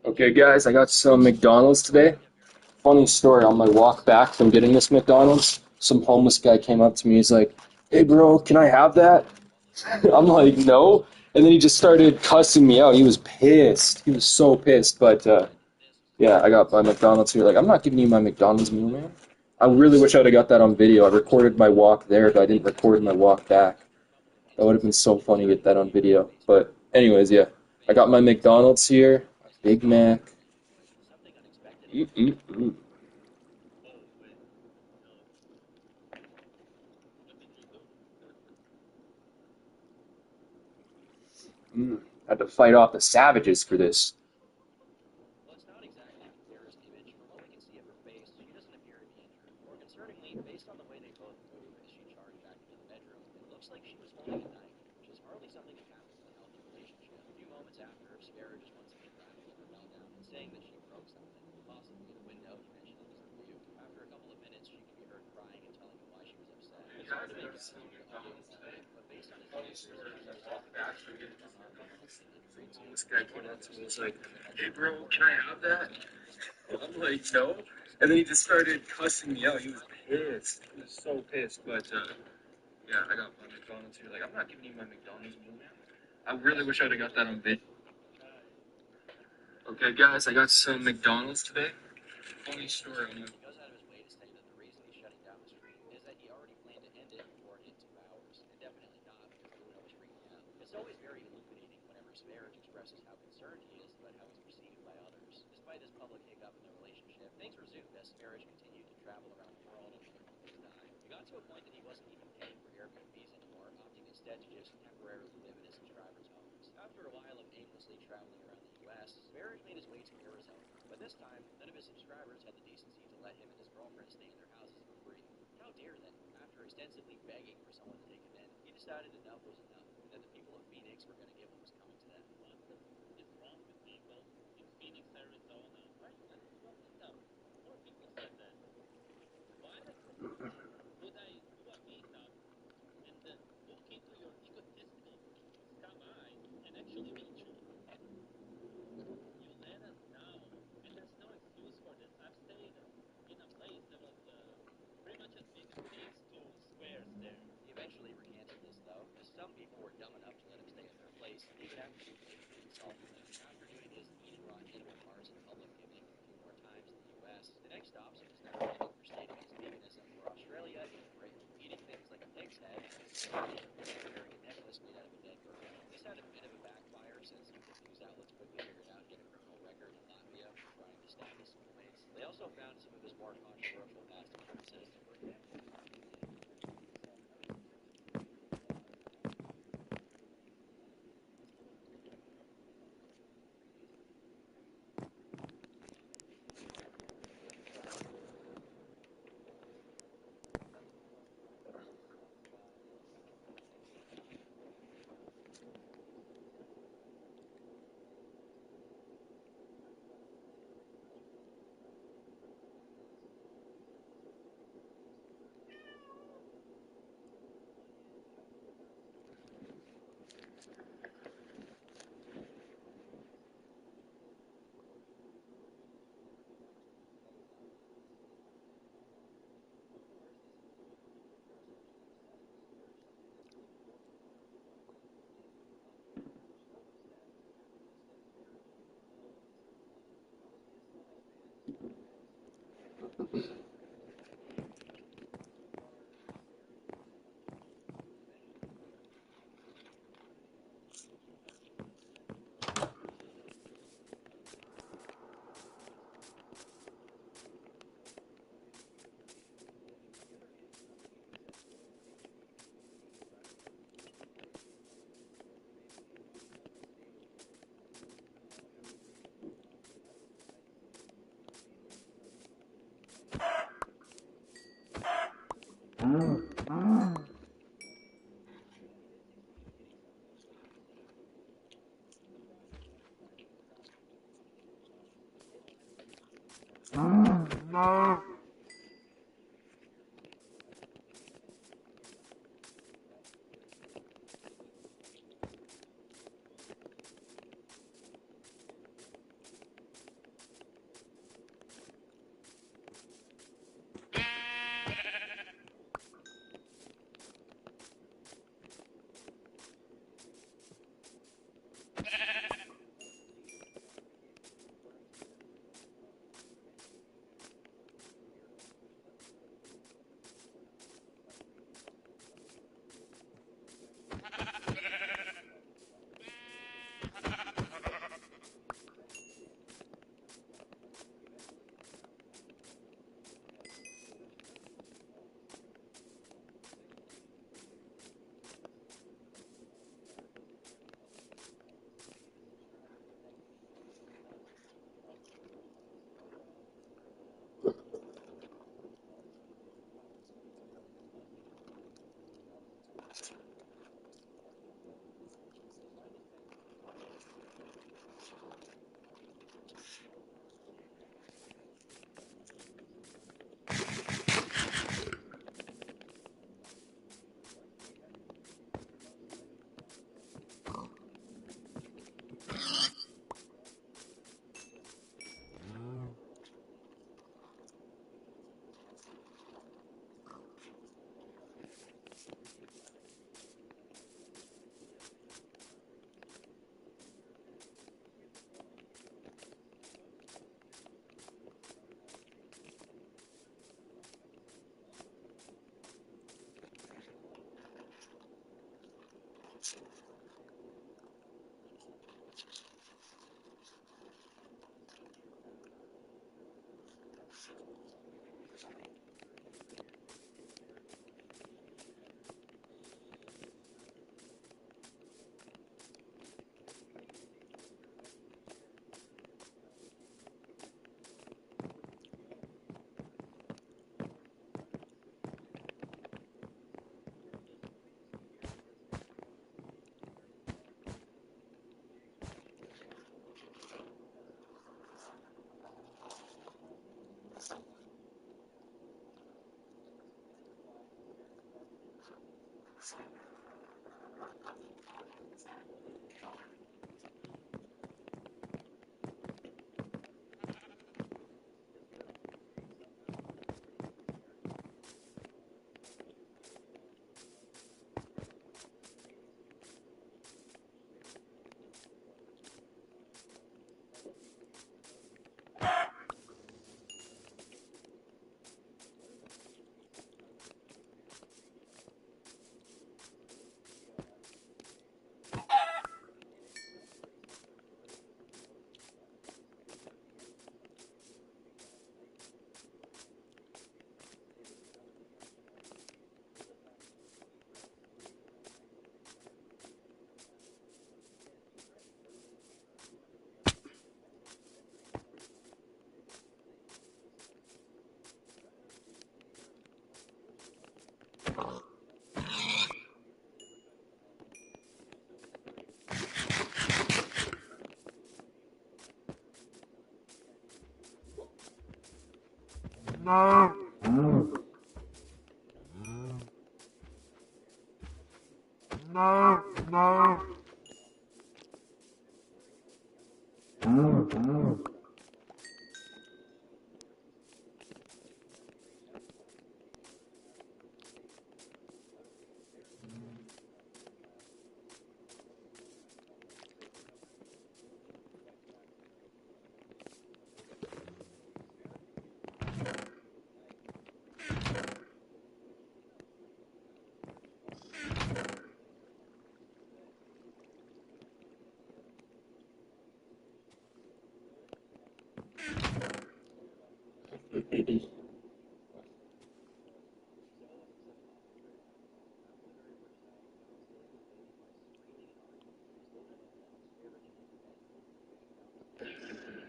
Okay, guys, I got some McDonald's today. Funny story, on my walk back from getting this McDonald's, some homeless guy came up to me. He's like, "Hey, bro, can I have that?" I'm like, "No." And then he just started cussing me out. He was pissed. He was so pissed. But yeah, I got my McDonald's here. Like, I'm not giving you my McDonald's meal, man. I really wish I'd have got that on video. I recorded my walk there, but I didn't record my walk back. That would have been so funny to get that on video. But anyways, yeah, I got my McDonald's here, Big Mac. Mm-mm-mm. Had to fight off the savages for this. This guy came up to me and was like, "Hey, bro, can I have that?" I'm like, "No." And then he just started cussing me out. He was pissed. He was so pissed. But yeah, I got my McDonald's here. Like, I'm not giving you my McDonald's meal, man. I really wish I'd have got that on video. Okay, guys, I got some McDonald's today. Funny story.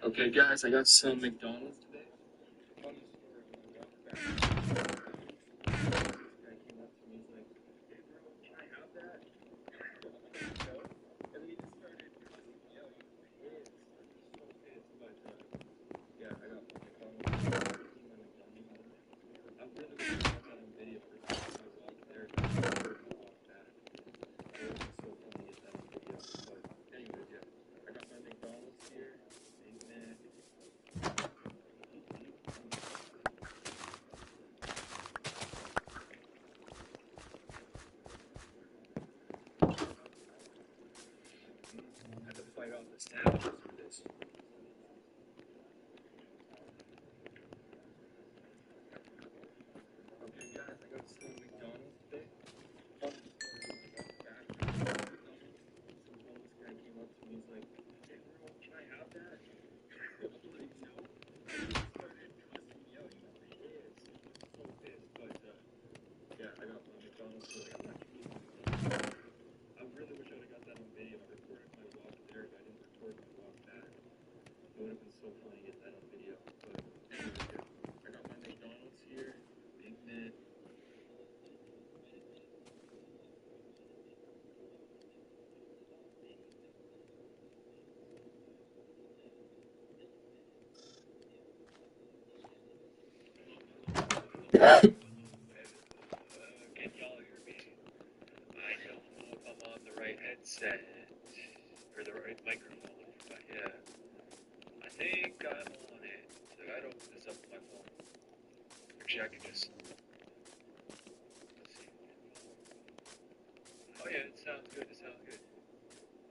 Okay, guys, I got some McDonald's today. some McDonald's today. Funny story. On the walk back from McDonald's, some homeless guy came up to me. He's like, "Hey bro, can I have that?" I'm like, "No." He started cussing me out. He was pissed. He was so pissed. But yeah, I got my McDonald's today. I'm not eating McDonald's. I really wish I would have got that on video. I recorded my walk there, but I didn't record my walk back. It would have been so funny to get that on video. But anyway, yeah, I got my McDonald's here. Big Mac. Can y'all hear me? I don't know if I'm on the right headset or the right microphone, but yeah, I think I'm on it. So I gotta open this up with my phone. Actually, I can just. Let's see. Oh yeah, it sounds good. It sounds good.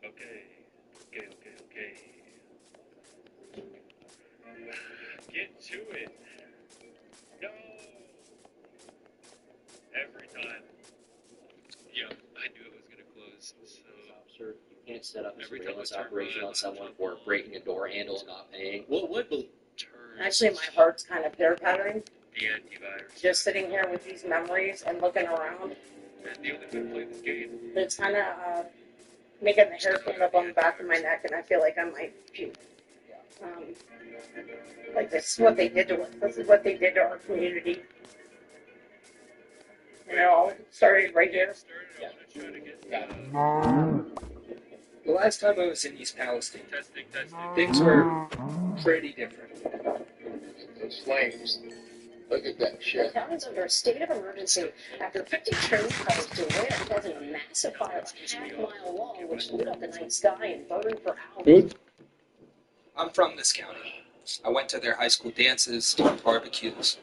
Okay. Okay. Get to it. No. Every time. Yeah, I knew it was gonna close. So. Officer, you can't set up a Every time surveillance I turn operation my on someone laptop for on, breaking a door handle and not paying. What would turn Actually, my heart's kind of pitter-pattering. the antivirus? Just sitting here with these memories and looking around. And the only way to play this game. It's kind of making the hair stand up on the back of my neck, and I feel like I might puke. Like this is what they did to us. This is what they did to our community. And it all started right here. The last time I was in East Palestine, Testing. things were pretty different. Those flames. Look at that The shit. town is under a state of emergency after 50 train cars derailed, causing a massive fire a half-mile long, which lit up the night sky and burned for hours. Good. I'm from this county. I went to their high school dances and barbecues,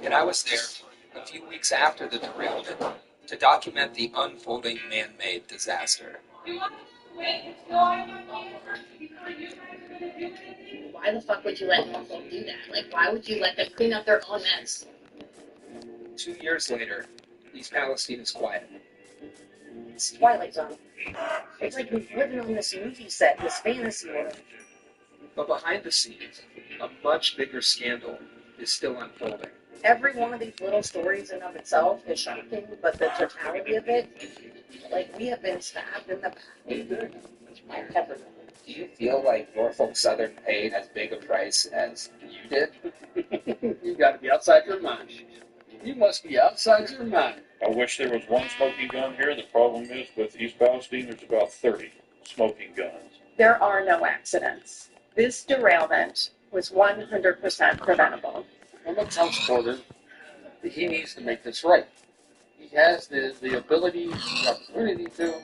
and I was there a few weeks after the derailment to document the unfolding man-made disaster. Why the fuck would you let Norfolk do that? Like, why would you let them clean up their own mess? 2 years later, East Palestine is quiet. It's Twilight Zone. It's like we're living on this movie set, this fantasy world. But behind the scenes, a much bigger scandal is still unfolding. Every one of these little stories in of itself is shocking, but the totality of it, like we have been stabbed in the back. Like everyone. Do you feel like Norfolk Southern paid as big a price as you did? You got to be outside your mind. You must be outside your mind. I wish there was one smoking gun here. The problem is with East Palestine, there's about 30 smoking guns. There are no accidents. This derailment was 100% preventable. I'm a transporter. He needs to make this right. He has the ability, the opportunity to.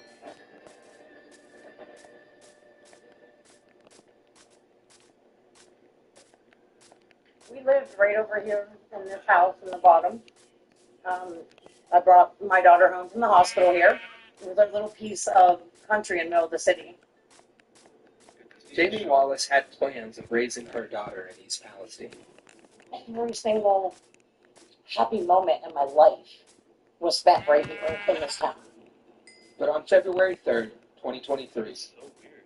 We lived right over here in this house in the bottom. I brought my daughter home from the hospital here. It was a little piece of country in the middle of the city. Jamie Wallace had plans of raising her daughter in East Palestine. Every single happy moment in my life was spent right here in this town. But on February 3rd, 2023,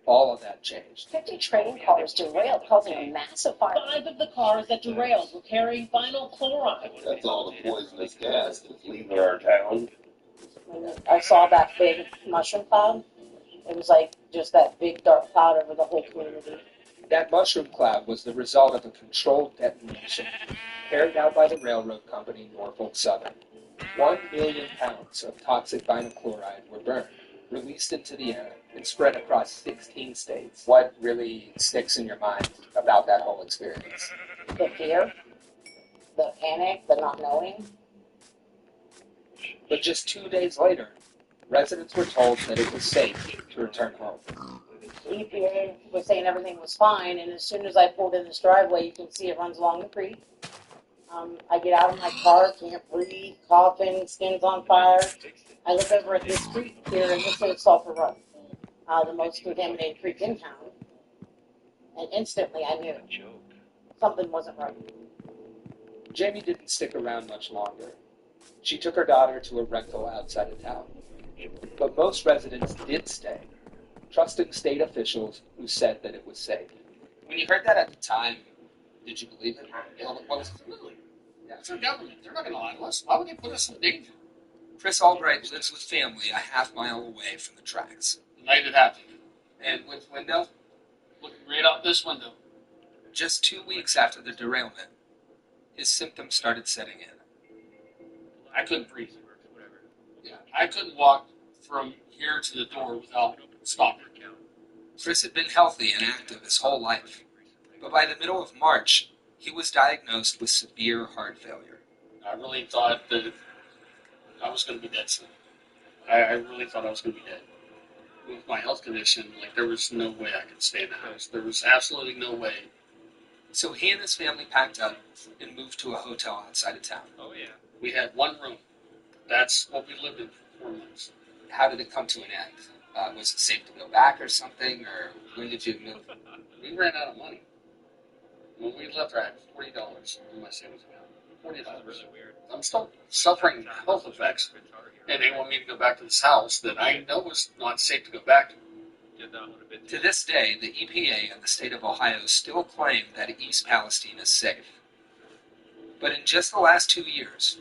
all of that changed. 50 train cars derailed, causing a massive fire. 5 of the cars that derailed were carrying vinyl chloride. That's all the poisonous gas that's leaving Our town. When I saw that big mushroom cloud, it was like just that big dark cloud over the whole community. That mushroom cloud was the result of a controlled detonation carried out by the railroad company Norfolk Southern. 1 million pounds of toxic vinyl chloride were burned, released into the air, and spread across 16 states. What really sticks in your mind about that whole experience? The fear, the panic, the not knowing. But just 2 days later, residents were told that it was safe to return home. The EPA was saying everything was fine, and as soon as I pulled in this driveway, you can see it runs along the creek. I get out of my car, can't breathe, coughing, skin's on fire. I look over at this creek here, and this is Sulphur Run, the most contaminated creek in town. And instantly I knew something wasn't right. Jamie didn't stick around much longer. She took her daughter to a rental outside of town. But most residents did stay, trusting state officials who said that it was safe. When you heard that at the time, did you believe it? What was it? Absolutely. It's our government. They're not going to lie to us. Why would they put us in danger? Chris Albright lives with family a half-mile away from the tracks. The night it happened. And which window? Looking right out this window. Just 2 weeks after the derailment, his symptoms started setting in. I couldn't breathe. Yeah, I couldn't walk from here to the door without stopping. Chris had been healthy and active his whole life, but by the middle of March, he was diagnosed with severe heart failure. I really thought that I was going to be dead soon. I really thought I was going to be dead. With my health condition, there was no way I could stay in the house. There was absolutely no way. So he and his family packed up and moved to a hotel outside of town. Oh, yeah. We had one room. That's what we lived in for 4 months. How did it come to an end? Was it safe to go back or something, or when did you move? We ran out of money. When we left, I had $40 in my savings account. $40. Really weird. I'm still suffering health effects, and they want me to go back to this house that I know was not safe to go back to. To this day, the EPA and the state of Ohio still claim that East Palestine is safe. But in just the last 2 years,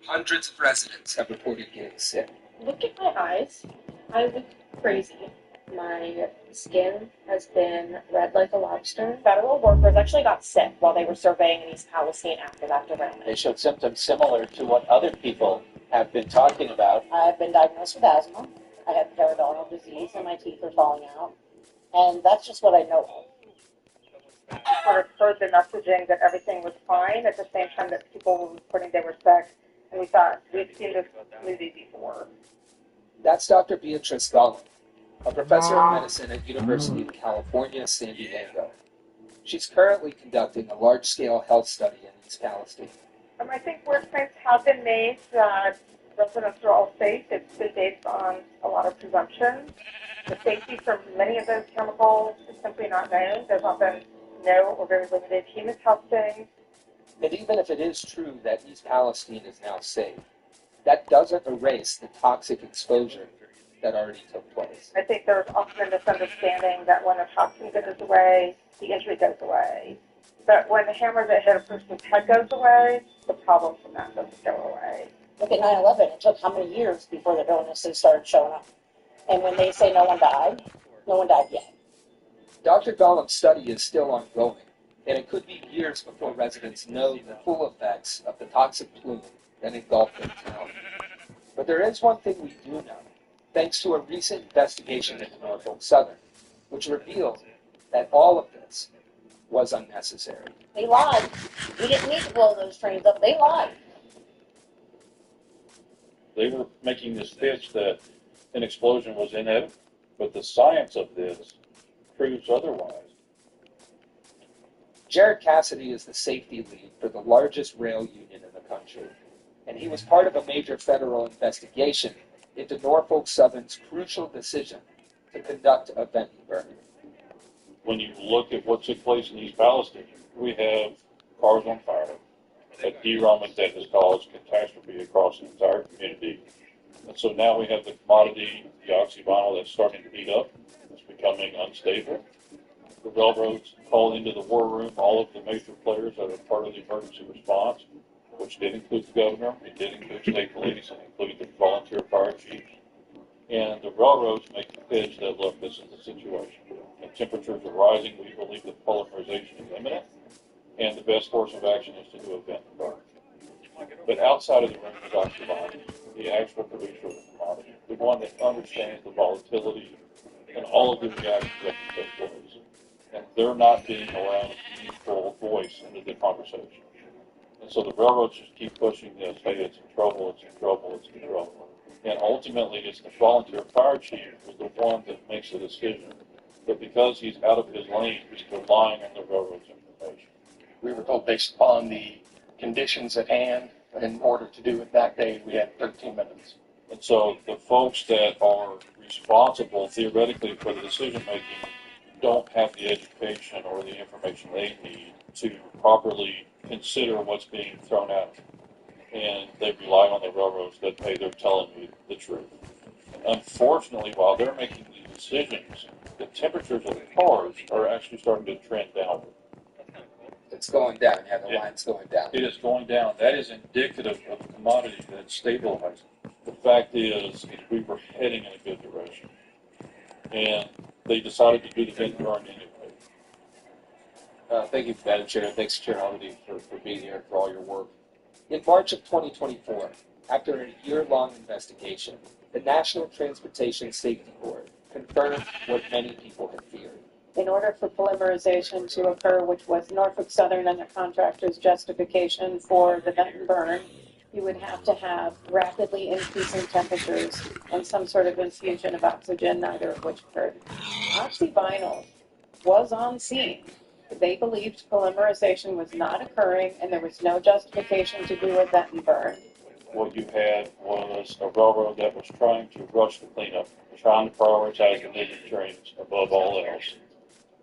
hundreds of residents have reported getting sick. Look at my eyes. I look crazy. My skin has been red like a lobster. Federal workers actually got sick while they were surveying East Palestine after that derailment. They showed symptoms similar to what other people have been talking about. I've been diagnosed with asthma. I have periodontal disease and my teeth are falling out. And that's just what I know of. Sort of heard the messaging that everything was fine at the same time that people were reporting they were sick. And we thought, we've seen this movie before. That's Dr. Beatrice Gollum, a professor of medicine at University of California, San Diego. She's currently conducting a large-scale health study in East Palestine. I think work plans have been made that residents are all safe. It's been based on a lot of presumptions. The safety for many of those chemicals is simply not known. There's not been no or very limited human testing. And even if it is true that East Palestine is now safe, that doesn't erase the toxic exposure that already took place. I think there's often a misunderstanding that when the toxin goes away, the injury goes away. But when the hammer that hit a person's head goes away, the problem from that doesn't go away. Look at 9/11. It took how many years before the illnesses started showing up? And when they say no one died yet. Dr. Gollum's study is still ongoing, and it could be years before residents know the full effects of the toxic plume that engulfed their town. But there is one thing we do know, thanks to a recent investigation into Norfolk Southern, which revealed that all of this was unnecessary. They lied. We didn't need to blow those trains up. They lied. They were making this pitch that an explosion was inevitable, but the science of this proves otherwise. Jared Cassidy is the safety lead for the largest rail union in the country, and he was part of a major federal investigation into Norfolk Southern's crucial decision to conduct a vent burn. When you look at what took place in East Palestine, we have cars on fire, a derailment that has caused catastrophe across the entire community. And so now we have the commodity, the oxyvinyl, that's starting to heat up. It's becoming unstable. The railroads called into the war room all of the major players that are part of the emergency response, which did include the governor, it did include state police, and included the volunteer fire chiefs. And the railroads make the pitch that, look, this is the situation. The temperatures are rising. We believe that polymerization is imminent. And the best course of action is to do a vent burn. But outside of the room is oxyvinyl, the actual producer of the commodity, the one that understands the volatility and all of the reactions that can take place. And they're not being allowed a meaningful voice into the conversation. And so the railroads just keep pushing this, hey, it's in trouble, it's in trouble, it's in trouble. And ultimately, it's the volunteer fire chief who's the one that makes the decision. But because he's out of his lane, he's relying on the railroad's information. We were told based upon the conditions at hand, in order to do it that day, we had 13 minutes. And so the folks that are responsible, theoretically, for the decision-making don't have the education or the information they need to properly consider what's being thrown out. and they rely on the railroads that, hey, they're telling me the truth. Unfortunately, while they're making these decisions, the temperatures of the cars are actually starting to trend downward. It's going down. Yeah, the line's going down. It is going down. That is indicative of a commodity that's stabilizing. The fact is we were heading in a good direction. And they decided to do the vent burn anyway. Thank you, Madam Chair, and thanks, Chair Holiday, for being here and for all your work. In March of 2024, after a year-long investigation, the National Transportation Safety Board confirmed what many people had feared. In order for polymerization to occur, which was Norfolk Southern and the contractor's justification for the vent and burn, you would have to have rapidly increasing temperatures and some sort of infusion of oxygen, neither of which occurred. Oxyvinyl was on scene. They believed polymerization was not occurring and there was no justification to do a vent and burn. What you had was a railroad that was trying to rush the cleanup, trying to prioritize the moving trains above all else.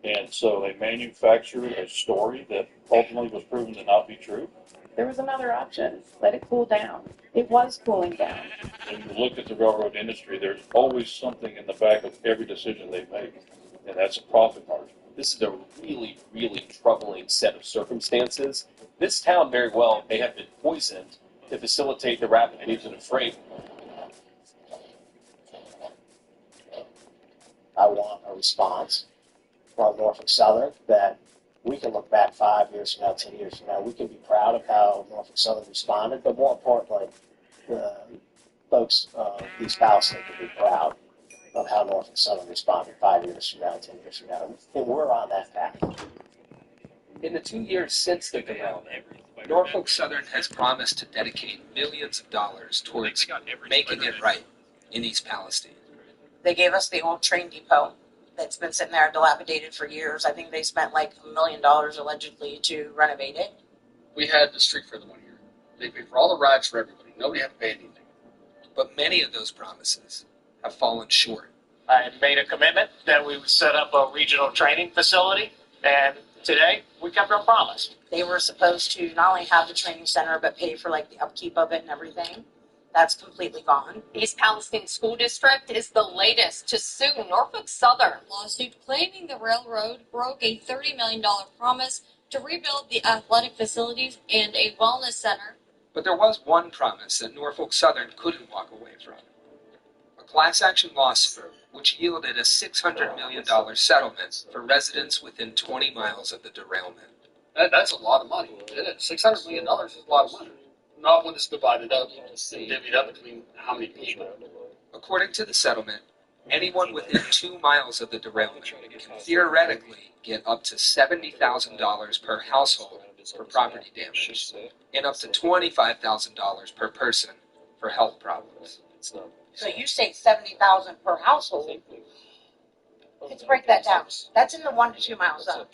And so they manufactured a story that ultimately was proven to not be true. There was another option. Let it cool down. It was cooling down. When you look at the railroad industry, there's always something in the back of every decision they make, and that's a profit margin. This is a really, really troubling set of circumstances. This town very well may have been poisoned to facilitate the rapid movement of freight. I want a response from Norfolk Southern that we can look back 5 years from now, 10 years from now. We can be proud of how Norfolk Southern responded, but more importantly, the folks of East Palestine can be proud of how Norfolk Southern responded 5 years from now, 10 years from now. And we're on that path. In the 2 years since the derailment, Norfolk Southern has promised to dedicate millions of dollars towards making it right in East Palestine. They gave us the old train depot that's been sitting there dilapidated for years. I think they spent like $1 million allegedly to renovate it. We had the street fair the 1 year. They paid for all the rides for everybody. Nobody had to pay anything. But many of those promises have fallen short. I made a commitment that we would set up a regional training facility, and today we kept our promise. They were supposed to not only have the training center, but pay for like the upkeep of it and everything. That's completely gone. East Palestine School District is the latest to sue Norfolk Southern. Lawsuit claiming the railroad broke a $30 million promise to rebuild the athletic facilities and a wellness center. But there was one promise that Norfolk Southern couldn't walk away from. A class action lawsuit which yielded a $600 million settlement for residents within 20 miles of the derailment. That's a lot of money. $600 million is a lot of money. Not when it's divided up and divvied up between how many people. According to the settlement, anyone within 2 miles of the derailment can theoretically get up to $70,000 per household for property damage and up to $25,000 per person for health problems. So you say $70,000 per household. Let's break that down. That's in the 1 to 2 miles up.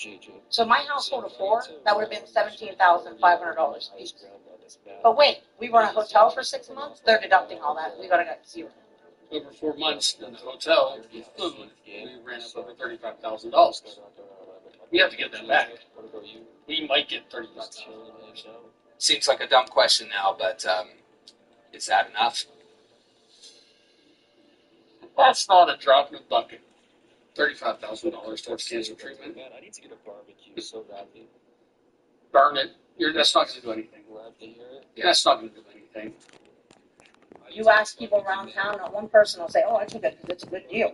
So my household of 4, that would have been $17,500 a piece. But wait, we were in a hotel for 6 months. They're deducting all that. We got to get zero. Over 4 months in the hotel, with food, we ran up over $35,000. We have to get that back. We might get $35,000. Seems like a dumb question now, but is that enough? That's not a drop in the bucket. $35,000 towards cancer treatment. Man, I need to get a barbecue so badly. Burn it. That's not going to do anything. Yeah, that's not going to do anything. You ask people around town, not one person will say, oh, I took it because it's a good deal.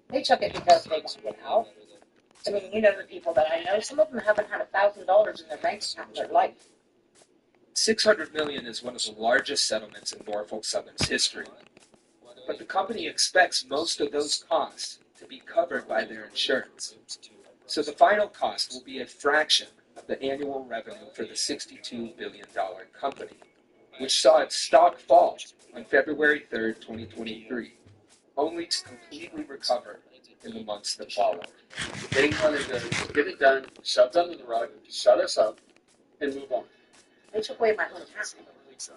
They took it because they want to get out. I mean, you know the people that I know, some of them haven't had $1,000 in their bank account in their life. $600 million is one of the largest settlements in Norfolk Southern's history. But the company expects most of those costs to be covered by their insurance. So the final cost will be a fraction of the annual revenue for the $62 billion company, which saw its stock fall on February 3rd, 2023, only to completely recover in the months that followed. They wanted to get it done, shove it under the rug, shut us up, and move on. They took away my hometown,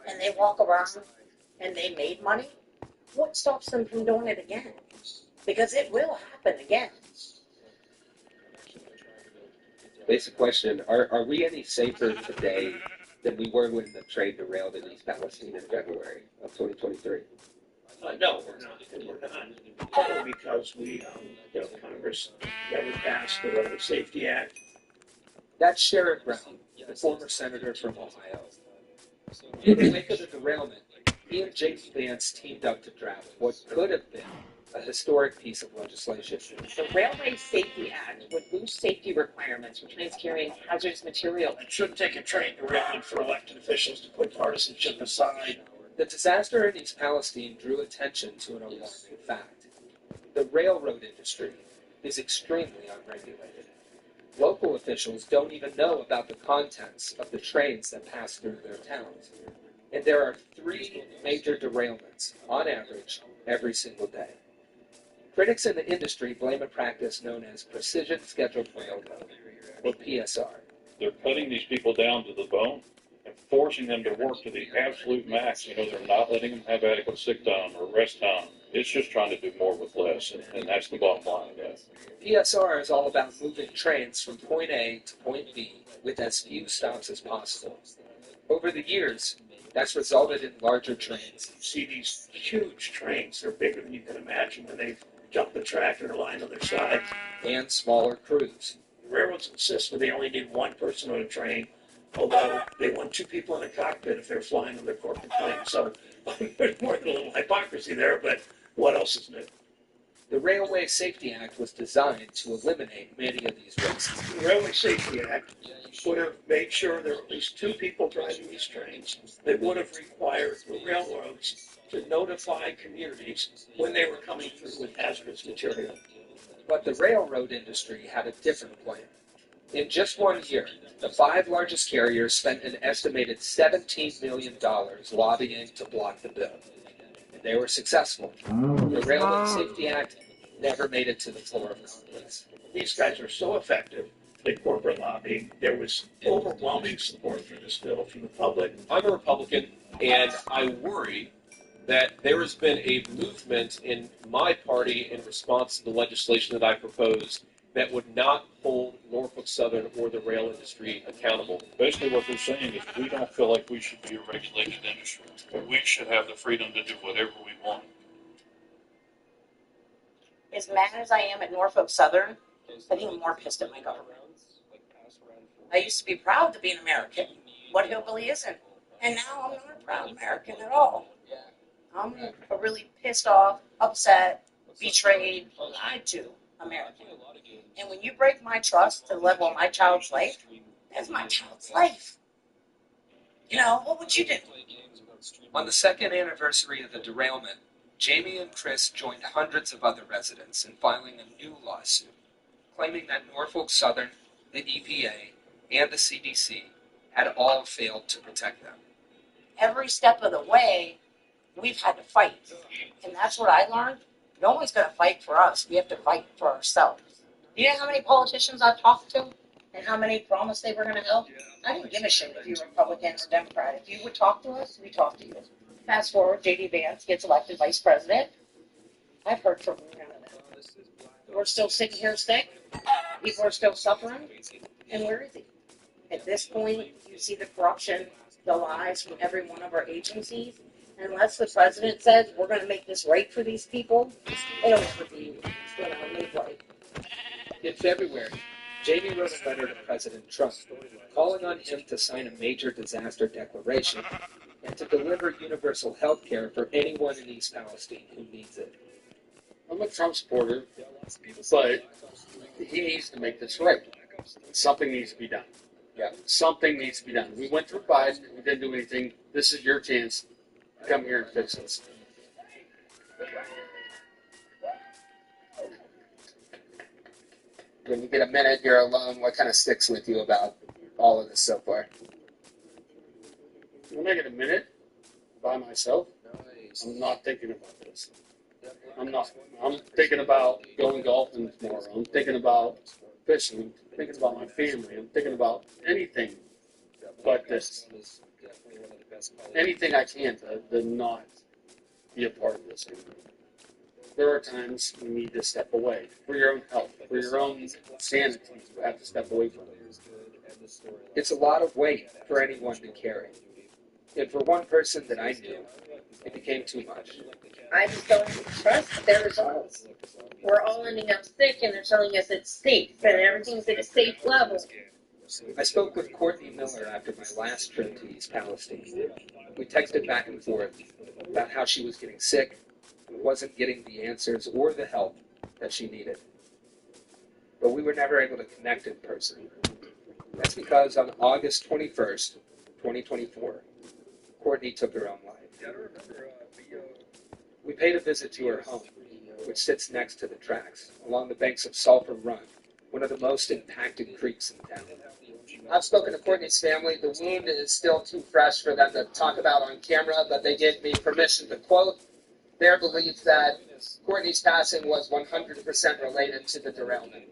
and they walk around and they made money. What stops them from doing it again? Because it will happen again. Basic question, are we any safer today than we were when the train derailed in East Palestine in February of 2023? No, we're not. We're not. Partly because Congress never passed the Railway Safety Act. That's Sherrod Brown, the former senator from Ohio. In the wake of the derailment, he and J.D. Vance teamed up to draft what could have been a historic piece of legislation. The Railway Safety Act would boost safety requirements for trains carrying hazardous material. It shouldn't take a train derailment for elected officials to put partisanship aside. The disaster in East Palestine drew attention to an alarming fact. The railroad industry is extremely unregulated. Local officials don't even know about the contents of the trains that pass through their towns. And there are 3 major derailments, on average, every single day. Critics in the industry blame a practice known as precision scheduled railroad, or PSR. They're cutting these people down to the bone and forcing them to work to the absolute max. They're not letting them have adequate sick time or rest time. It's just trying to do more with less, and that's the bottom line of that. PSR is all about moving trains from point A to point B with as few stops as possible. Over the years, that's resulted in larger trains. You see these huge trains, they're bigger than you can imagine, and they jump the track and are lying on their side. And smaller crews. Railroads insist that they only need 1 person on a train, although they want 2 people in a cockpit if they're flying on their corporate plane. So there's more than a little hypocrisy there, but what else is new? The Railway Safety Act was designed to eliminate many of these risks. The Railway Safety Act would have made sure there were at least 2 people driving these trains. They would have required the railroads to notify communities when they were coming through with hazardous material. But the railroad industry had a different plan. In just 1 year, the 5 largest carriers spent an estimated $17 million lobbying to block the bill. And they were successful. The Railway Safety Act never made it to the floor of Congress. These guys are so effective, the corporate lobby. There was overwhelming support for this bill from the public. I'm a Republican, and I worry that there has been a movement in my party in response to the legislation that I proposed that would not hold Norfolk Southern or the rail industry accountable. Basically what they're saying is we don't feel like we should be a regulated industry. We should have the freedom to do whatever we want. As mad as I am at Norfolk Southern, I think I'm more pissed at my government. I used to be proud to be an American. What hillbilly isn't? And now I'm not a proud American at all. I'm a really pissed off, upset, betrayed, lied to American. And when you break my trust to the level of my child's life, that's my child's life. What would you do? On the 2nd anniversary of the derailment, Jamie and Chris joined hundreds of other residents in filing a new lawsuit, claiming that Norfolk Southern, the EPA, and the CDC had all failed to protect them. Every step of the way, we've had to fight. And that's what I learned. No one's going to fight for us. We have to fight for ourselves. Do you know how many politicians I've talked to and how many promised they were going to help? I didn't give a shit if you were Republican or Democrat. If you would talk to us, we talk to you. Fast forward, J.D. Vance gets elected vice president. I've heard from none of them. We're still sitting here sick. People are still suffering. And where is he? At this point, you see the corruption, the lies from every one of our agencies. Unless the president says we're going to make this right for these people, it'll never be made right. In February, Jamie wrote a letter to President Trump calling on him to sign a major disaster declaration and to deliver universal health care for anyone in East Palestine who needs it. I'm a Trump supporter, but he needs to make this right. Something needs to be done. Yeah. Something needs to be done. We went through Biden, we didn't do anything. This is your chance. Come here and fix this. When you get a minute, you're alone. What kind of sticks with you about all of this so far? When I get a minute by myself, I'm not thinking about this. I'm not. I'm thinking about going golfing tomorrow. I'm thinking about fishing. I'm thinking about my family. I'm thinking about anything but this. Anything I can to not be a part of this. There are times you need to step away for your own health, for your own sanity. You have to step away from it. It's a lot of weight for anyone to carry. And for one person that I knew, it became too much. I just don't trust their results. We're all ending up sick, and they're telling us it's safe, and everything's at a safe level. I spoke with Courtney Miller after my last trip to East Palestine. We texted back and forth about how she was getting sick and wasn't getting the answers or the help that she needed. But we were never able to connect in person. That's because on August 21st, 2024, Courtney took her own life. We paid a visit to her home, which sits next to the tracks, along the banks of Sulphur Run, one of the most impacted creeks in town. I've spoken to Courtney's family. The wound is still too fresh for them to talk about on camera, but they gave me permission to quote their belief that Courtney's passing was 100% related to the derailment.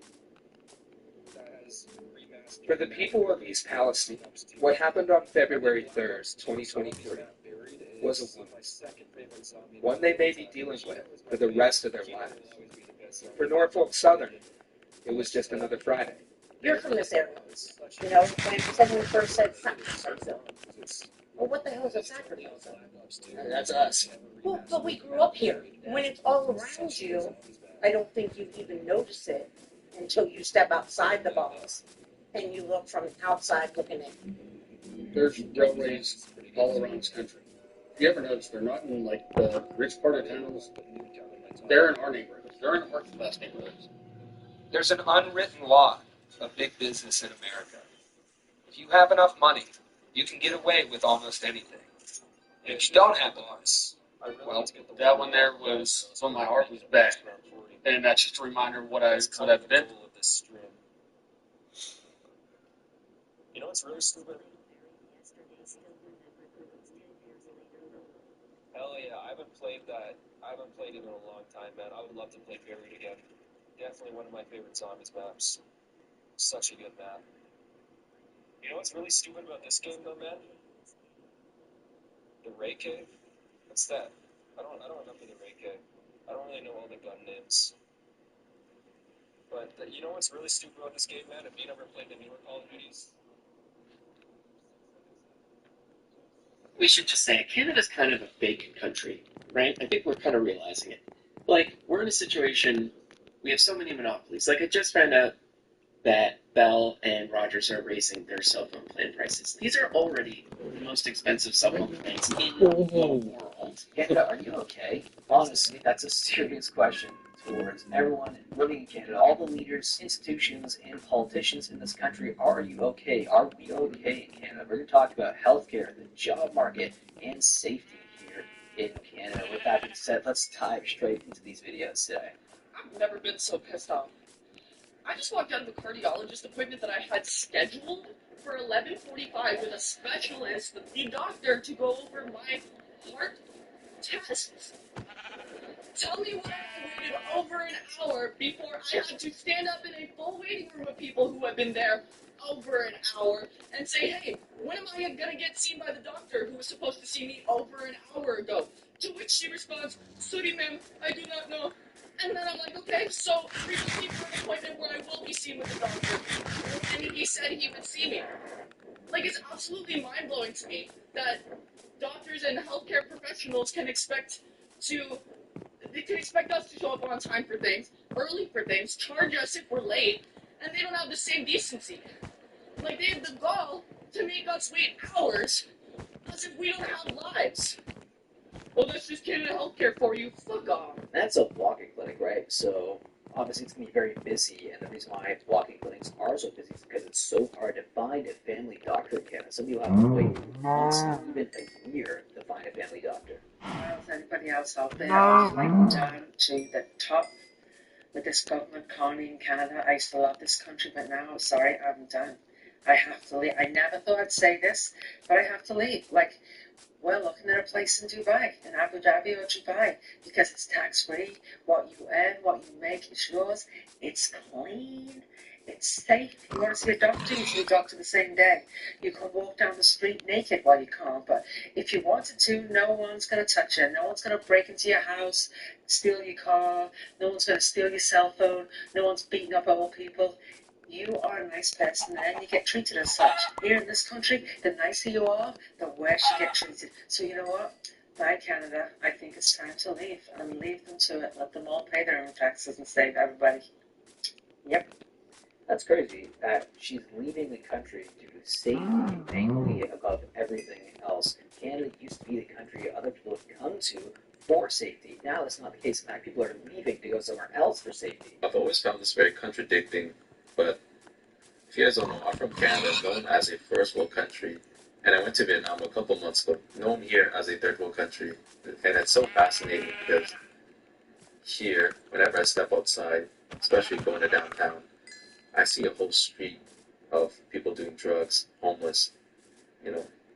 For the people of East Palestine, what happened on February 3rd, 2023, was a one they may be dealing with for the rest of their lives. For Norfolk Southern, it was just another Friday. You're from this area. You know, when someone first said Sacramento. Well, what the hell is a Sacramento? That's us. Well, but we grew up here. When it's all around you, I don't think you even notice it until you step outside the box and you look from outside looking in. There's railways all around this country. If you ever notice, they're not in like the rich part of towns. They're in our neighborhoods. They're in our best neighborhoods. There's an unwritten law of big business in America. If you have enough money, you can get away with almost anything. And if you don't have money, Well, that one there was when my heart was bad. And that's just a reminder of what I've been through. You know, it's really stupid. Hell yeah, I haven't played it in a long time, man. I would love to play Buried again. Definitely one of my favorite zombies maps. Such a good map. You know what's really stupid about this game though, man? The Ray Cave? What's that? I don't remember the Ray Cave. I don't really know all the gun names. But you know what's really stupid about this game, man? If you never played the newer Call of Duties, we should just say it. Canada's kind of a fake country, right? I think we're kind of realizing it. Like, we're in a situation, we have so many monopolies. Like, I just found out that Bell and Rogers are raising their cell phone plan prices. These are already the most expensive cell phone plans in the world. Canada, are you okay? Honestly, that's a serious question towards everyone living in Canada. All the leaders, institutions, and politicians in this country. Are you okay? Are we okay in Canada? We're going to talk about healthcare, the job market, and safety here in Canada. With that being said, let's dive straight into these videos today. I've never been so pissed off. I just walked out of a cardiologist appointment that I had scheduled for 11:45 with a specialist, the doctor, to go over my heart tests. Tell me why I waited over an hour before I had to stand up in a full waiting room of people who have been there over an hour and say, hey, when am I going to get seen by the doctor who was supposed to see me over an hour ago? To which she responds, sorry ma'am, I do not know. And then I'm like, okay, so previously for an appointment where I will be seen with the doctor. And he said he would see me. Like, it's absolutely mind-blowing to me that doctors and healthcare professionals can expect us to show up on time for things, early for things, charge us if we're late, and they don't have the same decency. Like, they have the gall to make us wait hours as if we don't have lives. Well, that's just Canada Healthcare for you. Fuck off. That's a walk-in clinic, right? So obviously it's going to be very busy, and the reason why walk-in clinics are so busy is because it's so hard to find a family doctor in Canada. Some people have to wait months, even a year, to find a family doctor. Well, if anybody else out there is like down to the top with this government colony in Canada, I used to love this country, but now, sorry, I'm done. I have to leave. I never thought I'd say this, but I have to leave. Like, we're looking at a place in Dubai, in Abu Dhabi or Dubai, because it's tax-free. What you earn, what you make is yours. It's clean. It's safe. You want to see a doctor, you see a doctor the same day. You can walk down the street naked. Well, you can't, but if you wanted to, no one's going to touch you. No one's going to break into your house, steal your car. No one's going to steal your cell phone. No one's beating up old people. You are a nice person and you get treated as such. Here in this country, the nicer you are, the worse you get treated. So you know what? Bye, Canada. I think it's time to leave. And leave them to it. Let them all pay their own taxes and save everybody. Yep. That's crazy that she's leaving the country due to safety mainly above everything else. Canada used to be the country other people would come to for safety. Now that's not the case. In fact, people are leaving to go somewhere else for safety. I've always found this very contradicting, but if you guys don't know, I'm from Canada, known as a first world country, and I went to Vietnam a couple months ago, known here as a third world country, and it's so fascinating because here, whenever I step outside, especially going to downtown, I see a whole street of people doing drugs, homeless,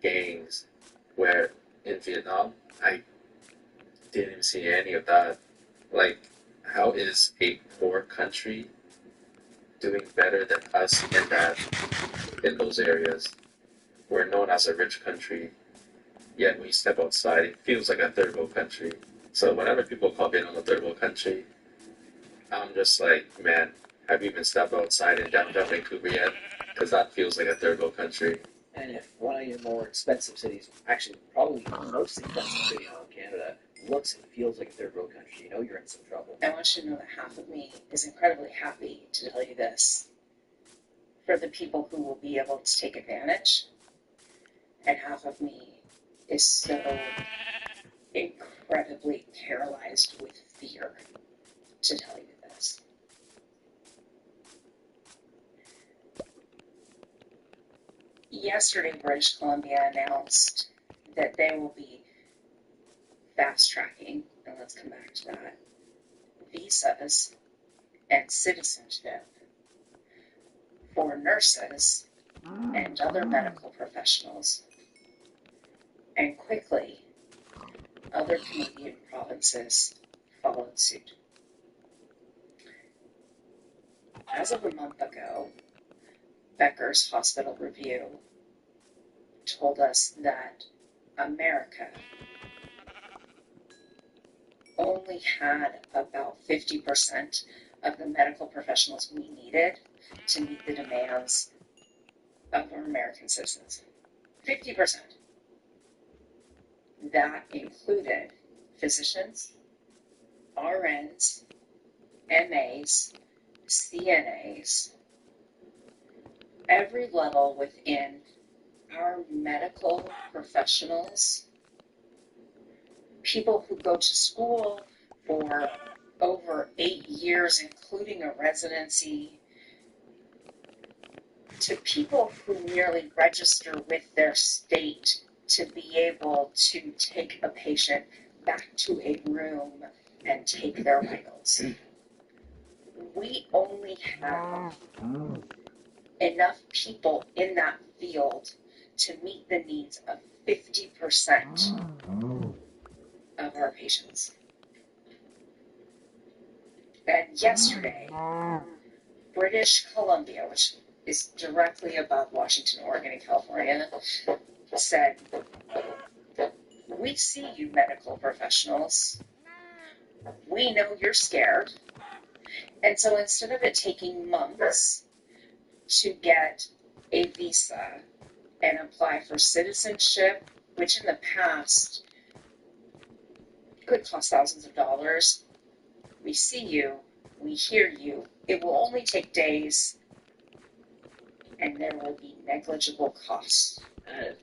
gangs, where in Vietnam, I didn't even see any of that. Like, how is a poor country doing better than us in those areas? We're known as a rich country, yet when you step outside, it feels like a third world country. So whenever people call Vietnam a third world country, I'm just like, man, have you even stepped outside in downtown Vancouver yet? Because that feels like a third world country. And if one of your more expensive cities, actually probably the most expensive city in Canada, looks and feels like a third world country, you know you're in some trouble. I want you to know that half of me is incredibly happy to tell you this. For the people who will be able to take advantage, and half of me is so incredibly paralyzed with fear to tell you this. Yesterday, British Columbia announced that they will be fast-tracking, and let's come back to that, visas and citizenship for nurses and other medical professionals. And quickly, other Canadian provinces followed suit. As of a month ago, Becker's Hospital Review told us that America only had about 50% of the medical professionals we needed to meet the demands of our American citizens. 50%. That included physicians, RNs, MAs, CNAs, every level within our medical professionals, people who go to school for over 8 years, including a residency, to people who merely register with their state to be able to take a patient back to a room and take their vitals. We only have enough people in that field to meet the needs of 50% of our patients. And yesterday, British Columbia, which is directly above Washington, Oregon, and California, said, we see you medical professionals. We know you're scared. And so instead of it taking months to get a visa and apply for citizenship, which in the past could cost thousands of dollars, we see you, we hear you. It will only take days, and there will be negligible costs. That is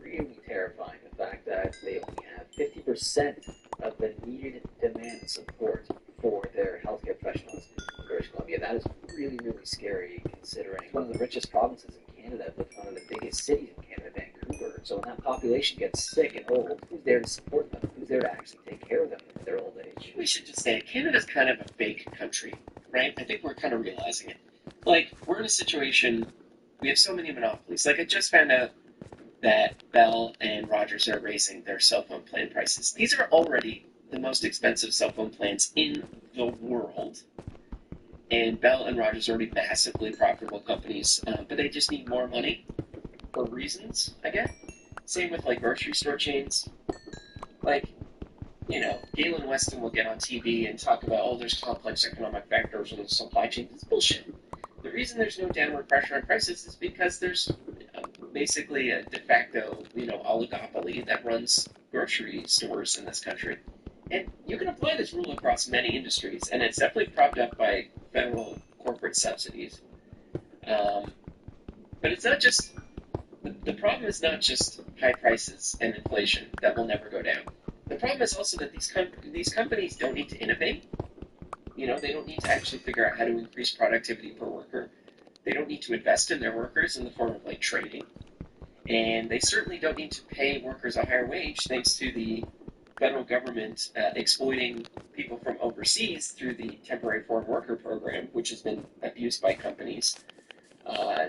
really terrifying, the fact that they only have 50% of the needed demand support for their healthcare professionals in British Columbia. That is really, really scary, considering one of the richest provinces in Canada, but one of the biggest cities in Canada, Vancouver. So when that population gets sick and old, who's there to support them? Who's there to actually take care of them in their old age? We should just say Canada's kind of a big country, right? I think we're kind of realizing it. Like, we're in a situation, we have so many monopolies. Like, I just found out that Bell and Rogers are raising their cell phone plan prices. These are already the most expensive cell phone plans in the world. And Bell and Rogers are already massively profitable companies, but they just need more money for reasons, I guess. Same with, like, grocery store chains. Like, Galen Weston will get on TV and talk about, there's complex economic factors in the supply chain. It's bullshit. There reason there's no downward pressure on prices is because there's basically a de facto, oligopoly that runs grocery stores in this country. And you can apply this rule across many industries, and it's definitely propped up by federal corporate subsidies. But it's not just, the problem is not just high prices and inflation that will never go down. The problem is also that these companies don't need to innovate. They don't need to actually figure out how to increase productivity per worker. They don't need to invest in their workers in the form of training. And they certainly don't need to pay workers a higher wage thanks to the federal government exploiting people from overseas through the temporary foreign worker program, which has been abused by companies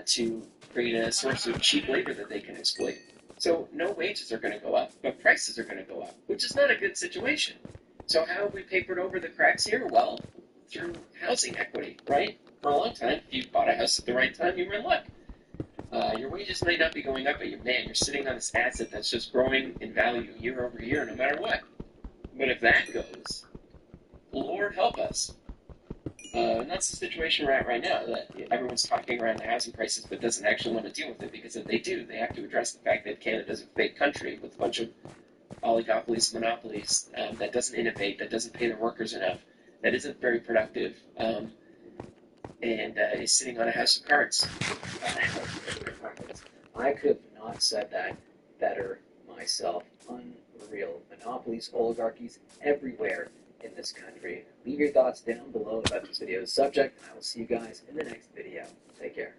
to create a source of cheap labor that they can exploit. So no wages are going to go up, but prices are going to go up, which is not a good situation. So how have we papered over the cracks here? Well, through housing equity, right? For a long time, if you bought a house at the right time, you were in luck. Your wages may not be going up, but you're sitting on this asset that's just growing in value year over year, no matter what. But if that goes, Lord help us. And that's the situation we're at right now, that everyone's talking around the housing crisis but doesn't actually want to deal with it, because if they do, they have to address the fact that Canada's a fake country with a bunch of oligopolies, monopolies, that doesn't innovate, that doesn't pay their workers enough, that isn't very productive, and is sitting on a house of cards. I could have not said that better myself. Unreal. Monopolies, oligarchies everywhere in this country. Leave your thoughts down below about this video's subject, and I will see you guys in the next video. Take care.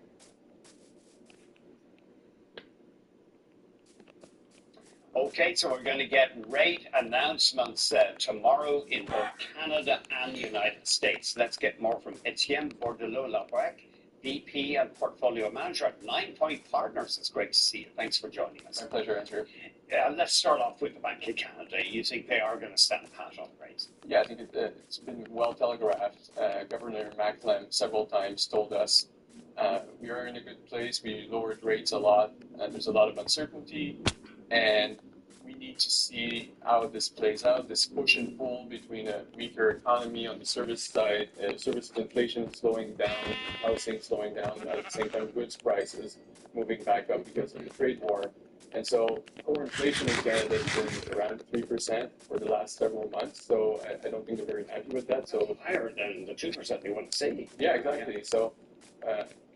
Okay, so we're going to get rate announcements tomorrow in both Canada and the United States. Let's get more from Etienne Bordelot-Labrec, VP and Portfolio Manager at 9 Point Partners. It's great to see you. Thanks for joining us. My pleasure, Andrew. Let's start off with the Bank of Canada. You think they are going to stand pat on rates? Yeah, I think it's been well telegraphed. Governor Macklem several times told us we are in a good place. We lowered rates a lot. There's a lot of uncertainty, and we need to see how this plays out, this push and pull between a weaker economy on the service side, service inflation slowing down, housing slowing down, at the same time goods prices moving back up because of the trade war. And so core inflation in Canada has been around 3% for the last several months, so I don't think they're very happy with that. So higher than the 2% they want to see. Yeah, exactly. Yeah. So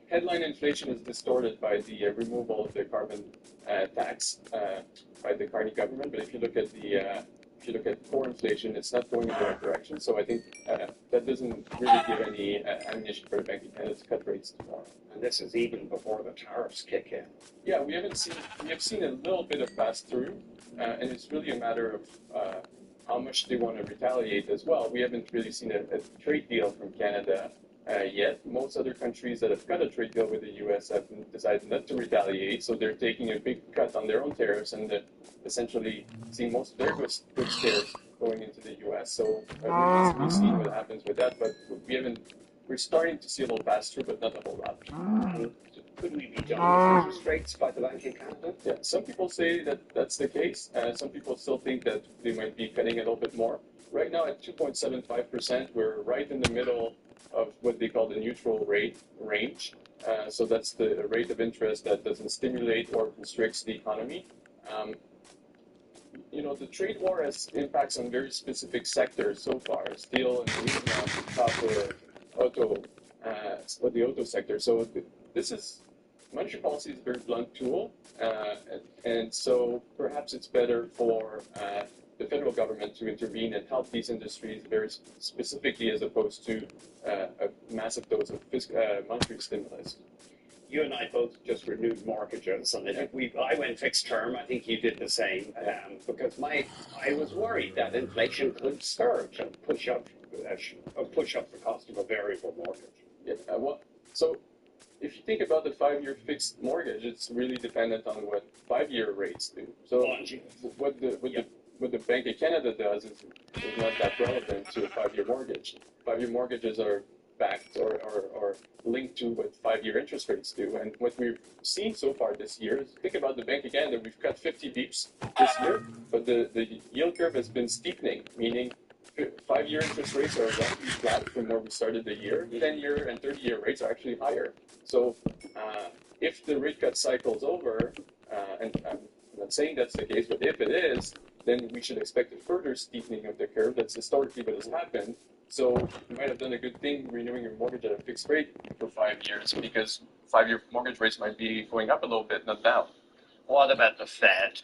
headline inflation is distorted by the removal of the carbon tax by the Carney government. But if you look at core inflation, it's not going in the right direction. So I think that doesn't really give any ammunition for the Bank of Canada to cut rates tomorrow. And this is even before the tariffs kick in. Yeah, we have seen a little bit of pass through, and it's really a matter of how much they want to retaliate as well. We haven't really seen a trade deal from Canada yet. Most other countries that have cut a trade deal with the U.S. have decided not to retaliate, so they're taking a big cut on their own tariffs and essentially seeing most of their goods tariffs going into the U.S. So we've seen what happens with that, but we're starting to see a little pass through, but not a whole lot. Could we be done with interest rates by the Bank of Canada? Yeah, some people say that that's the case. Some people still think that they might be cutting a little bit more. Right now at 2.75%, we're right in the middle of what they call the neutral rate range. So that's the rate of interest that doesn't stimulate or constricts the economy. The trade war has impacts on very specific sectors so far: steel, aluminum, copper, the auto sector. So monetary policy is a very blunt tool, and so perhaps it's better for the federal government to intervene and help these industries very specifically, as opposed to a massive dose of monetary stimulus. You and I both just renewed mortgages, and I went fixed term. I think you did the same, because I was worried that inflation could surge and push up the cost of a variable mortgage. Yeah, so if you think about the 5-year fixed mortgage, it's really dependent on what 5-year rates do. So what the Bank of Canada does is not that relevant to a 5-year mortgage. 5-year mortgages are backed or linked to what 5-year interest rates do. And what we've seen so far this year is, think about the Bank of Canada, we've cut 50 beeps this year, but the yield curve has been steepening, meaning 5-year interest rates are roughly flat from where we started the year. 10-year and 30-year rates are actually higher. So if the rate cut cycle's over, and I'm not saying that's the case, but if it is, then we should expect a further steepening of the curve. That's historically what has happened. So you might have done a good thing renewing your mortgage at a fixed rate for 5 years, because 5-year mortgage rates might be going up a little bit, not down. What about the Fed?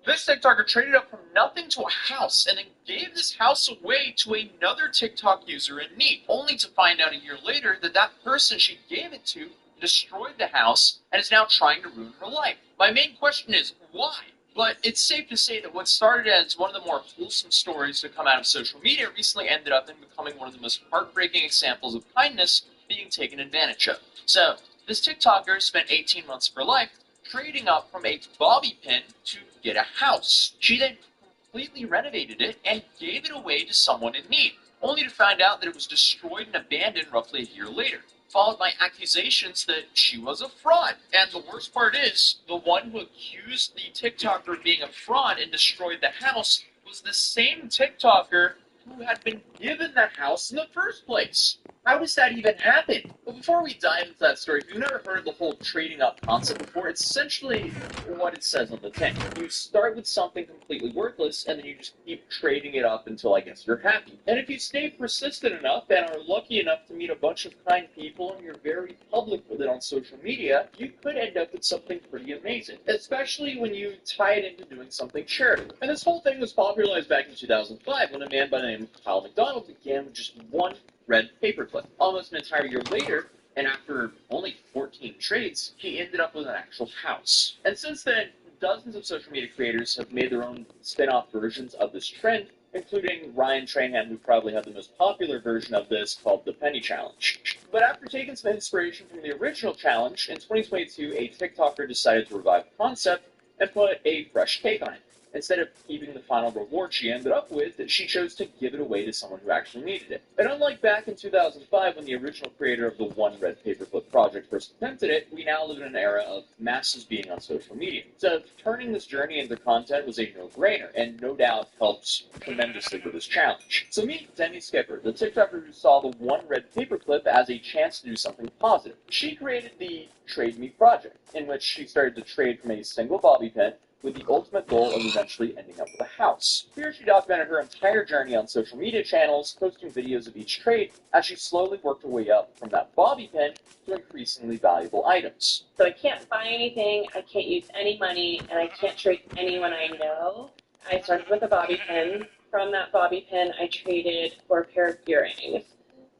This TikToker traded up from nothing to a house and then gave this house away to another TikTok user in need, only to find out a year later that that person she gave it to destroyed the house and is now trying to ruin her life. My main question is, why? But it's safe to say that what started as one of the more wholesome stories to come out of social media recently ended up in becoming one of the most heartbreaking examples of kindness being taken advantage of. So, this TikToker spent 18 months of her life trading up from a bobby pin to get a house. She then completely renovated it and gave it away to someone in need, only to find out that it was destroyed and abandoned roughly a year later, followed by accusations that she was a fraud. And the worst part is, the one who accused the TikToker of being a fraud and destroyed the house was the same TikToker who had been given the house in the first place. How does that even happen? But before we dive into that story, if you've never heard of the whole trading up concept before, it's essentially what it says on the tin. You start with something completely worthless, and then you just keep trading it up until, I guess, you're happy. And if you stay persistent enough and are lucky enough to meet a bunch of kind people and you're very public with it on social media, you could end up with something pretty amazing, especially when you tie it into doing something charitable. And this whole thing was popularized back in 2005 when a man by the name of Kyle McDonald began with just one red paperclip. Almost an entire year later, and after only 14 trades, he ended up with an actual house. And since then, dozens of social media creators have made their own spin-off versions of this trend, including Ryan Trahan, who probably had the most popular version of this called the Penny Challenge. But after taking some inspiration from the original challenge, in 2022, a TikToker decided to revive the concept and put a fresh take on it. Instead of keeping the final reward she ended up with, she chose to give it away to someone who actually needed it. And unlike back in 2005 when the original creator of the One Red Paperclip project first attempted it, we now live in an era of masses being on social media. So turning this journey into content was a no-brainer, and no doubt helps tremendously with this challenge. So meet Demi Skipper, the TikToker who saw the One Red Paperclip as a chance to do something positive. She created the Trade Me project, in which she started to trade from a single bobby pin with the ultimate goal of eventually ending up with a house. Here she documented her entire journey on social media channels, posting videos of each trade as she slowly worked her way up from that bobby pin to increasingly valuable items. So I can't buy anything, I can't use any money, and I can't trade anyone I know. I started with a bobby pin. From that bobby pin, I traded for a pair of earrings.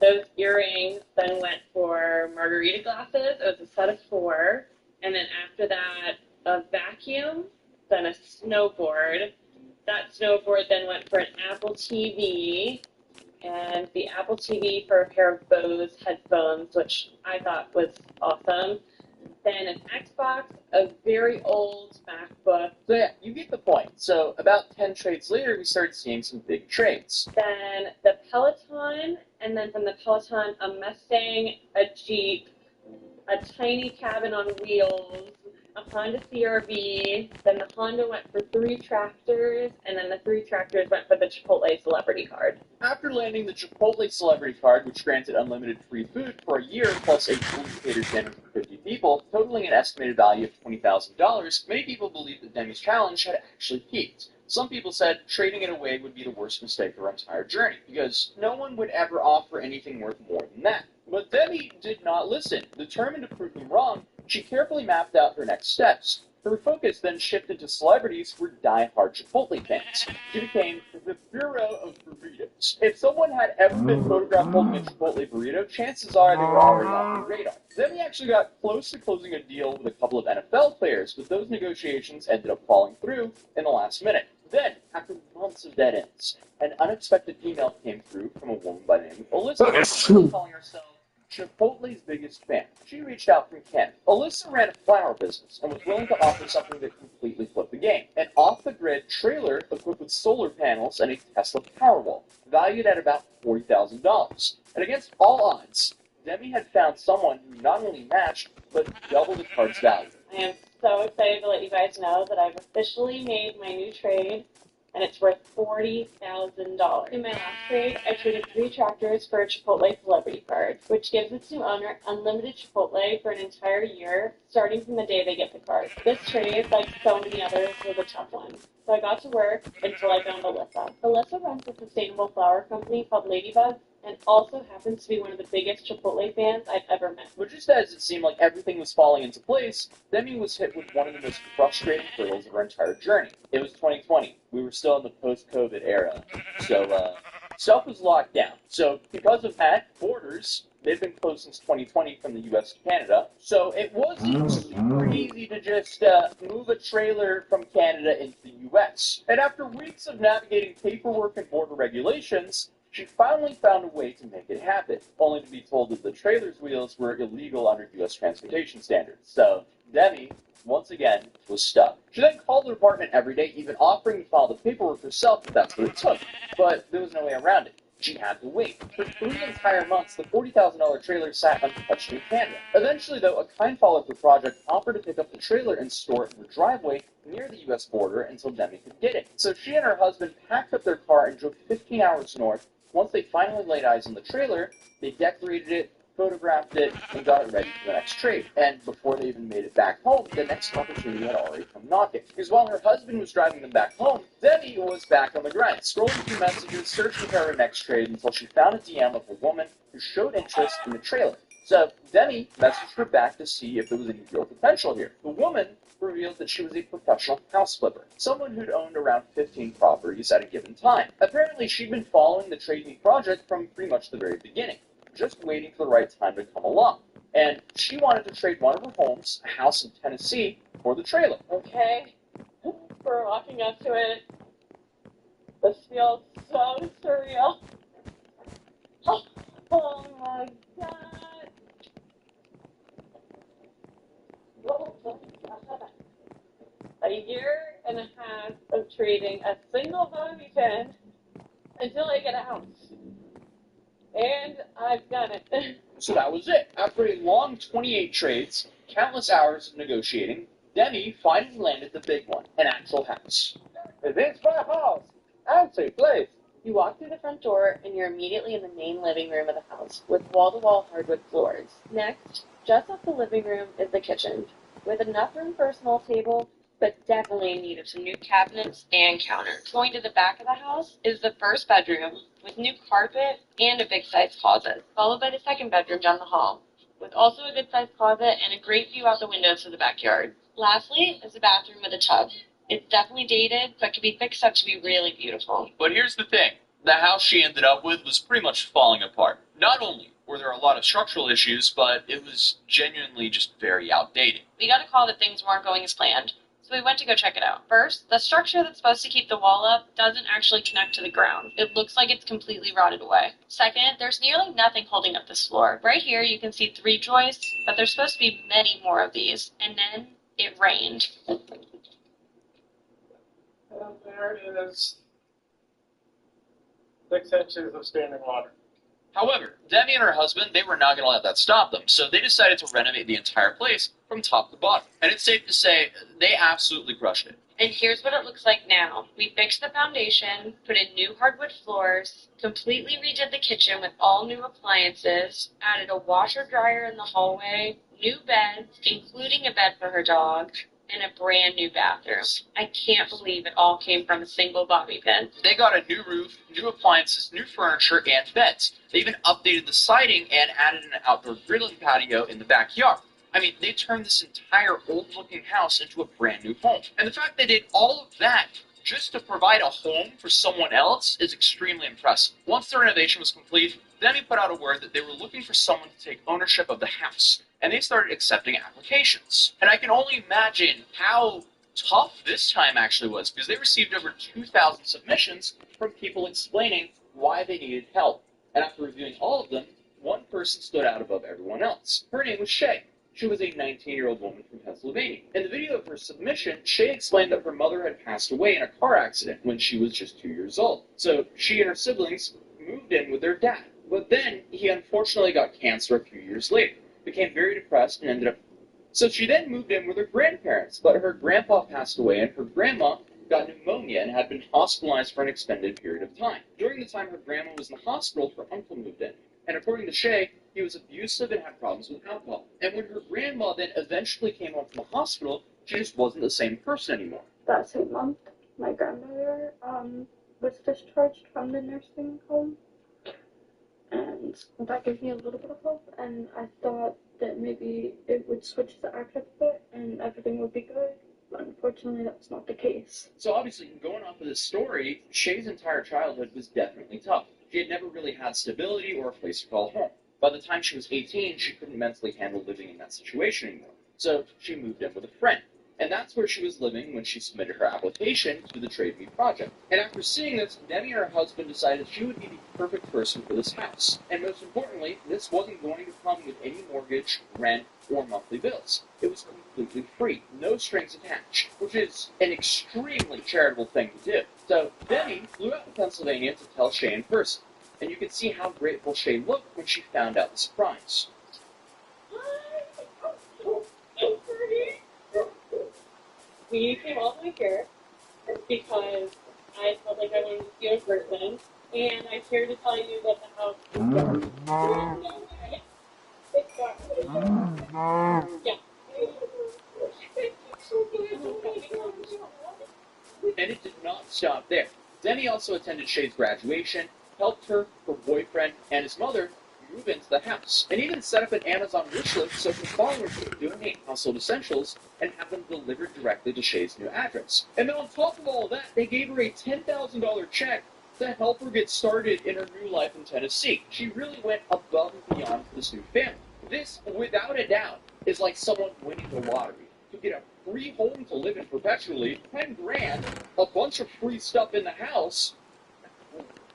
Those earrings then went for margarita glasses. It was a set of 4. And then after that, a vacuum, then a snowboard. That snowboard then went for an Apple TV, and the Apple TV for a pair of Bose headphones, which I thought was awesome. Then an Xbox, a very old MacBook. So yeah, you get the point. So about 10 trades later, we started seeing some big trades. Then the Peloton, and then from the Peloton, a Mustang, a Jeep, a tiny cabin on wheels, a Honda CR-V, then the Honda went for 3 tractors, and then the 3 tractors went for the Chipotle celebrity card. After landing the Chipotle celebrity card, which granted unlimited free food for a year plus a fully catered dinner for 50 people, totaling an estimated value of $20,000, many people believed that Demi's challenge had actually peaked. Some people said trading it away would be the worst mistake of her entire journey, because no one would ever offer anything worth more than that. But Demi did not listen. Determined to prove them wrong, she carefully mapped out her next steps. Her focus then shifted to celebrities who were die-hard Chipotle fans. She became the Bureau of Burritos. If someone had ever been photographed holding a Chipotle burrito, chances are they were already off the radar. Demi actually got close to closing a deal with a couple of NFL players, but those negotiations ended up falling through in the last minute. Then, after months of dead ends, an unexpected email came through from a woman by the name of Alyssa, calling herself Chipotle's biggest fan. She reached out from Ken. Alyssa ran a flower business and was willing to offer something that completely flipped the game. An off-the-grid trailer equipped with solar panels and a Tesla Powerwall, valued at about $40,000. And against all odds, Demi had found someone who not only matched, but doubled the card's value. I am so excited to let you guys know that I've officially made my new trade, and it's worth $40,000. In my last trade, I traded 3 tractors for a Chipotle celebrity card, which gives its new owner unlimited Chipotle for an entire year, starting from the day they get the card. This trade, like so many others, was a tough one. So I got to work until I found Alyssa. Alyssa runs a sustainable flower company called Ladybug, and also happens to be one of the biggest Chipotle fans I've ever met. But just as it seemed like everything was falling into place, Demi was hit with one of the most frustrating hurdles of her entire journey. It was 2020. We were still in the post-COVID era. So, stuff was locked down. So, because of that, borders, they've been closed since 2020 from the U.S. to Canada. So, it wasn't super easy to just move a trailer from Canada into the U.S. And after weeks of navigating paperwork and border regulations, she finally found a way to make it happen, only to be told that the trailer's wheels were illegal under U.S. transportation standards. So, Demi, once again, was stuck. She then called the department every day, even offering to file the paperwork herself if that's what it took. But there was no way around it. She had to wait. For 3 entire months, the $40,000 trailer sat untouched in Canada. Eventually, though, a kind follow up the project offered to pick up the trailer and store it in the driveway near the U.S. border until Demi could get it. So she and her husband packed up their car and drove 15 hours north. Once they finally laid eyes on the trailer, they decorated it, photographed it, and got it ready for the next trade. And before they even made it back home, the next opportunity had already come knocking. Because while her husband was driving them back home, Demi was back on the grind, scrolling through messages, searching for her next trade until she found a DM of a woman who showed interest in the trailer. So Demi messaged her back to see if there was any real potential here. The woman revealed that she was a professional house flipper, someone who'd owned around 15 properties at a given time. Apparently, she'd been following the Trade Me project from pretty much the very beginning, just waiting for the right time to come along. And she wanted to trade one of her homes, a house in Tennessee, for the trailer. Okay, we're walking up to it. This feels so surreal. Oh my god. A year and a half of trading a single bobby pin until I get a house. And I've done it. So that was it. After a long 28 trades, countless hours of negotiating, Demi finally landed the big one, an actual house. This my house. Fancy place. You walk through the front door and you're immediately in the main living room of the house with wall-to-wall hardwood floors. Next, just off the living room is the kitchen, with enough room for a small table, but definitely in need of some new cabinets and counters. Going to the back of the house is the first bedroom with new carpet and a big-sized closet, followed by the second bedroom down the hall, with also a good-sized closet and a great view out the windows to the backyard. Lastly is the bathroom with a tub. It's definitely dated, but can be fixed up to be really beautiful. But here's the thing. The house she ended up with was pretty much falling apart. Not only were there a lot of structural issues, but it was genuinely just very outdated. We got a call that things weren't going as planned, so we went to go check it out. First, the structure that's supposed to keep the wall up doesn't actually connect to the ground. It looks like it's completely rotted away. Second, there's nearly nothing holding up this floor. Right here you can see 3 joists, but there's supposed to be many more of these. And then it rained. And there it is. 6 inches of standing water. However, Demi and her husband, they were not going to let that stop them, so they decided to renovate the entire place from top to bottom. And it's safe to say, they absolutely crushed it. And here's what it looks like now. We fixed the foundation, put in new hardwood floors, completely redid the kitchen with all new appliances, added a washer-dryer in the hallway, new beds, including a bed for her dog, and a brand new bathroom. I can't believe it all came from a single bobby pin. They got a new roof, new appliances, new furniture, and beds. They even updated the siding and added an outdoor grilling patio in the backyard. I mean, they turned this entire old-looking house into a brand new home. And the fact they did all of that just to provide a home for someone else is extremely impressive. Once the renovation was complete, Demi put out a word that they were looking for someone to take ownership of the house, and they started accepting applications. And I can only imagine how tough this time actually was, because they received over 2,000 submissions from people explaining why they needed help. And after reviewing all of them, one person stood out above everyone else. Her name was Shay. She was a 19-year-old woman from Pennsylvania. In the video of her submission, Shay explained that her mother had passed away in a car accident when she was just 2 years old. So she and her siblings moved in with their dad. But then he unfortunately got cancer a few years later, became very depressed, and ended up. So she then moved in with her grandparents, but her grandpa passed away, and her grandma got pneumonia and had been hospitalized for an extended period of time. During the time her grandma was in the hospital, her uncle moved in. And according to Shay, he was abusive and had problems with alcohol. And when her grandma then eventually came home from the hospital, she just wasn't the same person anymore. That same month, my grandmother was discharged from the nursing home, and that gave me a little bit of hope, and I thought that maybe it would switch the active bit and everything would be good. But unfortunately, that's not the case. So obviously, going off of this story, Shay's entire childhood was definitely tough. She had never really had stability or a place to call home. By the time she was 18, she couldn't mentally handle living in that situation anymore. So she moved in with a friend. And that's where she was living when she submitted her application to the Trade Me project. And after seeing this, Demi and her husband decided she would be the perfect person for this house. And most importantly, this wasn't going to come with any mortgage, rent, or monthly bills. It was completely free, no strings attached, which is an extremely charitable thing to do. So Demi flew out to Pennsylvania to tell Shay in person. And you can see how grateful Shay looked when she found out the surprise. We came all the way here because I felt like I wanted to see you in person, and I'm here to tell you that the house is gone. It's gone. Yeah. And it did not stop there. Demi also attended Shay's graduation, helped her boyfriend, and his mother move into the house, and even set up an Amazon wish list so her followers could donate household essentials and have them delivered directly to Shay's new address. And then on top of all that, they gave her a $10,000 check to help her get started in her new life in Tennessee. She really went above and beyond for this new family. This, without a doubt, is like someone winning the lottery. To get a free home to live in perpetually, 10 grand, a bunch of free stuff in the house.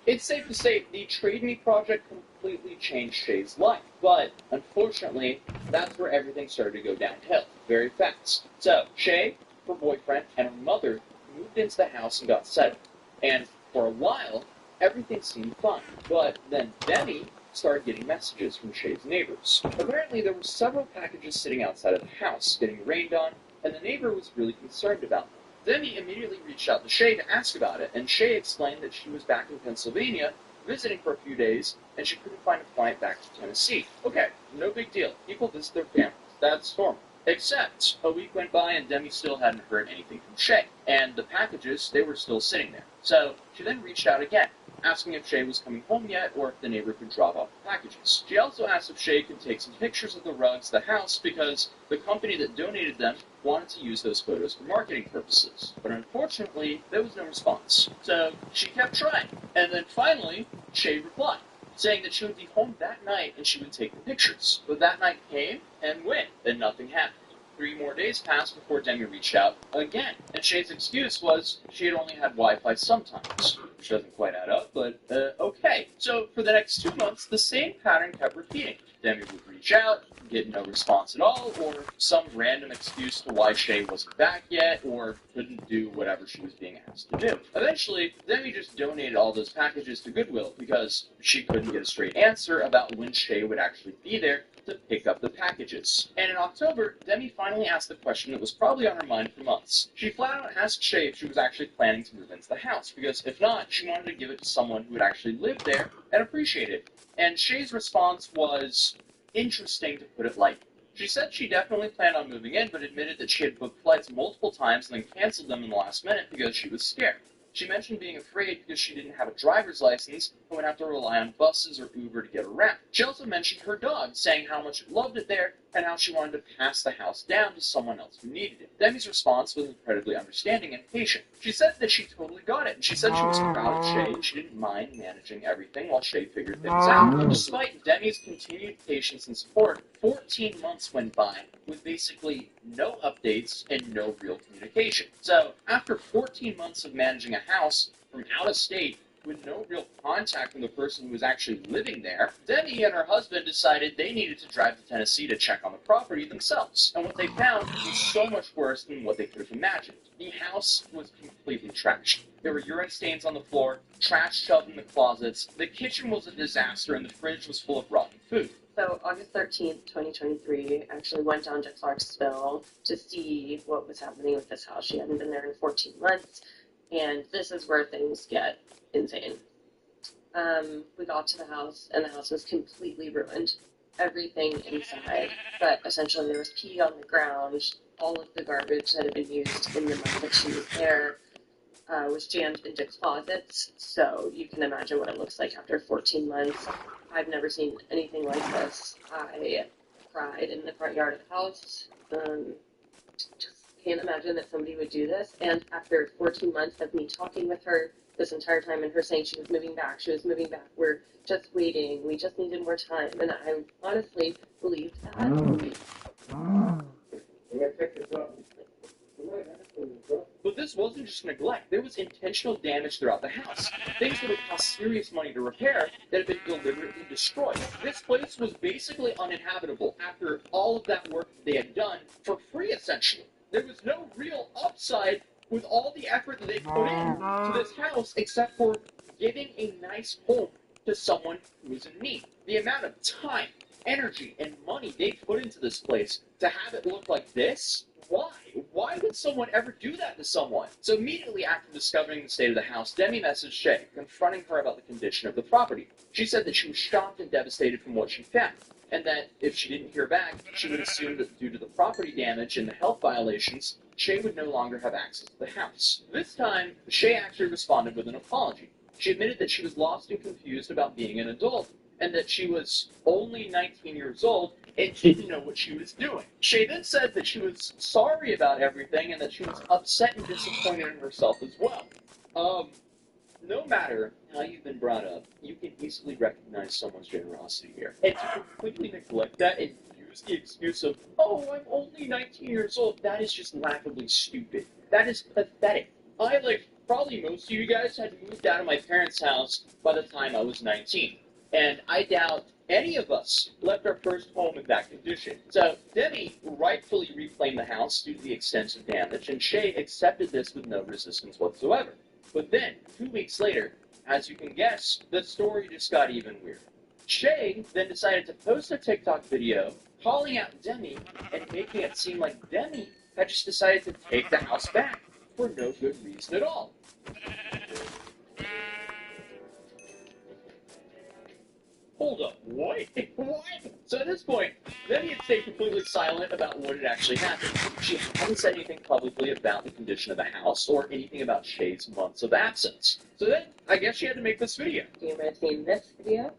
It's safe to say the Trade Me project completely changed Shay's life, but unfortunately, that's where everything started to go downhill very fast. So Shay, her boyfriend, and her mother moved into the house and got settled. And for a while, everything seemed fine. But then Demi started getting messages from Shay's neighbors. Apparently, there were several packages sitting outside of the house getting rained on, and the neighbor was really concerned about them. Demi immediately reached out to Shay to ask about it, and Shay explained that she was back in Pennsylvania visiting for a few days, and she couldn't find a flight back to Tennessee. Okay, no big deal. People visit their families. That's normal. Except, a week went by and Demi still hadn't heard anything from Shay, and the packages, they were still sitting there. So she then reached out again, asking if Shay was coming home yet or if the neighbor could drop off the packages. She also asked if Shay could take some pictures of the rugs, the house, because the company that donated them wanted to use those photos for marketing purposes. But unfortunately, there was no response. So she kept trying. And then finally, Shay replied, saying that she would be home that night and she would take the pictures. But that night came and went, and nothing happened. 3 more days passed before Demi reached out again, and Shay's excuse was she had only had Wi-Fi sometimes, which doesn't quite add up, but okay. So for the next 2 months, the same pattern kept repeating. Demi would reach out, get no response at all, or some random excuse to why Shay wasn't back yet, or couldn't do whatever she was being asked to do. Eventually, Demi just donated all those packages to Goodwill because she couldn't get a straight answer about when Shay would actually be there to pick up the packages. And in October, Demi finally asked the question that was probably on her mind for months. She flat out asked Shay if she was actually planning to move into the house, because if not, she wanted to give it to someone who would actually live there and appreciate it. And Shay's response was interesting, to put it lightly. She said she definitely planned on moving in, but admitted that she had booked flights multiple times and then canceled them in the last minute because she was scared. She mentioned being afraid because she didn't have a driver's license and would have to rely on buses or Uber to get around. She also mentioned her dog, saying how much she loved it there and how she wanted to pass the house down to someone else who needed it. Demi's response was incredibly understanding and patient. She said that she totally got it, and she said she was proud of Shay and she didn't mind managing everything while Shay figured things out. Despite Demi's continued patience and support, 14 months went by with basically no updates and no real communication. So, after 14 months of managing a house from out of state, with no real contact from the person who was actually living there, Demi and her husband decided they needed to drive to Tennessee to check on the property themselves. And what they found was so much worse than what they could have imagined. The house was completely trashed. There were urine stains on the floor, trash shoved in the closets, the kitchen was a disaster, and the fridge was full of rotten food. So August 13th, 2023, I actually went down to Clarksville to see what was happening with this house. She hadn't been there in 14 months, and this is where things get insane. We got to the house, and the house was completely ruined. Everything inside, but essentially there was pee on the ground. All of the garbage that had been used in the month that she was there was jammed into closets, so you can imagine what it looks like after 14 months. I've never seen anything like this. I cried in the front yard of the house. Just can't imagine that somebody would do this. And after 14 months of me talking with her this entire time and her saying she was moving back, we're just waiting, we just needed more time. And I honestly believed that. But this wasn't just neglect. There was intentional damage throughout the house. Things that would cost serious money to repair that had been deliberately destroyed. This place was basically uninhabitable after all of that work they had done for free, essentially. There was no real upside with all the effort that they put in to this house except for giving a nice home to someone who was in need. The amount of time, energy, and money they put into this place to have it look like this? Why? Why would someone ever do that to someone? So immediately after discovering the state of the house, Demi messaged Shay, confronting her about the condition of the property. She said that she was shocked and devastated from what she found, and that if she didn't hear back, she would assume that due to the property damage and the health violations, Shay would no longer have access to the house. This time, Shay actually responded with an apology. She admitted that she was lost and confused about being an adult, and that she was only 19 years old and didn't know what she was doing. Shay then said that she was sorry about everything and that she was upset and disappointed in herself as well. No matter how you've been brought up, you can easily recognize someone's generosity here. And to completely neglect that and use the excuse of, oh, I'm only 19 years old, that is just laughably stupid. That is pathetic. Probably most of you guys had moved out of my parents' house by the time I was 19. And I doubt any of us left our first home in that condition. So Demi rightfully reclaimed the house due to the extensive damage, and Shay accepted this with no resistance whatsoever. But then, 2 weeks later, as you can guess, the story just got even weirder. Shay then decided to post a TikTok video calling out Demi and making it seem like Demi had just decided to take the house back for no good reason at all. Hold up, what? What? So at this point, Demi had stayed completely silent about what had actually happened. She hadn't said anything publicly about the condition of the house or anything about Shay's months of absence. So then, I guess she had to make this video. You might have seen this video.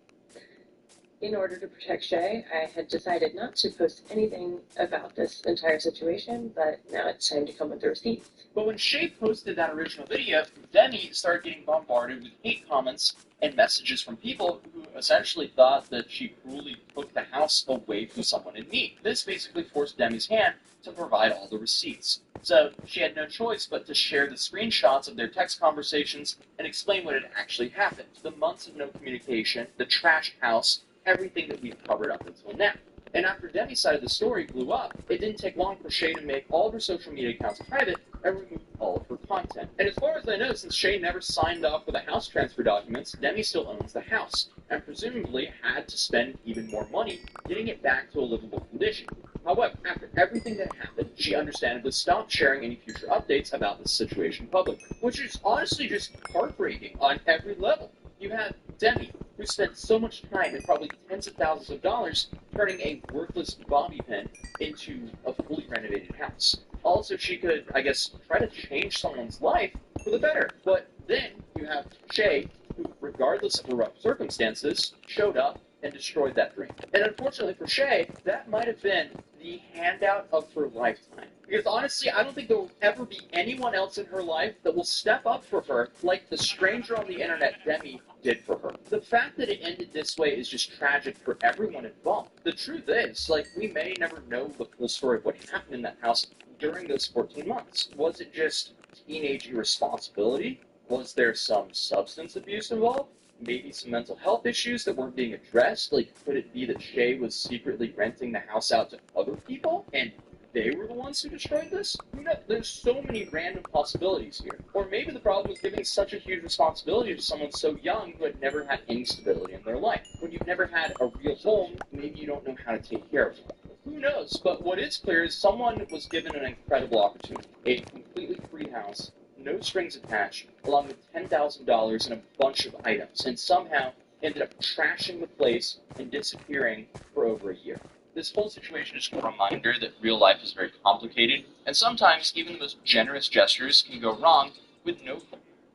In order to protect Shay, I had decided not to post anything about this entire situation, but now it's time to come with the receipts. But when Shay posted that original video, Demi started getting bombarded with hate comments and messages from people who essentially thought that she cruelly took the house away from someone in need. This basically forced Demi's hand to provide all the receipts. So she had no choice but to share the screenshots of their text conversations and explain what had actually happened. The months of no communication, the trash house, everything that we've covered up until now. And after Demi's side of the story blew up, it didn't take long for Shay to make all of her social media accounts private and remove all of her content. And as far as I know, since Shay never signed off for the house transfer documents, Demi still owns the house, and presumably had to spend even more money getting it back to a livable condition. However, after everything that happened, she understandably stopped sharing any future updates about this situation publicly, which is honestly just heartbreaking on every level. You have Demi, who spent so much time and probably tens of thousands of dollars turning a worthless bobby pin into a fully renovated house. Also, she could, I guess, try to change someone's life for the better. But then you have Shay, who, regardless of the rough circumstances, showed up and destroyed that dream. And unfortunately for Shay, that might have been the handout of her lifetime. Because honestly, I don't think there will ever be anyone else in her life that will step up for her like the stranger on the internet Demi did for her. The fact that it ended this way is just tragic for everyone involved. The truth is, we may never know the full story of what happened in that house during those 14 months. Was it just teenage irresponsibility? Was there some substance abuse involved? Maybe some mental health issues that weren't being addressed? Like, could it be that Shay was secretly renting the house out to other people, and they were the ones who destroyed this? Who knows? There's so many random possibilities here. Or maybe the problem was giving such a huge responsibility to someone so young who had never had any stability in their life. When you've never had a real home, maybe you don't know how to take care of it. Who knows? But what is clear is someone was given an incredible opportunity. A completely free house, no strings attached, along with $10,000 and a bunch of items, and somehow ended up trashing the place and disappearing for over a year. This whole situation is a reminder that real life is very complicated, and sometimes even the most generous gestures can go wrong with no.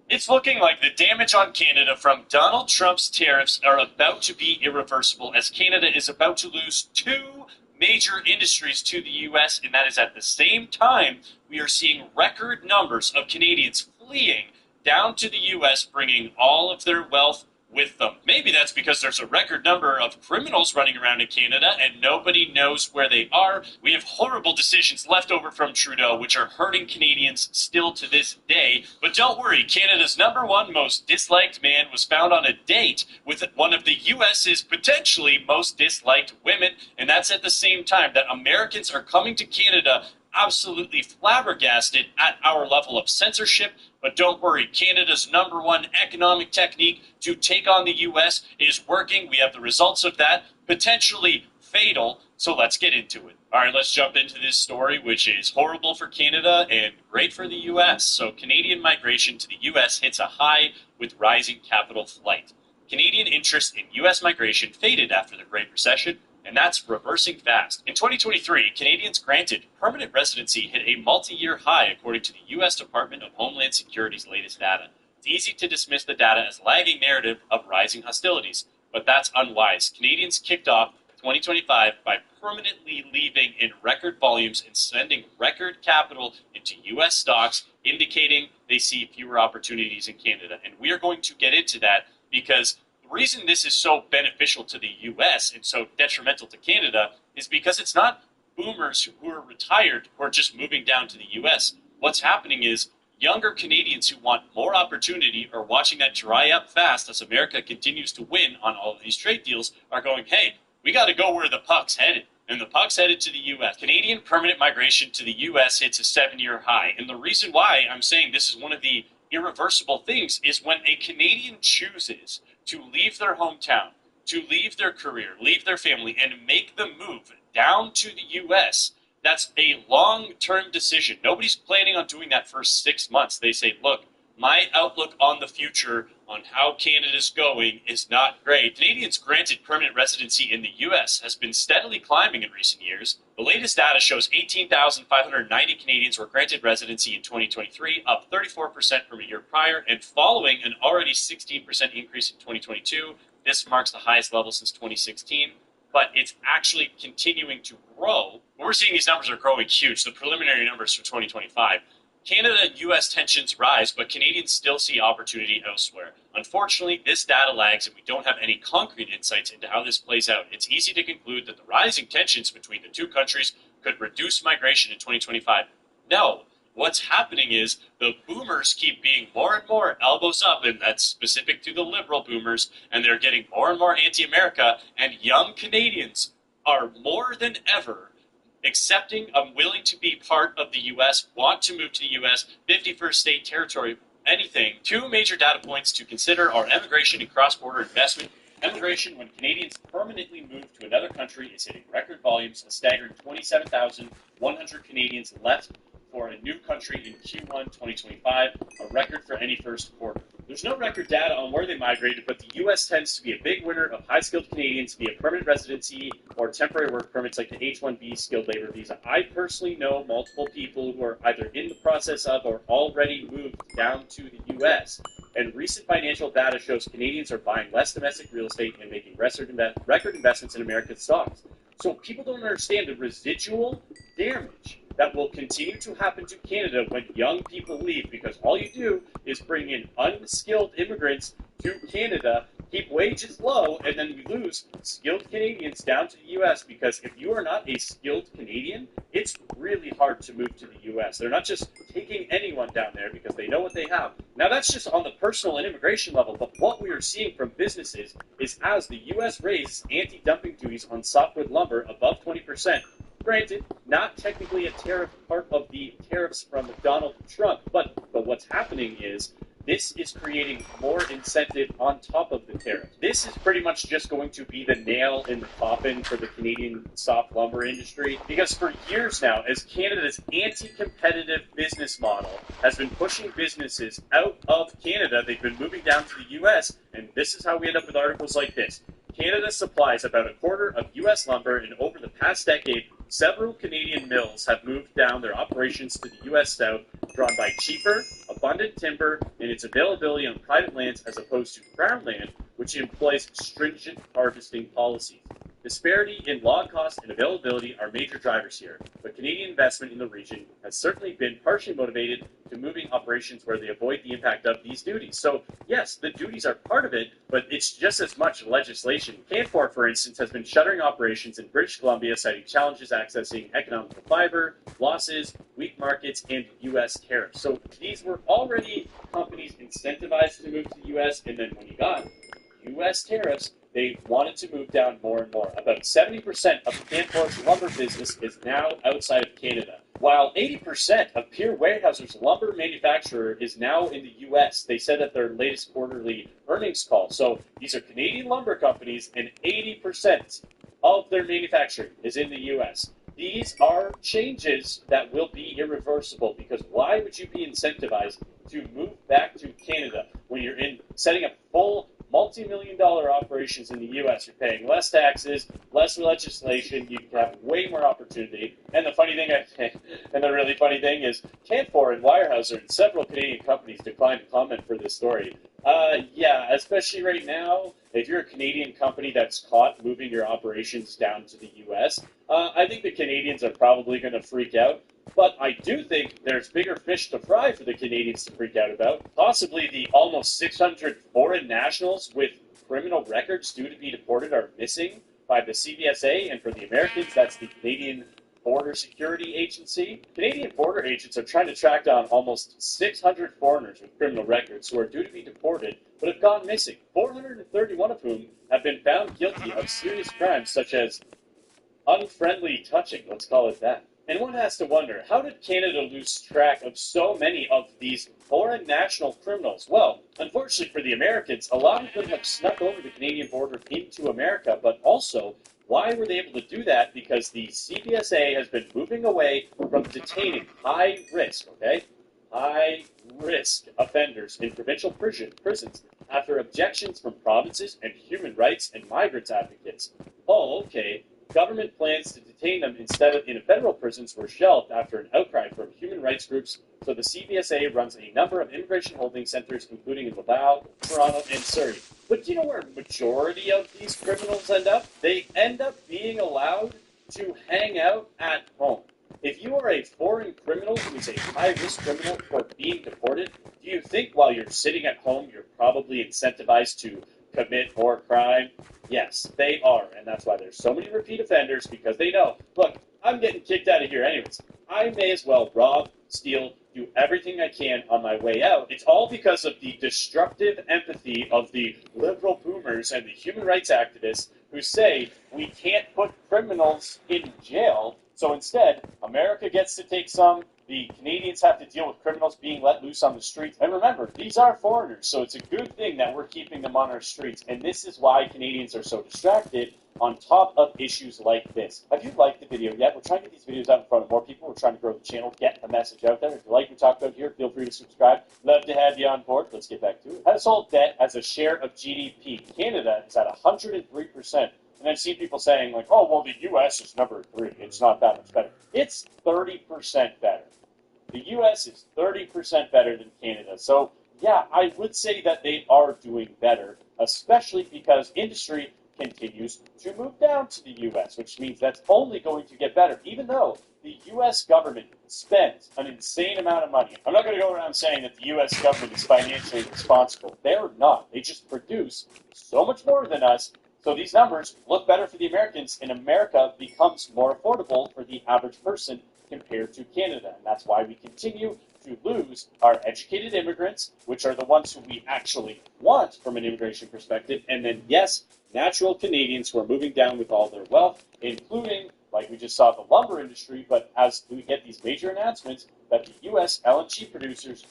It's looking like the damage on Canada from Donald Trump's tariffs are about to be irreversible, as Canada is about to lose 2 major industries to the U.S., and that is at the same time we are seeing record numbers of Canadians fleeing down to the U.S., bringing all of their wealth with them. Maybe that's because there's a record number of criminals running around in Canada and nobody knows where they are. We have horrible decisions left over from Trudeau, which are hurting Canadians still to this day. But don't worry, Canada's #1 most disliked man was found on a date with one of the U.S.'s potentially most disliked women, and that's at the same time that Americans are coming to Canada absolutely flabbergasted at our level of censorship. But don't worry, Canada's #1 economic technique to take on the U.S. is working. We have the results of that, potentially fatal. So let's get into it. All right, let's jump into this story, which is horrible for Canada and great for the U.S. So Canadian migration to the U.S. hits a high with rising capital flight. Canadian interest in U.S. migration faded after the Great Recession, and that's reversing fast. In 2023, Canadians granted permanent residency hit a multi-year high according to the U.S. Department of Homeland Security's latest data. It's easy to dismiss the data as a lagging narrative of rising hostilities, but that's unwise. Canadians kicked off 2025 by permanently leaving in record volumes and sending record capital into U.S. stocks, indicating they see fewer opportunities in Canada. And we are going to get into that because the reason this is so beneficial to the U.S. and so detrimental to Canada is because it's not boomers who are retired who are just moving down to the U.S. What's happening is younger Canadians who want more opportunity are watching that dry up fast as America continues to win on all of these trade deals are going, hey, we got to go where the puck's headed. And the puck's headed to the U.S. Canadian permanent migration to the U.S. hits a 7-year high. And the reason why I'm saying this is one of the irreversible things is when a Canadian chooses to leave their hometown, to leave their career, leave their family, and make the move down to the U.S., that's a long-term decision. Nobody's planning on doing that for 6 months. They say, look, my outlook on the future, on how Canada's going, is not great. Canadians granted permanent residency in the U.S. has been steadily climbing in recent years. The latest data shows 18,590 Canadians were granted residency in 2023, up 34% from a year prior, and following an already 16% increase in 2022. This marks the highest level since 2016. But it's actually continuing to grow. We're seeing these numbers are growing huge. The preliminary numbers for 2025. Canada and U.S. tensions rise, but Canadians still see opportunity elsewhere. Unfortunately, this data lags and we don't have any concrete insights into how this plays out. It's easy to conclude that the rising tensions between the two countries could reduce migration in 2025. No. What's happening is the boomers keep being more and more elbows up, and that's specific to the liberal boomers, and they're getting more and more anti-America, and young Canadians are more than ever accepting and willing to be part of the U.S., want to move to the U.S., 51st state territory, anything. 2 major data points to consider are emigration and cross-border investment. Emigration, when Canadians permanently move to another country, is hitting record volumes. A staggering 27,100 Canadians left for a new country in Q1 2025, a record for any first quarter. There's no record data on where they migrated, but the U.S. tends to be a big winner of high-skilled Canadians via permanent residency or temporary work permits like the H-1B skilled labor visa. I personally know multiple people who are either in the process of or already moved down to the U.S., and recent financial data shows Canadians are buying less domestic real estate and making record investments in American stocks. So people don't understand the residual damage that will continue to happen to Canada when young people leave, because all you do is bring in unskilled immigrants to Canada keep wages low, and then we lose skilled Canadians down to the U.S. because if you are not a skilled Canadian, it's really hard to move to the U.S. They're not just taking anyone down there because they know what they have. Now, that's just on the personal and immigration level, but what we are seeing from businesses is as the U.S. raises anti-dumping duties on softwood lumber above 20%, granted, not technically a tariff part of the tariffs from Donald Trump, but what's happening is this is creating more incentive on top of the tariff. This is pretty much just going to be the nail in the coffin for the Canadian soft lumber industry, because for years now, as Canada's anti-competitive business model has been pushing businesses out of Canada, they've been moving down to the U.S., and this is how we end up with articles like this. Canada supplies about a quarter of U.S. lumber, and over the past decade, several Canadian mills have moved down their operations to the U.S. South, drawn by cheaper, abundant timber and its availability on private lands as opposed to crown land, which employs stringent harvesting policies. Disparity in log cost and availability are major drivers here, but Canadian investment in the region has certainly been partially motivated to moving operations where they avoid the impact of these duties. So, yes, the duties are part of it, but it's just as much legislation. Canfor, for instance, has been shuttering operations in British Columbia, citing challenges accessing economical fiber, losses, weak markets, and U.S. tariffs. So these were already companies incentivized to move to the U.S., and then when you got U.S. tariffs, they wanted to move down more and more. About 70% of Canfor's lumber business is now outside of Canada, while 80% of Pierre Weyerhaeuser's lumber manufacturer is now in the U.S. They said at their latest quarterly earnings call. So these are Canadian lumber companies, and 80% of their manufacturing is in the U.S. These are changes that will be irreversible, because why would you be incentivized to move back to Canada when you're in setting up full multi-million-dollar operations in the U.S.? You're paying less taxes, less legislation, you have way more opportunity. And the funny thing, and the really funny thing is, Canfor and Weyerhaeuser and several Canadian companies declined to comment for this story. Yeah, especially right now, if you're a Canadian company that's caught moving your operations down to the U.S., I think the Canadians are probably going to freak out. But I do think there's bigger fish to fry for the Canadians to freak out about. Possibly the almost 600 foreign nationals with criminal records due to be deported are missing by the CBSA, and for the Americans, that's the Canadian Border Security Agency. Canadian border agents are trying to track down almost 600 foreigners with criminal records who are due to be deported but have gone missing, 431 of whom have been found guilty of serious crimes such as unfriendly touching, let's call it that. And one has to wonder, how did Canada lose track of so many of these foreign national criminals? Well, unfortunately for the Americans, a lot of them have snuck over the Canadian border into America, but also, why were they able to do that? Because the CBSA has been moving away from detaining high-risk offenders in provincial prisons after objections from provinces and human rights and migrants advocates. Oh, okay. Government plans to detain them instead of in federal prisons were shelved after an outcry from human rights groups, so the CBSA runs a number of immigration holding centers, including in Laval, Toronto, and Surrey. But do you know where a majority of these criminals end up? They end up being allowed to hang out at home. If you are a foreign criminal who is a high-risk criminal for being deported, do you think while you're sitting at home you're probably incentivized to commit more crime? Yes, they are, and that's why there's so many repeat offenders, because they know, look, I'm getting kicked out of here anyways. I may as well rob, steal, do everything I can on my way out. It's all because of the destructive empathy of the liberal boomers and the human rights activists who say we can't put criminals in jail, so instead, America gets to take some, the Canadians have to deal with criminals being let loose on the streets. And remember, these are foreigners, so it's a good thing that we're keeping them on our streets. And this is why Canadians are so distracted on top of issues like this. If you liked the video yet, we're trying to get these videos out in front of more people. We're trying to grow the channel, get the message out there. If you like what we talked about here, feel free to subscribe. Love to have you on board. Let's get back to it. Household debt as a share of GDP. Canada is at 103%. And I've seen people saying, like, oh, well, the U.S. is number 3. It's not that much better. It's 30% better. The U.S. is 30% better than Canada. So, yeah, I would say that they are doing better, especially because industry continues to move down to the U.S., which means that's only going to get better, even though the the U.S. government spends an insane amount of money. I'm not going to go around saying that the U.S. government is financially responsible. They're not. They just produce so much more than us. So these numbers look better for the Americans, and America becomes more affordable for the average person compared to Canada. And that's why we continue to lose our educated immigrants, which are the ones who we actually want from an immigration perspective. And then, yes, natural Canadians who are moving down with all their wealth, including, like we just saw, the lumber industry. But as we get these major announcements that the U.S. LNG producers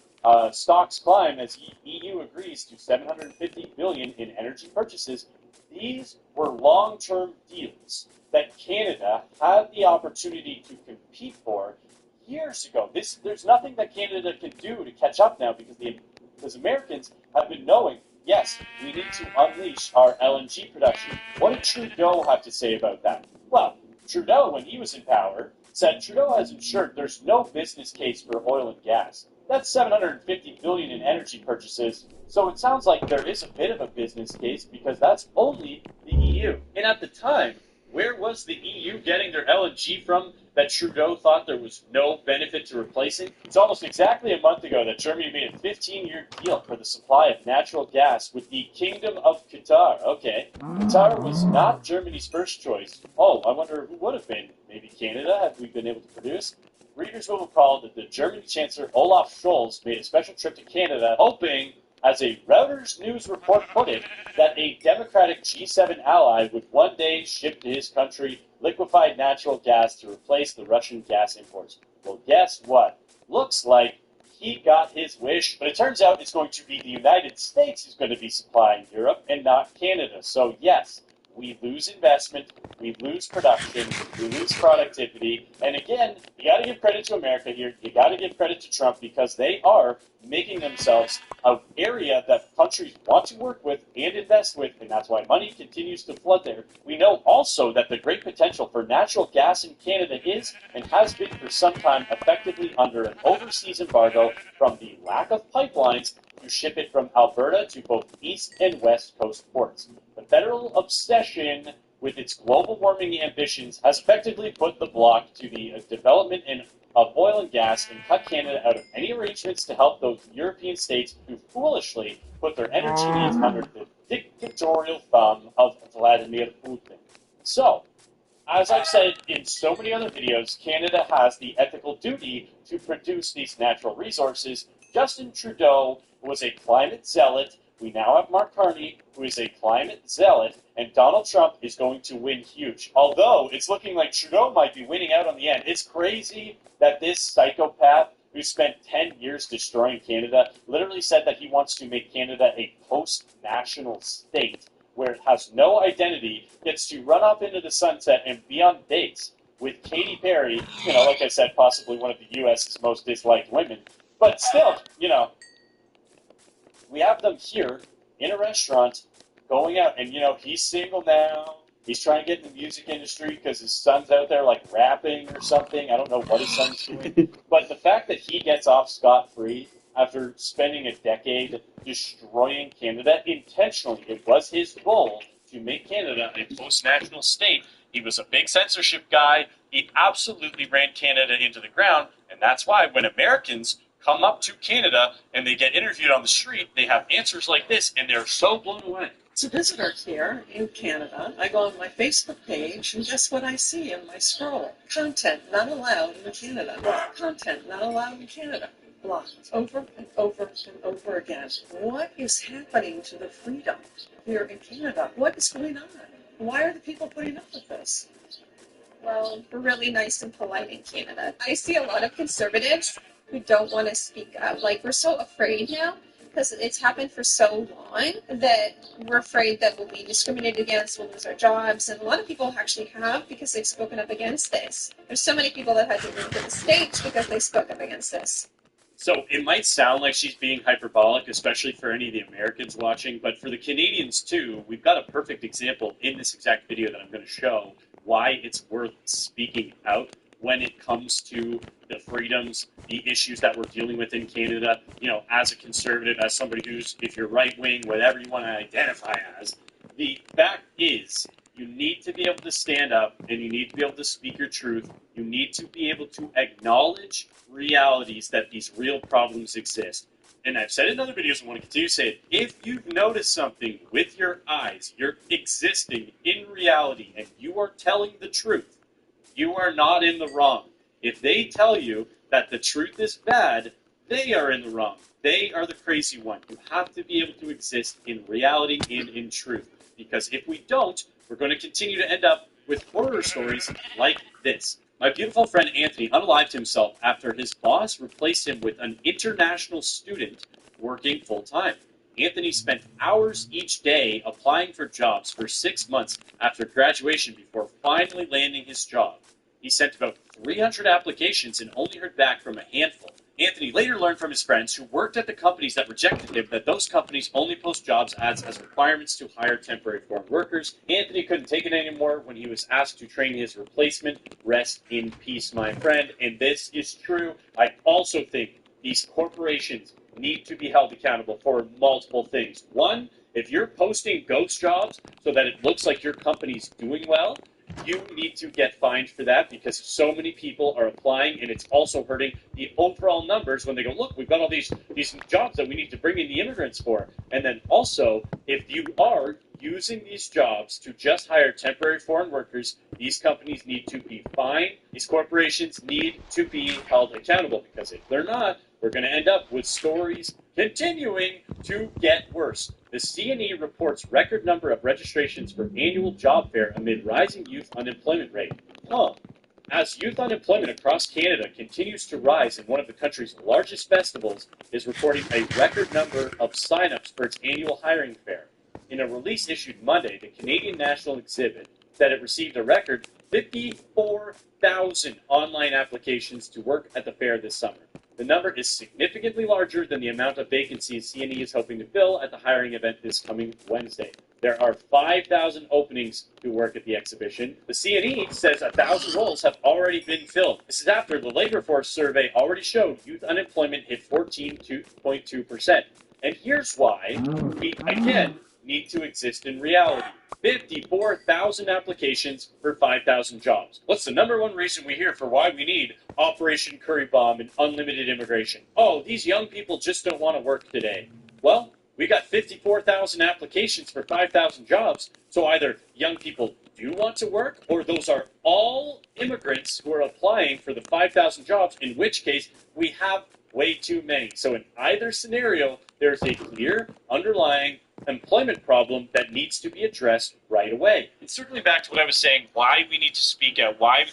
stocks climb as EU agrees to $750 billion in energy purchases, these were long-term deals that Canada had the opportunity to compete for years ago. There's nothing that Canada can do to catch up now because Americans have been knowing, yes, we need to unleash our LNG production. What did Trudeau have to say about that? Well, Trudeau, when he was in power, said Trudeau has ensured there's no business case for oil and gas. That's $750 billion in energy purchases. So it sounds like there is a bit of a business case because that's only the EU. And at the time, where was the EU getting their LNG from that Trudeau thought there was no benefit to replacing? It's almost exactly a month ago that Germany made a 15-year deal for the supply of natural gas with the Kingdom of Qatar. Okay, Qatar was not Germany's first choice. Oh, I wonder who would have been. Maybe Canada, had we been able to produce? Readers will recall that the German Chancellor Olaf Scholz made a special trip to Canada, hoping, as a Reuters News report put it, that a democratic G7 ally would one day ship to his country liquefied natural gas to replace the Russian gas imports. Well, guess what? Looks like he got his wish, but it turns out it's going to be the United States who's going to be supplying Europe and not Canada. So yes, we lose investment, we lose production, we lose productivity, and again, you got to give credit to America here, you got to give credit to Trump because they are making themselves an area that countries want to work with and invest with, and that's why money continues to flood there. We know also that the great potential for natural gas in Canada is, and has been for some time, effectively under an overseas embargo from the lack of pipelines to ship it from Alberta to both east and west coast ports. The federal obsession with its global warming ambitions has effectively put the block to the development of oil and gas and cut Canada out of any arrangements to help those European states who foolishly put their energy needs under the dictatorial thumb of Vladimir Putin. So, as I've said in so many other videos, Canada has the ethical duty to produce these natural resources. Justin Trudeau was a climate zealot. We now have Mark Carney, who is a climate zealot, and Donald Trump is going to win huge. Although it's looking like Trudeau might be winning out on the end. It's crazy that this psychopath who spent 10 years destroying Canada literally said that he wants to make Canada a post-national state where it has no identity, gets to run off into the sunset and be on dates with Katy Perry, like I said, possibly one of the U.S.'s most disliked women. But still, we have them here in a restaurant going out, and he's single now. He's trying to get in the music industry because his son's out there like rapping or something. I don't know what his son's doing. But the fact that he gets off scot-free after spending a decade destroying Canada intentionally, it was his goal to make Canada a post-national state. He was a big censorship guy. He absolutely ran Canada into the ground, and that's why when Americans come up to Canada and they get interviewed on the street, they have answers like this, and they're so blown away. As a visitor here in Canada, I go on my Facebook page, and guess what I see in my scroll? Content not allowed in Canada. Content not allowed in Canada. Blocked over and over and over again. What is happening to the freedom here in Canada? What is going on? Why are the people putting up with this? Well, we're really nice and polite in Canada. I see a lot of conservatives who don't want to speak up. Like, we're so afraid now because it's happened for so long that we're afraid that we'll be discriminated against, we'll lose our jobs, and a lot of people actually have because they've spoken up against this. There's so many people that had to move to the States because they spoke up against this. So it might sound like she's being hyperbolic, especially for any of the Americans watching, but for the Canadians too, we've got a perfect example in this exact video that I'm going to show why it's worth speaking out when it comes to the freedoms, the issues that we're dealing with in Canada. As a conservative, as somebody who's, if you're right-wing, whatever you want to identify as, the fact is, You need to be able to stand up and you need to be able to speak your truth. You need to be able to acknowledge realities that these real problems exist. And I've said in other videos, I want to continue to say it, if you've noticed something with your eyes, you're existing in reality, and you are telling the truth, you are not in the wrong. If they tell you that the truth is bad, they are in the wrong. They are the crazy one. You have to be able to exist in reality and in truth. Because if we don't, we're going to continue to end up with horror stories like this. My beautiful friend Anthony unalived himself after his boss replaced him with an international student working full-time. Anthony spent hours each day applying for jobs for 6 months after graduation before finally landing his job. He sent about 300 applications and only heard back from a handful. Anthony later learned from his friends who worked at the companies that rejected him that those companies only post jobs ads as requirements to hire temporary foreign workers. Anthony couldn't take it anymore when he was asked to train his replacement. Rest in peace, my friend. And this is true. I also think these corporations need to be held accountable for multiple things. One, if you're posting ghost jobs so that it looks like your company's doing well, you need to get fined for that because so many people are applying and it's also hurting the overall numbers when they go, look, we've got all these jobs that we need to bring in the immigrants for. And then also, if you are using these jobs to just hire temporary foreign workers, these companies need to be fined. These corporations need to be held accountable because if they're not, we're going to end up with stories continuing to get worse. The C&E reports record number of registrations for annual job fair amid rising youth unemployment rate. As youth unemployment across Canada continues to rise and one of the country's largest festivals is reporting a record number of sign-ups for its annual hiring fair. In a release issued Monday, the Canadian National Exhibit said it received a record 54,000 online applications to work at the fair this summer. The number is significantly larger than the amount of vacancies C&E is hoping to fill at the hiring event this coming Wednesday. There are 5,000 openings to work at the exhibition. The C&E says 1,000 roles have already been filled. This is after the labor force survey already showed youth unemployment hit 14.2%. And here's why we, again, need to exist in reality. 54,000 applications for 5,000 jobs. What's the number one reason we hear for why we need Operation Curry Bomb and unlimited immigration? Oh, these young people just don't want to work today. Well, we got 54,000 applications for 5,000 jobs, so either young people do want to work, or those are all immigrants who are applying for the 5,000 jobs, in which case we have way too many. So in either scenario, there's a clear underlying employment problem that needs to be addressed right away. And circling back to what I was saying, why we need to speak out, why...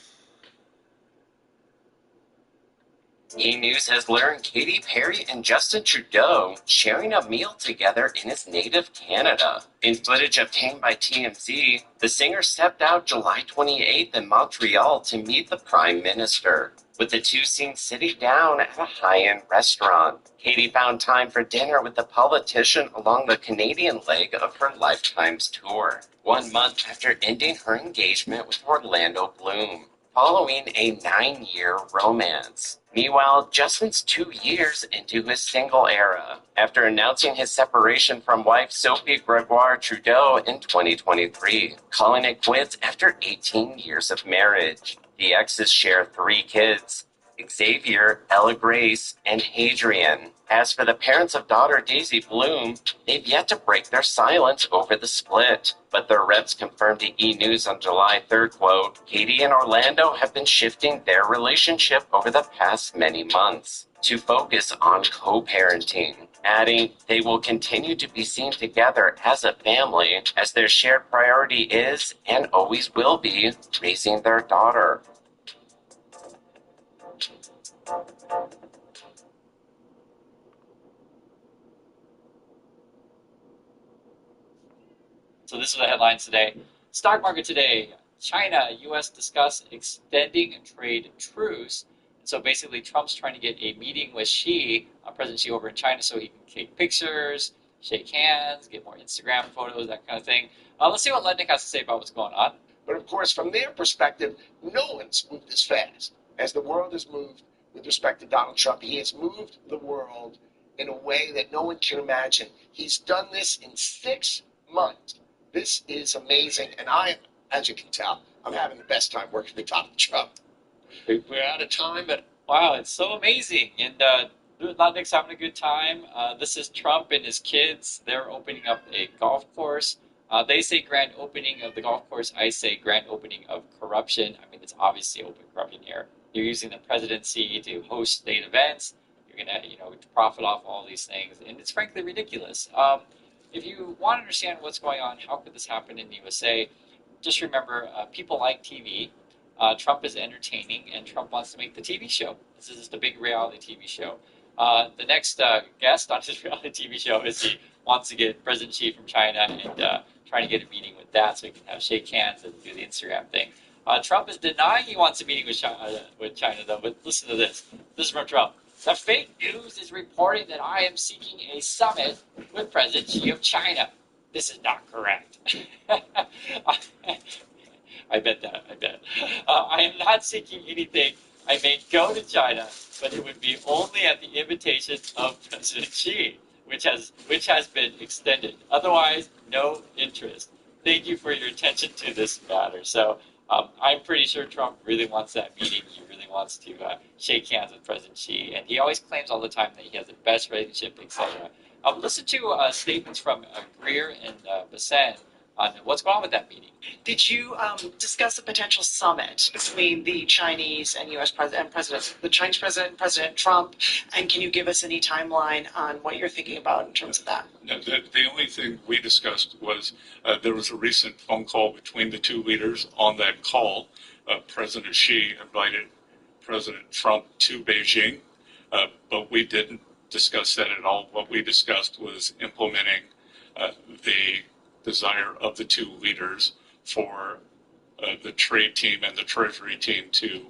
E! News has learned Katy Perry and Justin Trudeau sharing a meal together in his native Canada. In footage obtained by TMZ, the singer stepped out July 28th in Montreal to meet the Prime Minister, with the two seen sitting down at a high-end restaurant. Katy found time for dinner with the politician along the Canadian leg of her Lifetimes tour, 1 month after ending her engagement with Orlando Bloom, following a 9-year romance. Meanwhile, Justin's 2 years into his single era, after announcing his separation from wife Sophie Gregoire Trudeau in 2023, calling it quits after 18 years of marriage. The exes share 3 kids, Xavier, Ella Grace, and Hadrian. As for the parents of daughter Daisy Bloom, they've yet to break their silence over the split. But their reps confirmed to E! News on July 3rd, quote, Katy and Orlando have been shifting their relationship over the past many months to focus on co-parenting, adding they will continue to be seen together as a family as their shared priority is and always will be raising their daughter. So this is the headlines today. Stock market today. China, U.S. discuss extending trade truce. So basically, Trump's trying to get a meeting with President Xi over in China so he can take pictures, shake hands, get more Instagram photos, that kind of thing. Let's see what Lednick has to say about what's going on. But of course, from their perspective, no one's moved as fast as the world has moved with respect to Donald Trump. He has moved the world in a way that no one can imagine. He's done this in 6 months. This is amazing, and I am As you can tell, I'm having the best time working with Donald Trump. We're out of time, but wow, it's so amazing. And Nick's having a good time. This is Trump and his kids. They're opening up a golf course. They say grand opening of the golf course. I say grand opening of corruption. I mean, it's obviously open corruption here. You're using the presidency to host state events. You're going to, to profit off all these things. And it's frankly ridiculous. If you want to understand what's going on, how could this happen in the USA, just remember, people like TV. Trump is entertaining, and Trump wants to make the TV show. This is just a big reality TV show. The next guest on his reality TV show is he wants to get President Xi from China and trying to get a meeting with that so he can have shake hands and do the Instagram thing. Trump is denying he wants a meeting with China, though. But listen to this. This is from Trump. The fake news is reporting that I am seeking a summit with President Xi of China. This is not correct. I bet that. I am not seeking anything. I may go to China, but it would be only at the invitation of President Xi, which has been extended. Otherwise, no interest. Thank you for your attention to this matter. So I'm pretty sure Trump really wants that meeting. He really wants to shake hands with President Xi, and he always claims all the time that he has the best relationship, etc. Listen to statements from Greer and Bassan on what's going on with that meeting. Did you discuss a potential summit between the Chinese and U.S. presidents, the Chinese president, President Trump, and can you give us any timeline on what you're thinking about in terms of that? No, the only thing we discussed was there was a recent phone call between the two leaders. On that call, President Xi invited President Trump to Beijing, but we didn't discuss that at all. What we discussed was implementing the desire of the two leaders for the trade team and the treasury team to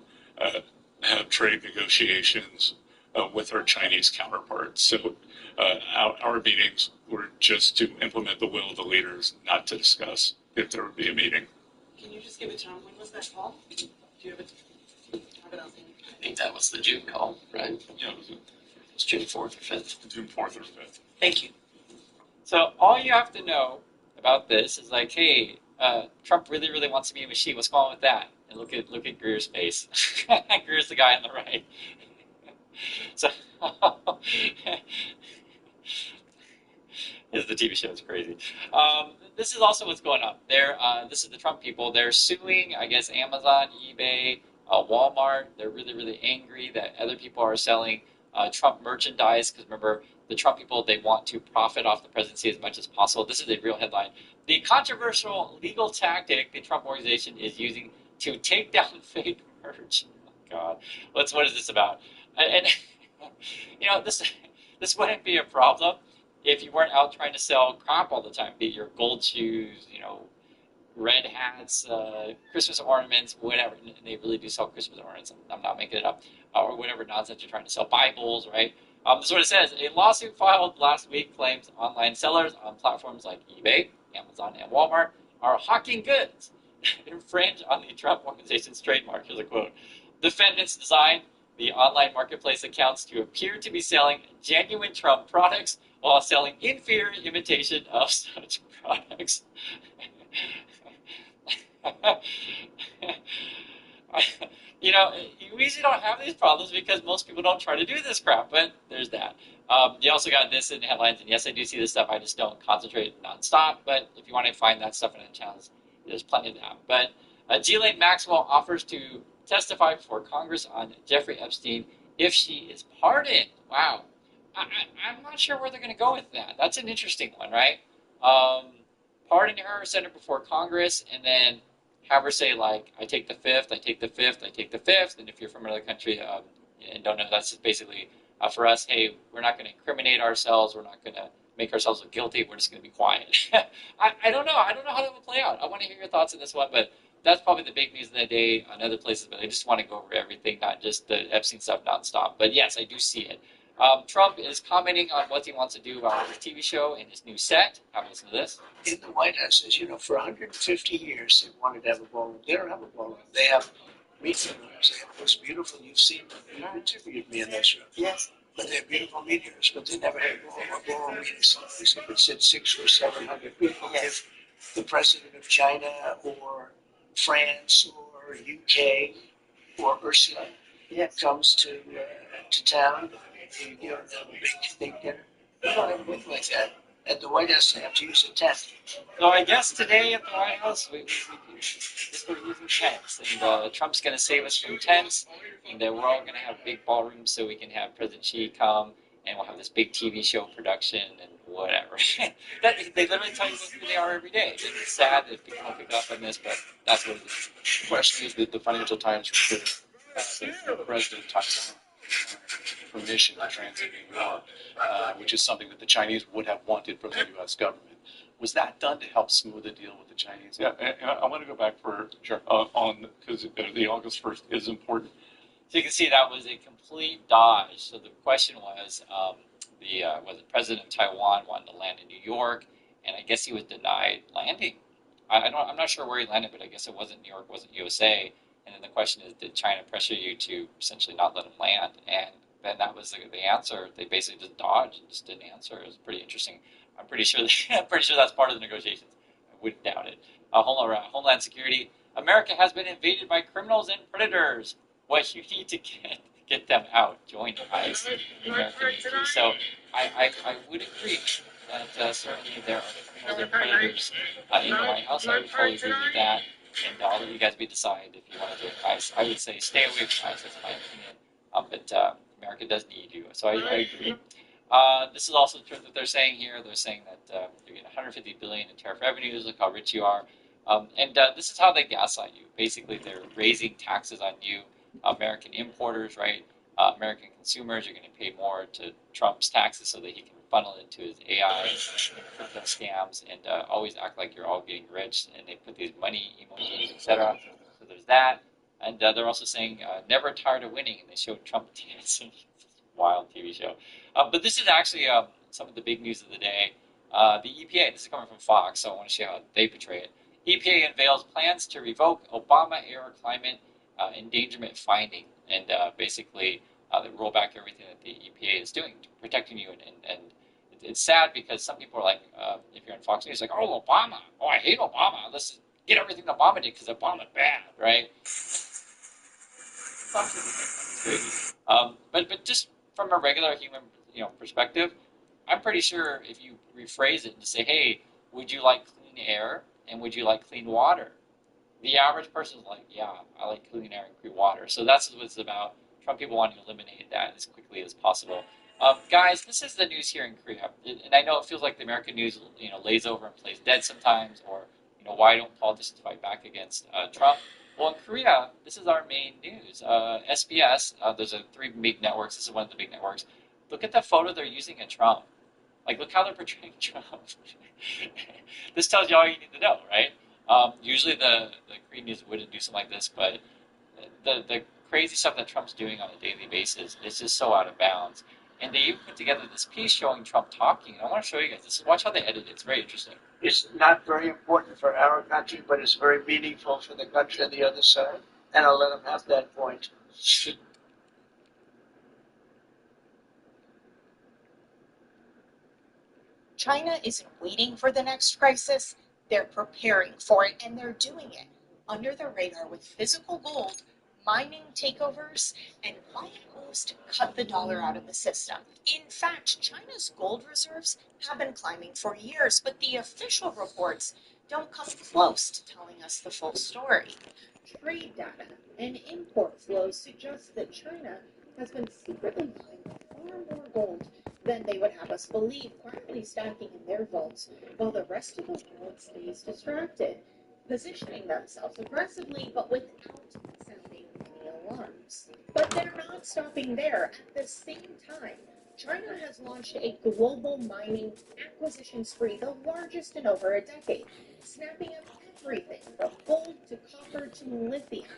have trade negotiations with our Chinese counterparts. So our meetings were just to implement the will of the leaders, not to discuss if there would be a meeting. Can you just give it time? When was that call? Do you have it on? I think that was the June call, right? Yeah, it's June 4th or 5th. June 4th or 5th. Thank you. So all you have to know about this is like, hey, Trump really, really wants to meet with Xi. What's going on with that? And look at Greer's face. Greer's the guy on the right. So the TV show is crazy. This is also what's going on. This is the Trump people. They're suing, I guess, Amazon, eBay, Walmart. They're really, really angry that other people are selling Trump merchandise, because remember, the Trump people, they want to profit off the presidency as much as possible. This is a real headline. The controversial legal tactic the Trump organization is using to take down fake merch. Oh, God. What is this about? And this wouldn't be a problem if you weren't out trying to sell crap all the time, be it your gold shoes, red hats, Christmas ornaments, whatever. And they really do sell Christmas ornaments. I'm not making it up. Or whatever nonsense you're trying to sell. Bibles, right? This is what it says. A lawsuit filed last week claims online sellers on platforms like eBay, Amazon, and Walmart are hawking goods that infringe on the Trump organization's trademark. Here's a quote. Defendants designed the online marketplace accounts to appear to be selling genuine Trump products while selling inferior imitation of such products. You usually don't have these problems because most people don't try to do this crap, but there's that. You also got this in the headlines, and yes, I do see this stuff. I just don't concentrate nonstop, but if you want to find that stuff in the channels, there's plenty of that. But Ghislaine Maxwell offers to testify before Congress on Jeffrey Epstein if she is pardoned. Wow. I'm not sure where they're going to go with that. That's an interesting one, right? Pardon her, send her before Congress, and then have her say, like, I take the fifth, I take the fifth, I take the fifth. And if you're from another country and don't know, that's just basically for us, hey, we're not going to incriminate ourselves. We're not going to make ourselves look guilty. We're just going to be quiet. I don't know. I don't know how that will play out. I want to hear your thoughts on this one, but that's probably the big news of the day on other places. But I just want to go over everything, not just the Epstein stuff nonstop. But yes, I do see it. Trump is commenting on what he wants to do about his TV show and his new set. Have a listen to this. In the White House says, for 150 years they wanted to have a ballroom. They don't have a ballroom. They have meeting rooms. They have those beautiful. You've seen them. You interviewed me in those rooms. Yes. But they're beautiful meeting rooms. But they never had a ballroom meeting someplace that could sit 600 or 700 people. If the president of China or France or UK or Ursula comes to town, you give them a big steak dinner. We don't have anything like that. At the White House, they have to use a tent. So I guess today at the White House, we're using tents, and Trump's going to save us from tents, and we're all going to have big ballrooms so we can have President Xi come, and we'll have this big TV show production and whatever. They literally tell you who they are every day. It's sad that people don't pick up on this, but that's what it is. The question is that the Financial Times reported that the president Taiwan permission to transit New York, which is something that the Chinese would have wanted from the U.S. government. Was that done to help smooth the deal with the Chinese? Yeah, and I want to go back for sure on because the August 1st is important. So you can see that was a complete dodge. So the question was the president of Taiwan wanted to land in New York, and I guess he was denied landing. I'm not sure where he landed, but I guess it wasn't New York, wasn't USA. And then the question is, did China pressure you to essentially not let him land? And then that was the answer. They basically just dodged and just didn't answer. It was pretty interesting. I'm pretty sure that's part of the negotiations. I wouldn't doubt it. Homeland Security. America has been invaded by criminals and predators. What you need to get them out. Join ICE. So I would agree that certainly there are criminals and predators in the White House. I would totally agree with that. And I'll let you guys decide if you want to join ICE. I would say stay away from ICE. That's my opinion. But America does need you. So I agree. This is also the truth that they're saying here. They're saying that you're getting $150 billion in tariff revenues. Look how rich you are. And this is how they gaslight you. Basically, they're raising taxes on you, American importers, right? American consumers are going to pay more to Trump's taxes so that he can funnel into his AI and crypto scams and always act like you're all getting rich. And they put these money emojis, etc. So there's that. And they're also saying never tired of winning. And they showed Trump dancing. Wild TV show. But this is actually some of the big news of the day. The EPA, this is coming from Fox, so I want to show how they portray it. EPA unveils plans to revoke Obama-era climate endangerment finding. And basically, they roll back everything that the EPA is doing, protecting you. And it's sad because some people are like, if you're on Fox News, like, oh, Obama. Oh, I hate Obama. Let's get everything Obama did because Obama's bad, right? But just from a regular human perspective, I'm pretty sure if you rephrase it to say, hey, would you like clean air and would you like clean water? The average person is like, yeah, I like clean air and clean water. So that's what it's about. Trump people want to eliminate that as quickly as possible. Guys, this is the news here in Korea. And I know it feels like the American news lays over and plays dead sometimes, or why don't politicians fight back against Trump? Well, in Korea, this is our main news. SBS, there's 3 big networks. This is one of the big networks. Look at the photo they're using of Trump. Like, look how they're portraying Trump. This tells you all you need to know, right? Usually the Korean news wouldn't do something like this, but the crazy stuff that Trump's doing on a daily basis is just so out of bounds. And they even put together this piece showing Trump talking. And I want to show you guys this. Watch how they edit it. It's very interesting. It's not very important for our country, but it's very meaningful for the country on the other side. And I'll let them have that point. China isn't waiting for the next crisis. They're preparing for it, and they're doing it under the radar with physical gold, mining takeovers, and buying moves to cut the dollar out of the system. In fact, China's gold reserves have been climbing for years, but the official reports don't come close to telling us the full story. Trade data and import flows suggest that China has been secretly buying far more gold than they would have us believe, quietly stacking in their vaults, while the rest of the world stays distracted, positioning themselves aggressively but without sounding any alarms. But they're not stopping there. At the same time, China has launched a global mining acquisition spree, the largest in over a decade, snapping up everything from gold to copper to lithium.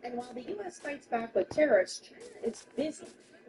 And while the U.S. fights back with tariffs, China is busy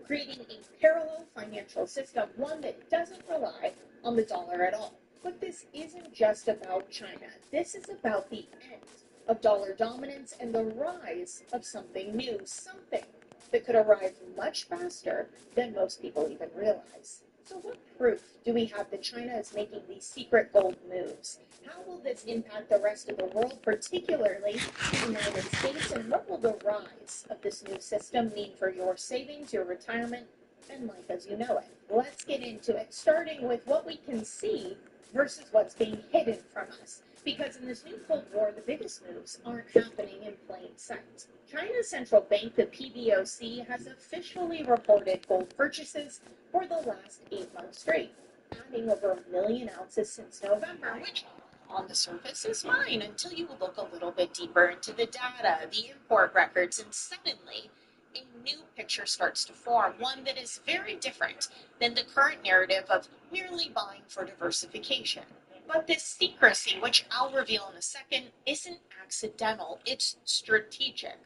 creating a parallel financial system, one that doesn't rely on the dollar at all. But this isn't just about China. This is about the end of dollar dominance and the rise of something new, something that could arrive much faster than most people even realize. So what proof do we have that China is making these secret gold moves? How will this impact the rest of the world, particularly the United States, and what will the rise of this new system mean for your savings, your retirement, and life as you know it? Let's get into it, starting with what we can see versus what's being hidden from us. Because in this new Cold War, the biggest moves aren't happening in plain sight. China's central bank, the PBOC, has officially reported gold purchases for the last 8 months straight, adding over 1 million ounces since November, which on the surface is fine until you look a little bit deeper into the data, the import records, and suddenly a new picture starts to form, one that is very different than the current narrative of merely buying for diversification. But this secrecy, which I'll reveal in a second, isn't accidental, it's strategic.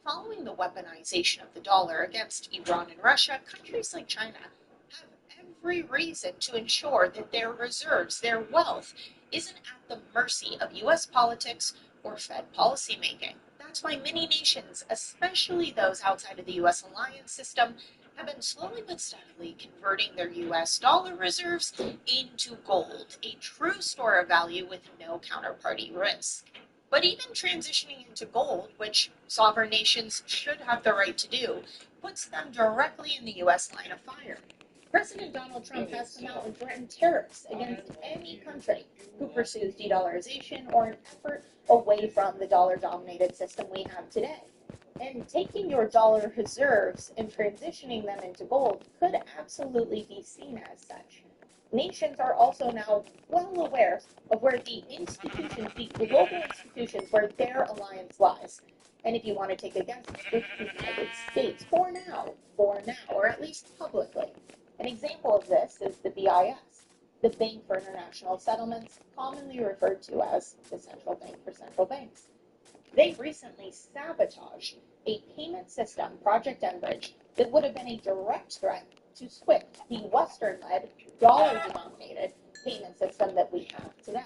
Following the weaponization of the dollar against Iran and Russia, countries like China have every reason to ensure that their reserves, their wealth, isn't at the mercy of U.S. politics or Fed policymaking. That's why many nations, especially those outside of the U.S. alliance system, have been slowly but steadily converting their U.S. dollar reserves into gold, a true store of value with no counterparty risk. But even transitioning into gold, which sovereign nations should have the right to do, puts them directly in the U.S. line of fire. President Donald Trump has come out and threatened tariffs against any country who pursues de-dollarization or an effort away from the dollar-dominated system we have today. And taking your dollar reserves and transitioning them into gold could absolutely be seen as such. Nations are also now well aware of where the institutions, the global institutions, where their alliance lies. And if you want to take a guess, it's the United States, for now, or at least publicly. An example of this is the BIS, the Bank for International Settlements, commonly referred to as the central bank for central banks. They recently sabotaged a payment system, Project Enbridge, that would have been a direct threat to SWIFT, the Western-led, dollar-denominated payment system that we have today.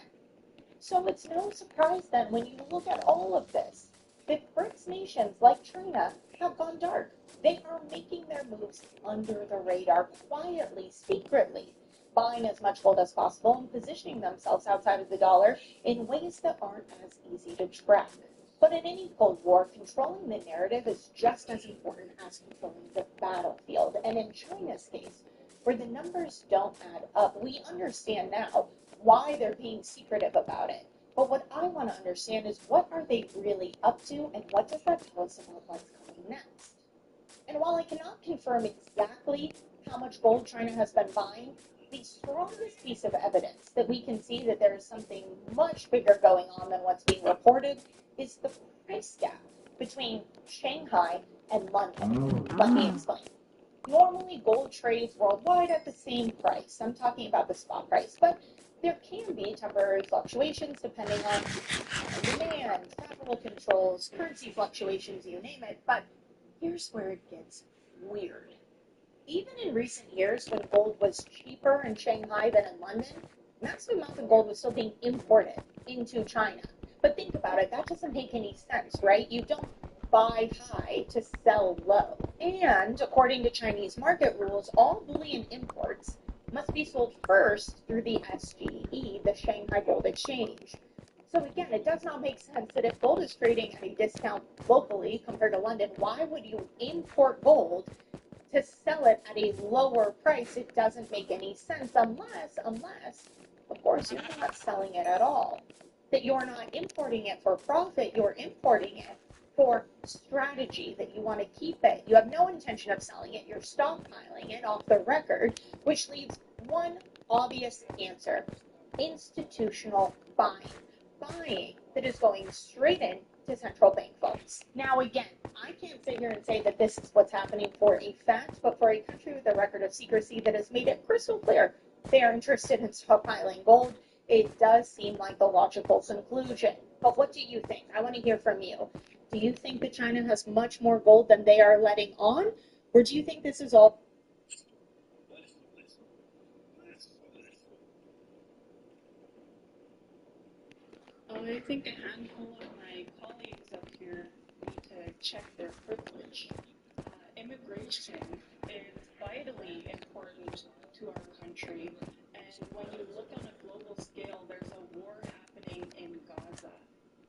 So it's no surprise then when you look at all of this, that BRICS nations like China have gone dark. They are making their moves under the radar, quietly, secretly, buying as much gold as possible and positioning themselves outside of the dollar in ways that aren't as easy to track. But in any Cold War, controlling the narrative is just as important as controlling the battlefield. And in China's case, where the numbers don't add up, we understand now why they're being secretive about it. But what I want to understand is, what are they really up to, and what does that tell us about what's coming next? And while I cannot confirm exactly how much gold China has been buying, the strongest piece of evidence that we can see that there is something much bigger going on than what's being reported is the price gap between Shanghai and London. Let me explain. Normally, gold trades worldwide at the same price. I'm talking about the spot price, but there can be temporary fluctuations depending on demand, capital controls, currency fluctuations, you name it. But here's where it gets weird. Even in recent years, when gold was cheaper in Shanghai than in London, massive amounts of gold was still being imported into China. But think about it, that doesn't make any sense, right? You don't buy high to sell low. And according to Chinese market rules, all bullion imports must be sold first through the SGE, the Shanghai Gold Exchange. So again, it does not make sense that if gold is trading at a discount locally compared to London, why would you import gold to sell it at a lower price? It doesn't make any sense unless, of course, you're not selling it at all. That you're not importing it for profit, you're importing it for strategy, that you want to keep it. You have no intention of selling it, you're stockpiling it off the record, which leaves one obvious answer: institutional buying. Buying that is going straight in to central bank vaults. Now again, I can't sit here and say that this is what's happening for a fact, but for a country with a record of secrecy that has made it crystal clear they are interested in stockpiling gold, it does seem like the logical conclusion. But what do you think? I want to hear from you. Do you think that China has much more gold than they are letting on? Or do you think this is all... I think a handful of my colleagues up here need to check their privilege. Immigration is by vitally important to our country. And when you look on a global scale, there's a war happening in Gaza.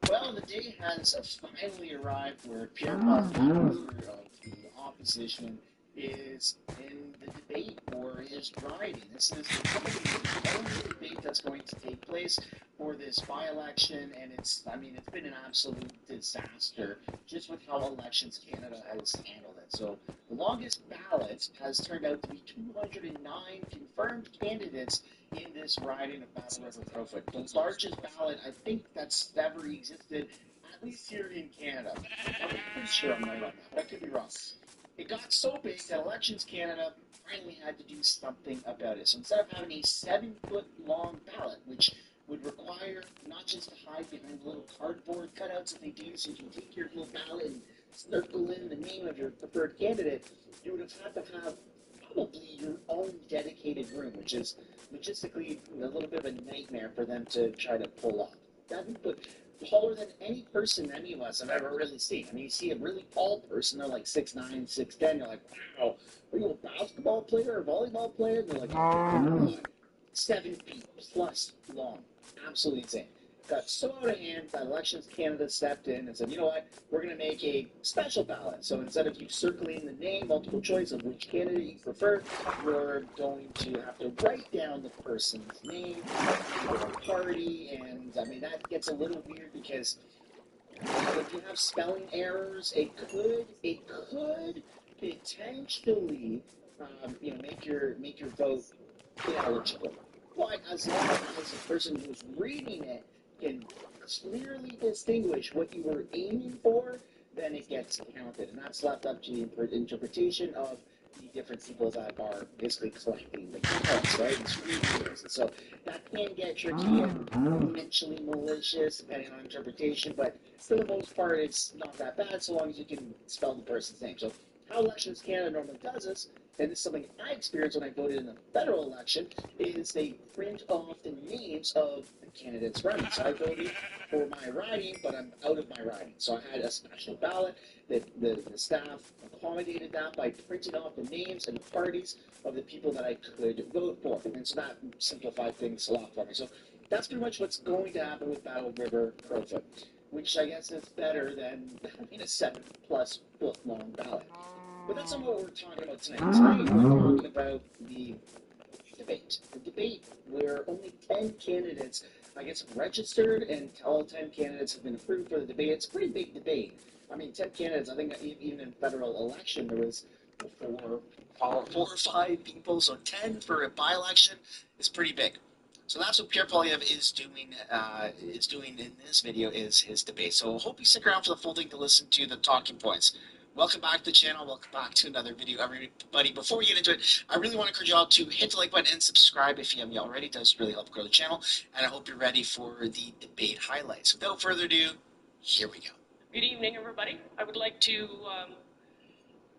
Well, the day has finally arrived where Pierre Paul, leader of the opposition, is in the debate for his riding. This is probably the only debate that's going to take place for this by-election, and it's been an absolute disaster just with how Elections Canada has handled it. So the longest ballot has turned out to be 209 confirmed candidates in this riding of Battle River Crowfoot. The largest ballot I think that's ever existed, at least here in Canada. I'm pretty sure I'm right on that, but I could be wrong. It got so big that Elections Canada finally had to do something about it. So instead of having a 7-foot long ballot, which would require not just to hide behind little cardboard cutouts that they do so you can take your little ballot and circle in the name of your preferred candidate, you would have had to have probably your own dedicated room, which is logistically a little bit of a nightmare for them to try to pull off. That would put taller than any person any of us have ever really seen. I mean, you see a really tall person, they're like 6'9", 6'10", you're like, wow, are you a basketball player or a volleyball player? And they're like, 7 feet plus long. Absolutely insane. Got so out of hand that Elections Canada stepped in and said, you know what, we're going to make a special ballot. So instead of you circling the name, multiple choice of which candidate you prefer, you're going to have to write down the person's name, their party, and I mean, that gets a little weird because if you have spelling errors, it could potentially, make your vote ineligible. But as long as the person who's reading it can clearly distinguish what you were aiming for, then it gets counted. And that's left up to the interpretation of the different people that are basically collecting the counts, right? It's readers. And so that can get tricky and potentially malicious depending on interpretation, but for the most part, it's not that bad so long as you can spell the person's name. So how Elections Canada normally does this, and this is something I experienced when I voted in the federal election, is they print off the names of the candidates running. So I voted for my riding, but I'm out of my riding. So I had a special ballot that the staff accommodated that by printing off the names and the parties of the people that I could vote for. And so that simplified things a lot for me. So that's pretty much what's going to happen with Battle River Crowfoot, which I guess is better than having a 7+ foot long ballot. But that's not what we're talking about tonight. Tonight we're talking about the debate where only 10 candidates, I guess, registered, and all 10 candidates have been approved for the debate. It's a pretty big debate. I mean, 10 candidates, I think even in federal election there was four or five people, so 10 for a by-election is pretty big. So that's what Pierre Poilievre is doing in this video, is his debate. So I hope you stick around for the full thing to listen to the talking points. Welcome back to the channel. Welcome back to another video, everybody. Before we get into it, I really want to encourage you all to hit the like button and subscribe if you haven't already. It does really help grow the channel. And I hope you're ready for the debate highlights. Without further ado, here we go. Good evening, everybody. I would like to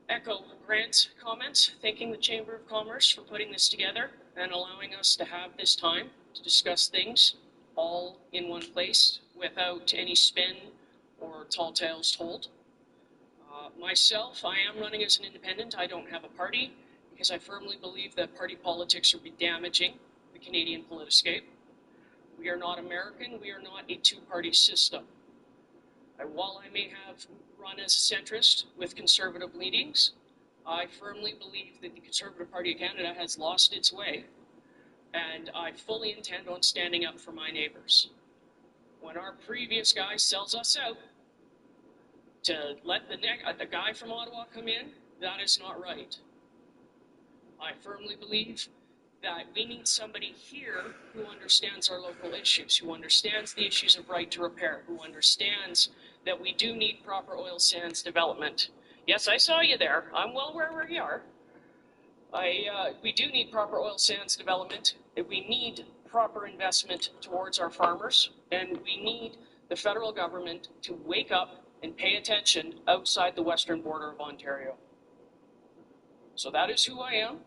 echo Grant's comments, thanking the Chamber of Commerce for putting this together and allowing us to have this time to discuss things all in one place without any spin or tall tales told. Myself, I am running as an independent. I don't have a party because I firmly believe that party politics would be damaging the Canadian politiscape. We are not American. We are not a two-party system. While I may have run as a centrist with conservative leanings, I firmly believe that the Conservative Party of Canada has lost its way, and I fully intend on standing up for my neighbours. When our previous guy sells us out, to let the guy from Ottawa come in, that is not right. I firmly believe that we need somebody here who understands our local issues, who understands the issues of right to repair, who understands that we do need proper oil sands development. Yes, I saw you there. I'm well aware where you are. We do need proper oil sands development. We need proper investment towards our farmers, and we need the federal government to wake up and pay attention outside the western border of Ontario. So that is who I am,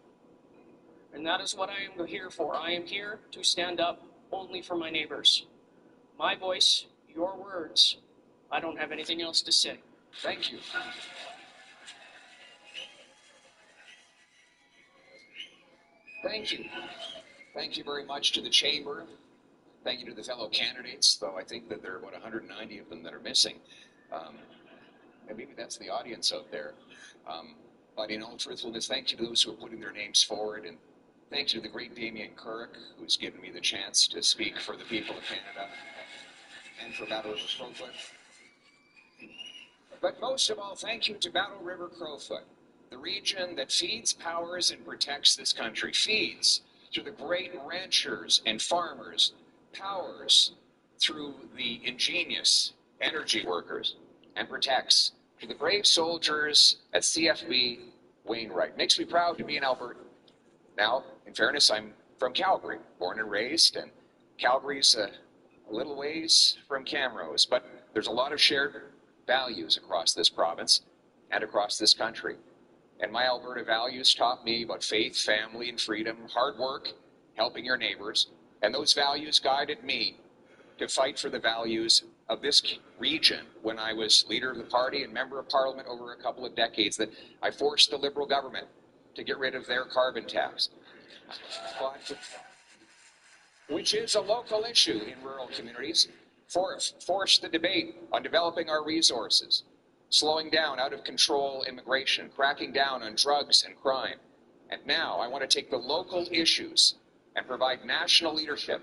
and that is what I am here for. I am here to stand up only for my neighbors. My voice, your words. I don't have anything else to say. Thank you. Thank you. Thank you very much to the Chamber. Thank you to the fellow candidates, though I think that there are about 190 of them that are missing. And maybe that's the audience out there. But in all truthfulness, thank you to those who are putting their names forward, and thank you to the great Damien Couric, who's given me the chance to speak for the people of Canada and for Battle River Crowfoot. But most of all, thank you to Battle River Crowfoot, the region that feeds, powers, and protects this country. Feeds through the great ranchers and farmers, powers through the ingenious energy workers, and protects through the brave soldiers at CFB Wainwright. Makes me proud to be an Albertan. Now, in fairness, I'm from Calgary, born and raised, and Calgary's a little ways from Camrose, but there's a lot of shared values across this province and across this country. And my Alberta values taught me about faith, family, and freedom, hard work, helping your neighbors, and those values guided me to fight for the values of this region when I was leader of the party and member of parliament over a couple of decades, that I forced the Liberal government to get rid of their carbon tax, which is a local issue in rural communities. Forced the debate on developing our resources, slowing down out of control immigration, cracking down on drugs and crime. And now I want to take the local issues and provide national leadership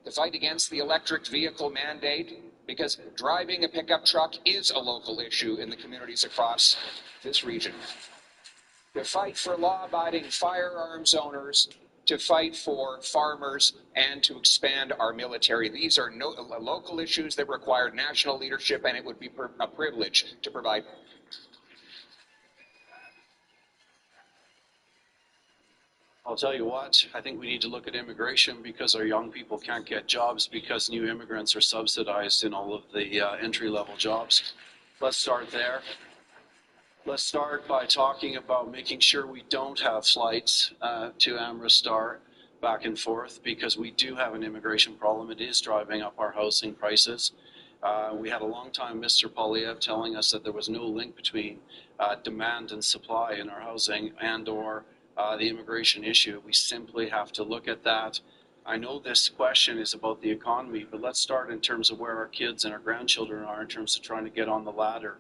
to fight against the electric vehicle mandate, because driving a pickup truck is a local issue in the communities across this region. To fight for law-abiding firearms owners, to fight for farmers, and to expand our military. These are local issues that require national leadership, and it would be a privilege to provide. I'll tell you what, I think we need to look at immigration, because our young people can't get jobs because new immigrants are subsidized in all of the entry-level jobs. Let's start there. Let's start by talking about making sure we don't have flights to Amritsar back and forth, because we do have an immigration problem. It is driving up our housing prices. We had a long time Mr. Polyev telling us that there was no link between demand and supply in our housing and or the immigration issue. We simply have to look at that. I know this question is about the economy, but let's start in terms of where our kids and our grandchildren are in terms of trying to get on the ladder.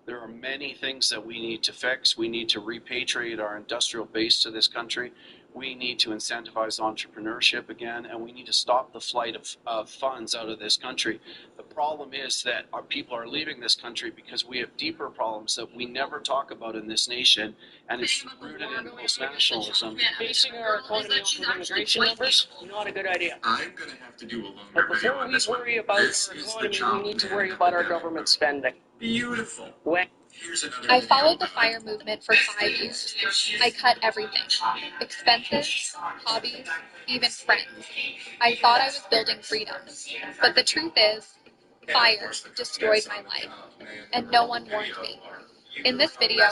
There are many things that we need to fix. We need to repatriate our industrial base to this country. We need to incentivize entrepreneurship again, and we need to stop the flight of funds out of this country. The problem is that our people are leaving this country because we have deeper problems that we never talk about in this nation, and it's rooted in post-nationalism. Basing our economy off of immigration numbers, not a good idea. I'm going to have to do a long But before we worry about our economy, we need to worry about our government spending. Beautiful. When I followed the FIRE movement for 5 years. I cut everything. Expenses, hobbies, even friends. I thought I was building freedom. But the truth is, FIRE destroyed my life. And no one warned me. In this video,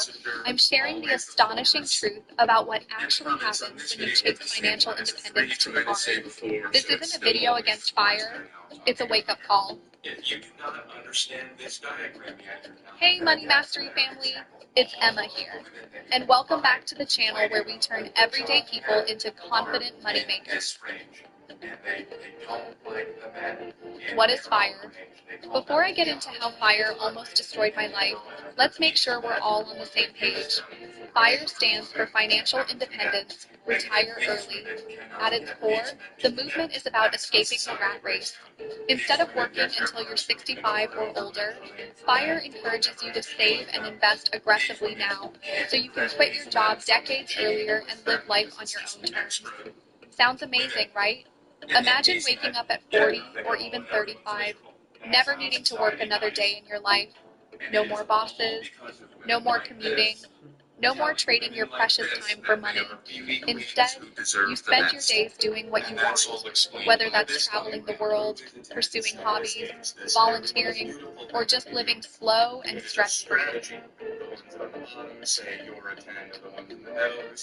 I'm sharing the astonishing truth about what actually happens when you chase financial independence too hard. This isn't a video against FIRE. It's a wake-up call. If you do not understand this diagram yet, Hey Money Mastery family, it's Emma here, and welcome back to the channel where we turn everyday people into confident money makers. What is FIRE? Before I get into how FIRE almost destroyed my life, let's make sure we're all on the same page. FIRE stands for Financial Independence, Retire Early. At its core, the movement is about escaping the rat race. Instead of working until you're 65 or older, FIRE encourages you to save and invest aggressively now, so you can quit your job decades earlier and live life on your own terms. Sounds amazing, right? Imagine waking up at 40 or even 35, never needing to work another day in your life. No more bosses, no more commuting, no more trading your precious time for money. Instead, you spend your days doing what you want, whether that's traveling the world, pursuing hobbies, volunteering, or just living slow and stress-free.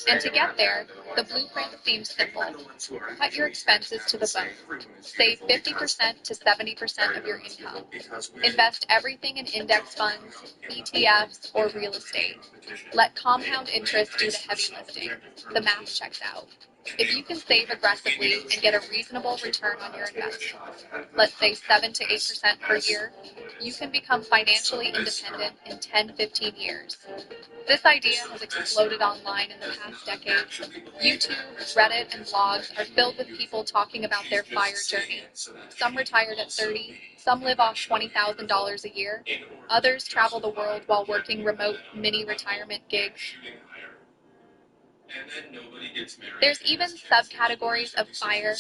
And to get there, the blueprint seems simple. Cut your expenses to the bone. Save 50% to 70% of your income. Invest everything in index funds, ETFs, or real estate. Let compound interest do the heavy lifting. The math checks out. If you can save aggressively and get a reasonable return on your investment, let's say 7 to 8% per year, you can become financially independent in 10-15 years. This idea has exploded online in the past decade. YouTube, Reddit, and blogs are filled with people talking about their FIRE journey. Some retired at 30, some live off $20,000 a year, others travel the world while working remote mini-retirement gigs. There's even subcategories of FIRE.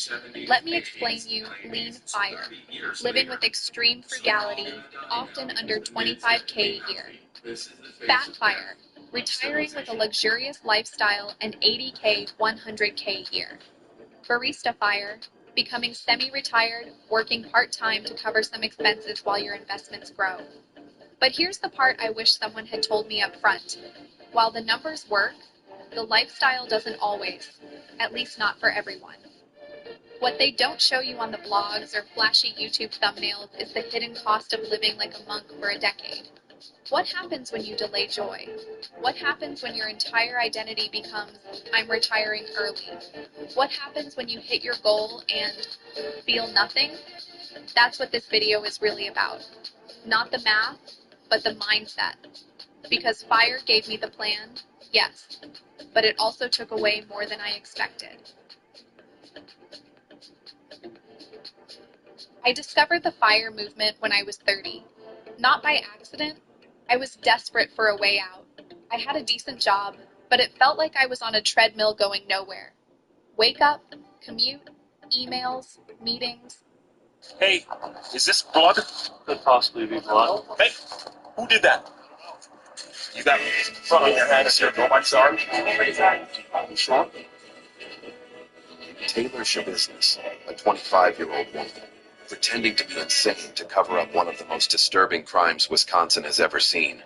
Let me explain you lean FIRE, living with extreme frugality, often under $25K a year. Fat FIRE, retiring with a luxurious lifestyle and $80K, $100K a year. Barista FIRE, becoming semi-retired, working part-time to cover some expenses while your investments grow. But here's the part I wish someone had told me up front. While the numbers work, the lifestyle doesn't always, at least not for everyone. What they don't show you on the blogs or flashy YouTube thumbnails is the hidden cost of living like a monk for a decade. What happens when you delay joy? What happens when your entire identity becomes, I'm retiring early? What happens when you hit your goal and feel nothing? That's what this video is really about. Not the math, but the mindset. Because FIRE gave me the plan, yes, but it also took away more than I expected. I discovered the FIRE movement when I was 30. Not by accident. I was desperate for a way out. I had a decent job, but it felt like I was on a treadmill going nowhere. Wake up, commute, emails, meetings. Hey, is this blood? Could possibly be blood. Hey, who did that? You got blood on your hands here. Go, my son. Sure. Taylor Shabusiness, a 25-year-old woman, pretending to be insane to cover up one of the most disturbing crimes Wisconsin has ever seen.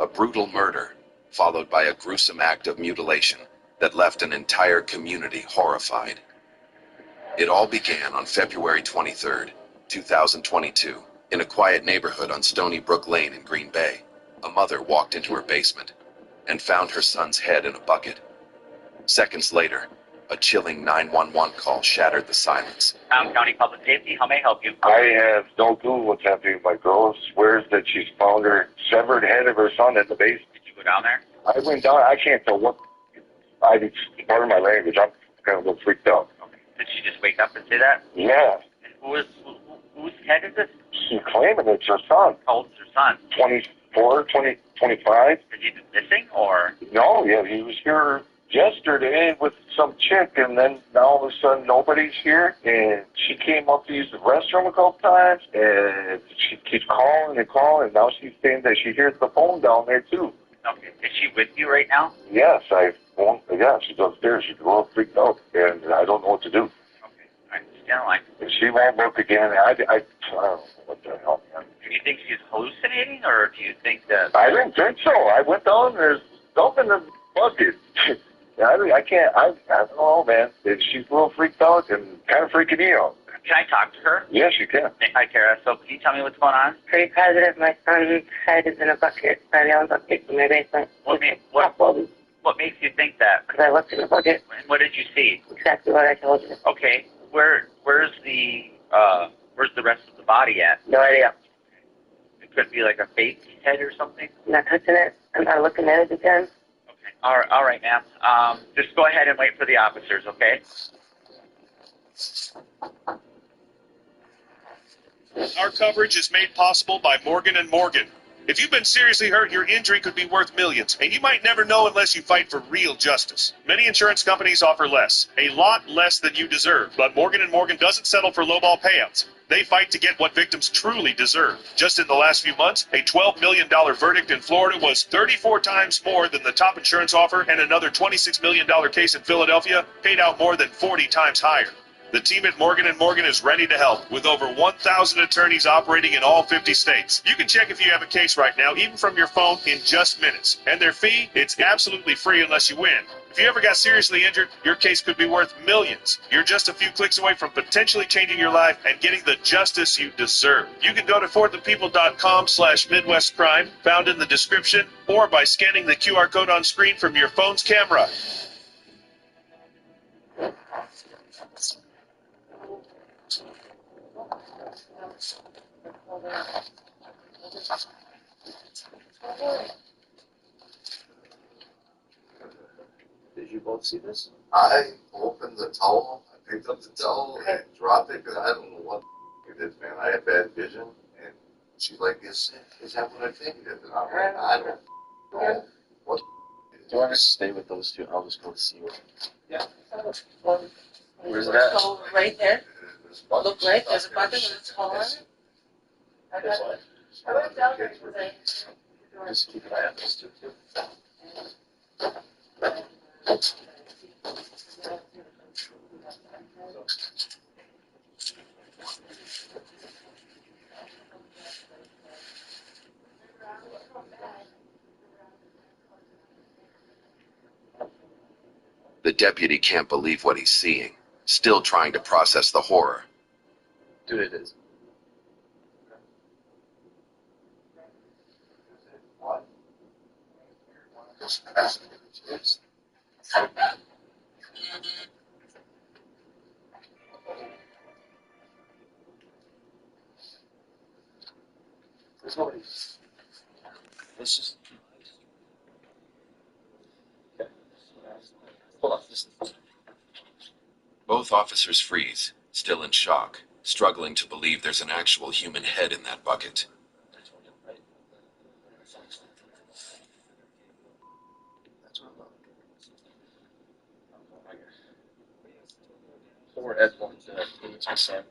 A brutal murder, followed by a gruesome act of mutilation that left an entire community horrified. It all began on February 23rd, 2022, in a quiet neighborhood on Stony Brook Lane in Green Bay. A mother walked into her basement and found her son's head in a bucket. Seconds later, a chilling 911 call shattered the silence. County Public Safety, how may I help you? I have no clue what's happening. My girl swears that she's found her severed head of her son in the basement. Did you go down there? I went down. I can't tell what. It's part of my language. I'm kind of a little freaked out. Okay. Did she just wake up and say that? Yeah. And whose head is this? She's claiming it's her son. How old is her son? 24, 25. Is he missing or? No, yeah, he was here yesterday with some chick, and then now all of a sudden nobody's here, and she came up to use the restroom a couple times, and she keeps calling and calling, and now she's saying that she hears the phone down there too. Okay. Is she with you right now? Yes, she's upstairs. She's a little freaked out, and I don't know what to do. Okay. All right. Stay on the line. And she won't look again. I don't know what the hell, man. Do you think she's hallucinating, or do you think that? I didn't think so. I went down, and there's stuff in the bucket. I can't, I don't know, man. She's a little freaked out and kind of freaking me out. Can I talk to her? Yes, you can. Hi, Kara. So can you tell me what's going on? Pretty positive my son's head is in a bucket, by the old bucket in my basement. What makes you think that? Because I looked in the bucket. And what did you see? Exactly what I told you. Okay. Where's the rest of the body at? No idea. It could be like a fake head or something. I'm not touching it. I'm not looking at it again. All right, ma'am. Just go ahead and wait for the officers, okay? Our coverage is made possible by Morgan & Morgan. If you've been seriously hurt, your injury could be worth millions, and you might never know unless you fight for real justice. Many insurance companies offer less, a lot less than you deserve, but Morgan & Morgan doesn't settle for lowball payouts. They fight to get what victims truly deserve. Just in the last few months, a $12 million verdict in Florida was 34 times more than the top insurance offer, and another $26 million case in Philadelphia paid out more than 40 times higher. The team at Morgan & Morgan is ready to help, with over 1,000 attorneys operating in all 50 states. You can check if you have a case right now, even from your phone, in just minutes. And their fee, it's absolutely free unless you win. If you ever got seriously injured, your case could be worth millions. You're just a few clicks away from potentially changing your life and getting the justice you deserve. You can go to forthepeople.com/MidwestCrime, found in the description, or by scanning the QR code on screen from your phone's camera. Did you both see this? I opened the towel, I picked up the towel and dropped it because I don't know what it is, man. I had bad vision, and she's like, is that what I think it is? And I'm like, I don't know what it is. Do you want to stay with those two? I'll just go see what. Yeah. Where's that? So right there, look right, there's a bucket with a towel on it. This one. I went down there today. Just keep an eye on this too. The deputy can't believe what he's seeing, still trying to process the horror. Dude, it is. There's nobody. Let's just. Okay. Hold on. Both officers freeze, still in shock, struggling to believe there's an actual human head in that bucket. So we're at one to give it to Sam.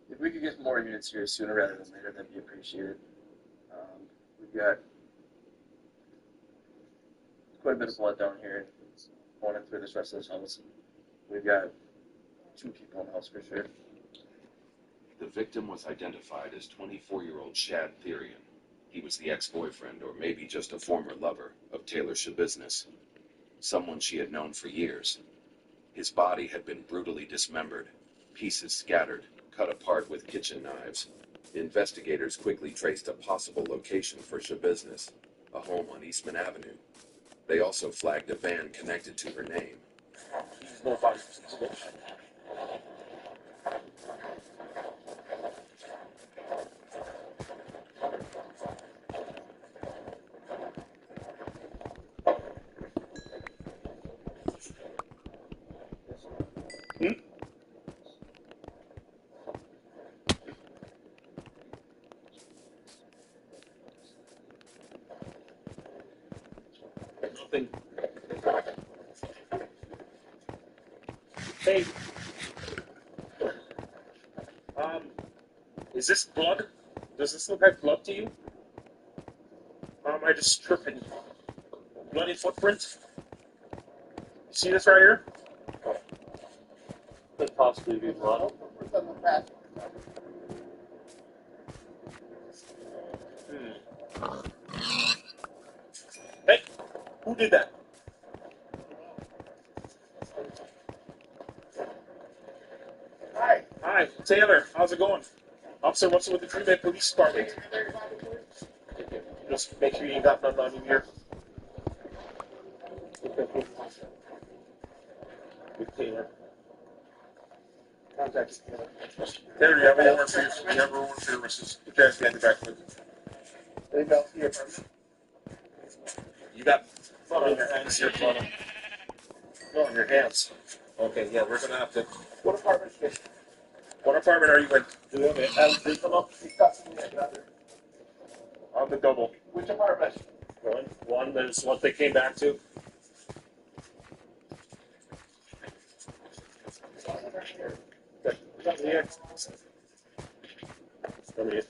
If we could get more units here sooner rather than later, that'd be appreciated. We've got quite a bit of blood down here going through this rest of this house. We've got 2 people in the house for sure. The victim was identified as 24-year-old Shad Therian. He was the ex-boyfriend, or maybe just a former lover, of Taylor Shabiznes, someone she had known for years. His body had been brutally dismembered, pieces scattered, cut apart with kitchen knives. Investigators quickly traced a possible location for Shabiznes, a home on Eastman Avenue. They also flagged a van connected to her name. Nothing. Hey. Is this blood? Does this look like blood to you? I just tripping. Bloody footprint. You see this right here? Could possibly be blood. Hey, who did that? Hi, Taylor. How's it going? Officer, what's with the Green Bay Police Department? Just make sure you ain't got nothing on you here. With Taylor. Contact Taylor. Taylor, do you have a warrant for your arrest? Put your hands behind your back, please. There you go. Here, you got blood on your hands here, blood. No, on your hands. Okay, yeah, we're gonna have to. What apartment is this? What apartment are you in? Do they come up? On the double. Which apartment? One. That's what they came back to. Come here. Come here.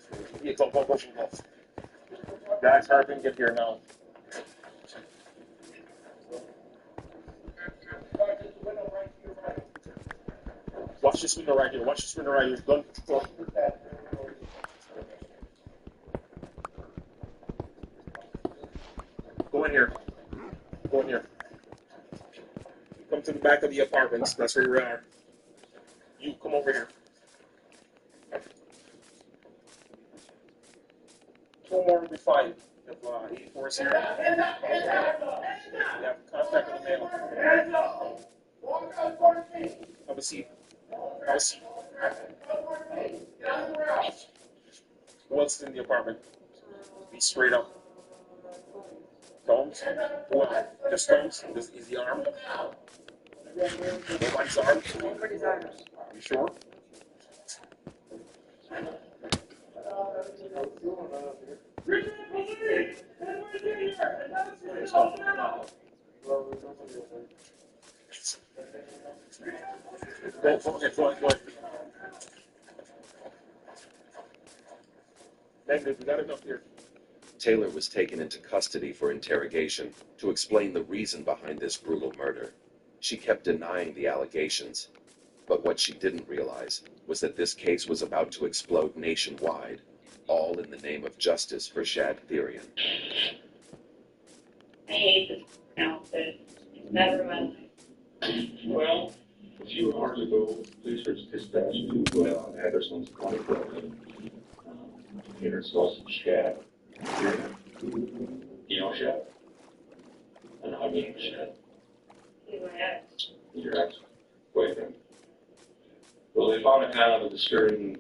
Yeah, go. Guys, Harvin, get here now. Watch this window right here. Gun. Go in here. Come to the back of the apartments. That's where we are. You come over here. 2 more will be 5. If 84 is here, you have contact with the male. Have a seat. Have a seat. What's in the apartment? Be straight up. Stones? What? Just stones? Is the arm? Nobody's arm? Nobody's arm. Are you sure? Go ahead. Negative, we got enough here. Taylor was taken into custody for interrogation to explain the reason behind this brutal murder. She kept denying the allegations, but what she didn't realize was that this case was about to explode nationwide, all in the name of justice for Shad Therian. I hate this outfit. It's never my life. Well, a few hours ago, police were dispatched to Anderson's County Building. Here saw some Shad. You know Shad? And I mean Shad. He's my ex. Your ex-boyfriend. Well, they found a kind of disturbing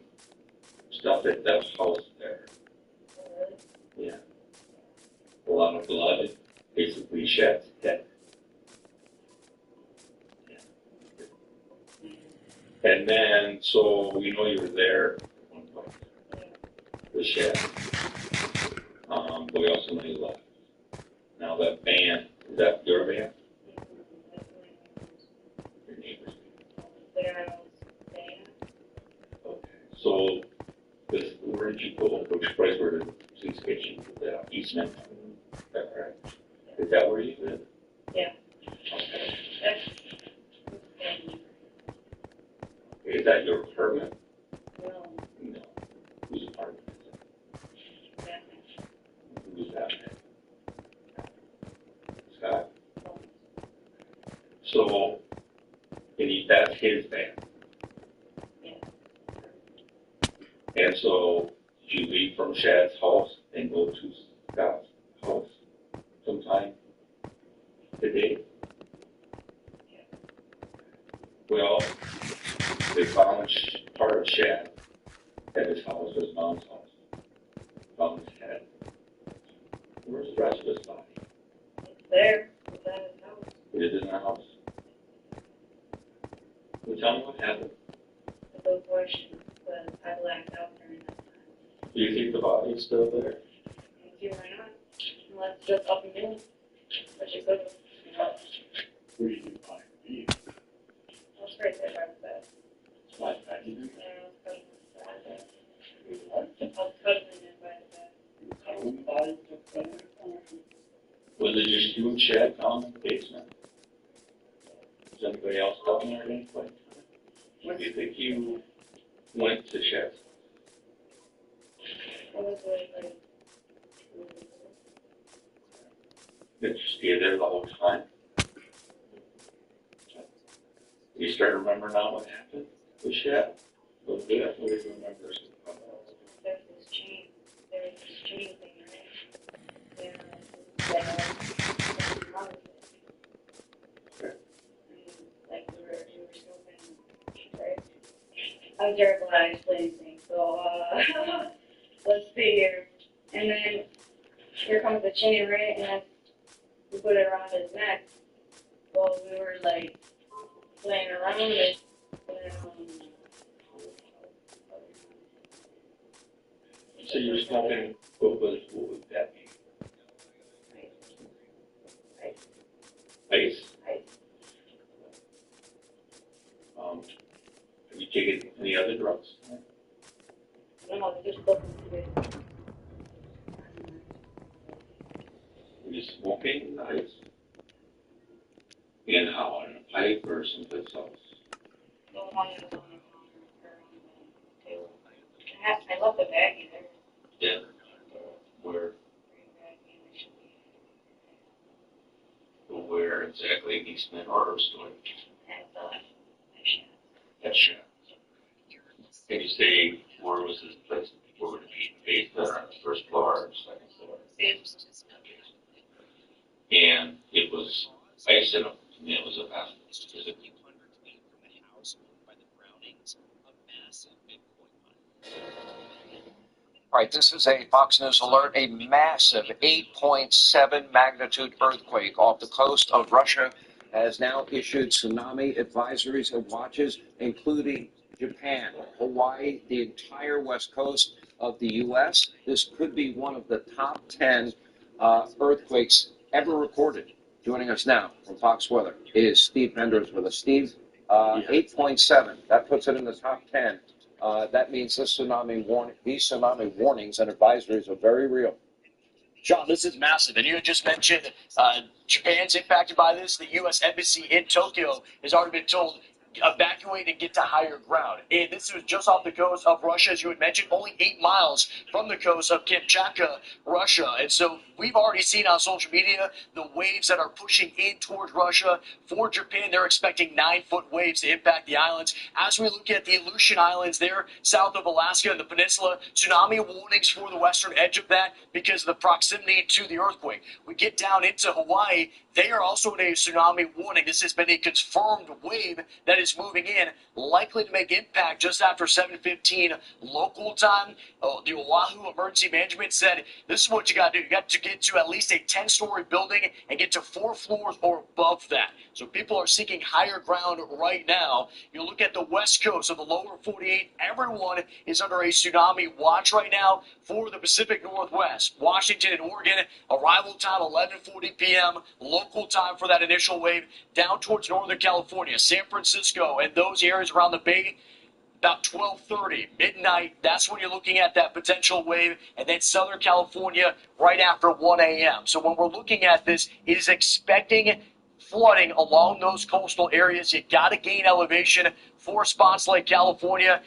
stuff at that house there. Really? Yeah. A lot of blood. Basically, Shad's dead. And then, so we know you were there at one point with Shad. But we also know you left. Now that van, is that your van? Your neighbor's van? Okay. So, where did you go? Which place were the police get you? The Eastman? Is that correct? Is that where you live? Yeah. Okay. Is that your apartment? No. No. Whose apartment is it? Yeah. Who's that man? Scott? So, that's his van? Yeah. And so, did you leave from Shad's house and go to Scott's house sometime today? Yeah. Well, they found part of Shad at his house, his mom's house. Found his head. Where's the rest of his body? It's there. It's at his house. It is in the house. Well, tell me what happened. It's a good question, but I blacked out during that time. Do you think the body is still there? I don't see why not. Unless it's just up and down. But she could have. Where did you find me? I was right there by the bed. Like that, you think? Yeah, I was cuddling it by the bed. Was it just you and Shad down in the basement? Was anybody else down there at any point? When do you think you went to Shad's? I was like, Did you stay there the whole time? You start to remember now what happened with Shad? A little bit, what do you remember? there's this chain. There's this chain thing, right? And like we were still playing, right? I'm terrible at explaining things, so let's see here. And then here comes the chain, right? And we put it around his neck. Well, we were like playing around it. And, So you're smoking, what would that be? Ice? Have you taken any other drugs? no, they just looked into it. Were you smoking ice? In how, in a pipe or someplace else? No one on the table. I left the baggie there. Yeah. Where? Where exactly in Eastman or Story? At Shad. Can you say where was this place to we're going to be based there on the first floor and second floor. And it was, like I said, to me it was a mess. All right, this is a Fox News alert. A massive 8.7 magnitude earthquake off the coast of Russia has now issued tsunami advisories and watches, including Japan, Hawaii, the entire west coast of the U.S. This could be one of the top 10 earthquakes ever recorded. Joining us now from Fox Weather is Steve Penders with us. Steve, 8.7, that puts it in the top 10. That means these tsunami warnings and advisories are very real. Sean, this is massive. And you had just mentioned Japan's impacted by this. The U.S. Embassy in Tokyo has already been told evacuate and get to higher ground. And this was just off the coast of Russia, as you had mentioned, only 8 miles from the coast of Kamchatka, Russia. And so we've already seen on social media the waves that are pushing in towards Russia. For Japan, they're expecting 9-foot waves to impact the islands. As we look at the Aleutian Islands there, south of Alaska and the peninsula, tsunami warnings for the western edge of that because of the proximity to the earthquake. We get down into Hawaii, they are also in a tsunami warning. This has been a confirmed wave that is moving in, likely to make impact just after 7:15 local time. The Oahu Emergency Management said, this is what you got to do. You got to get to at least a 10-story building and get to 4 floors or above that. So people are seeking higher ground right now. You look at the west coast of the lower 48, everyone is under a tsunami watch right now for the Pacific Northwest. Washington and Oregon, arrival time 11:40 p.m., local time for that initial wave, down towards Northern California, San Francisco, and those areas around the Bay, about 12:30, midnight, that's when you're looking at that potential wave, and then Southern California right after 1 a.m. So when we're looking at this, it is expecting flooding along those coastal areas. You got to gain elevation for spots like California.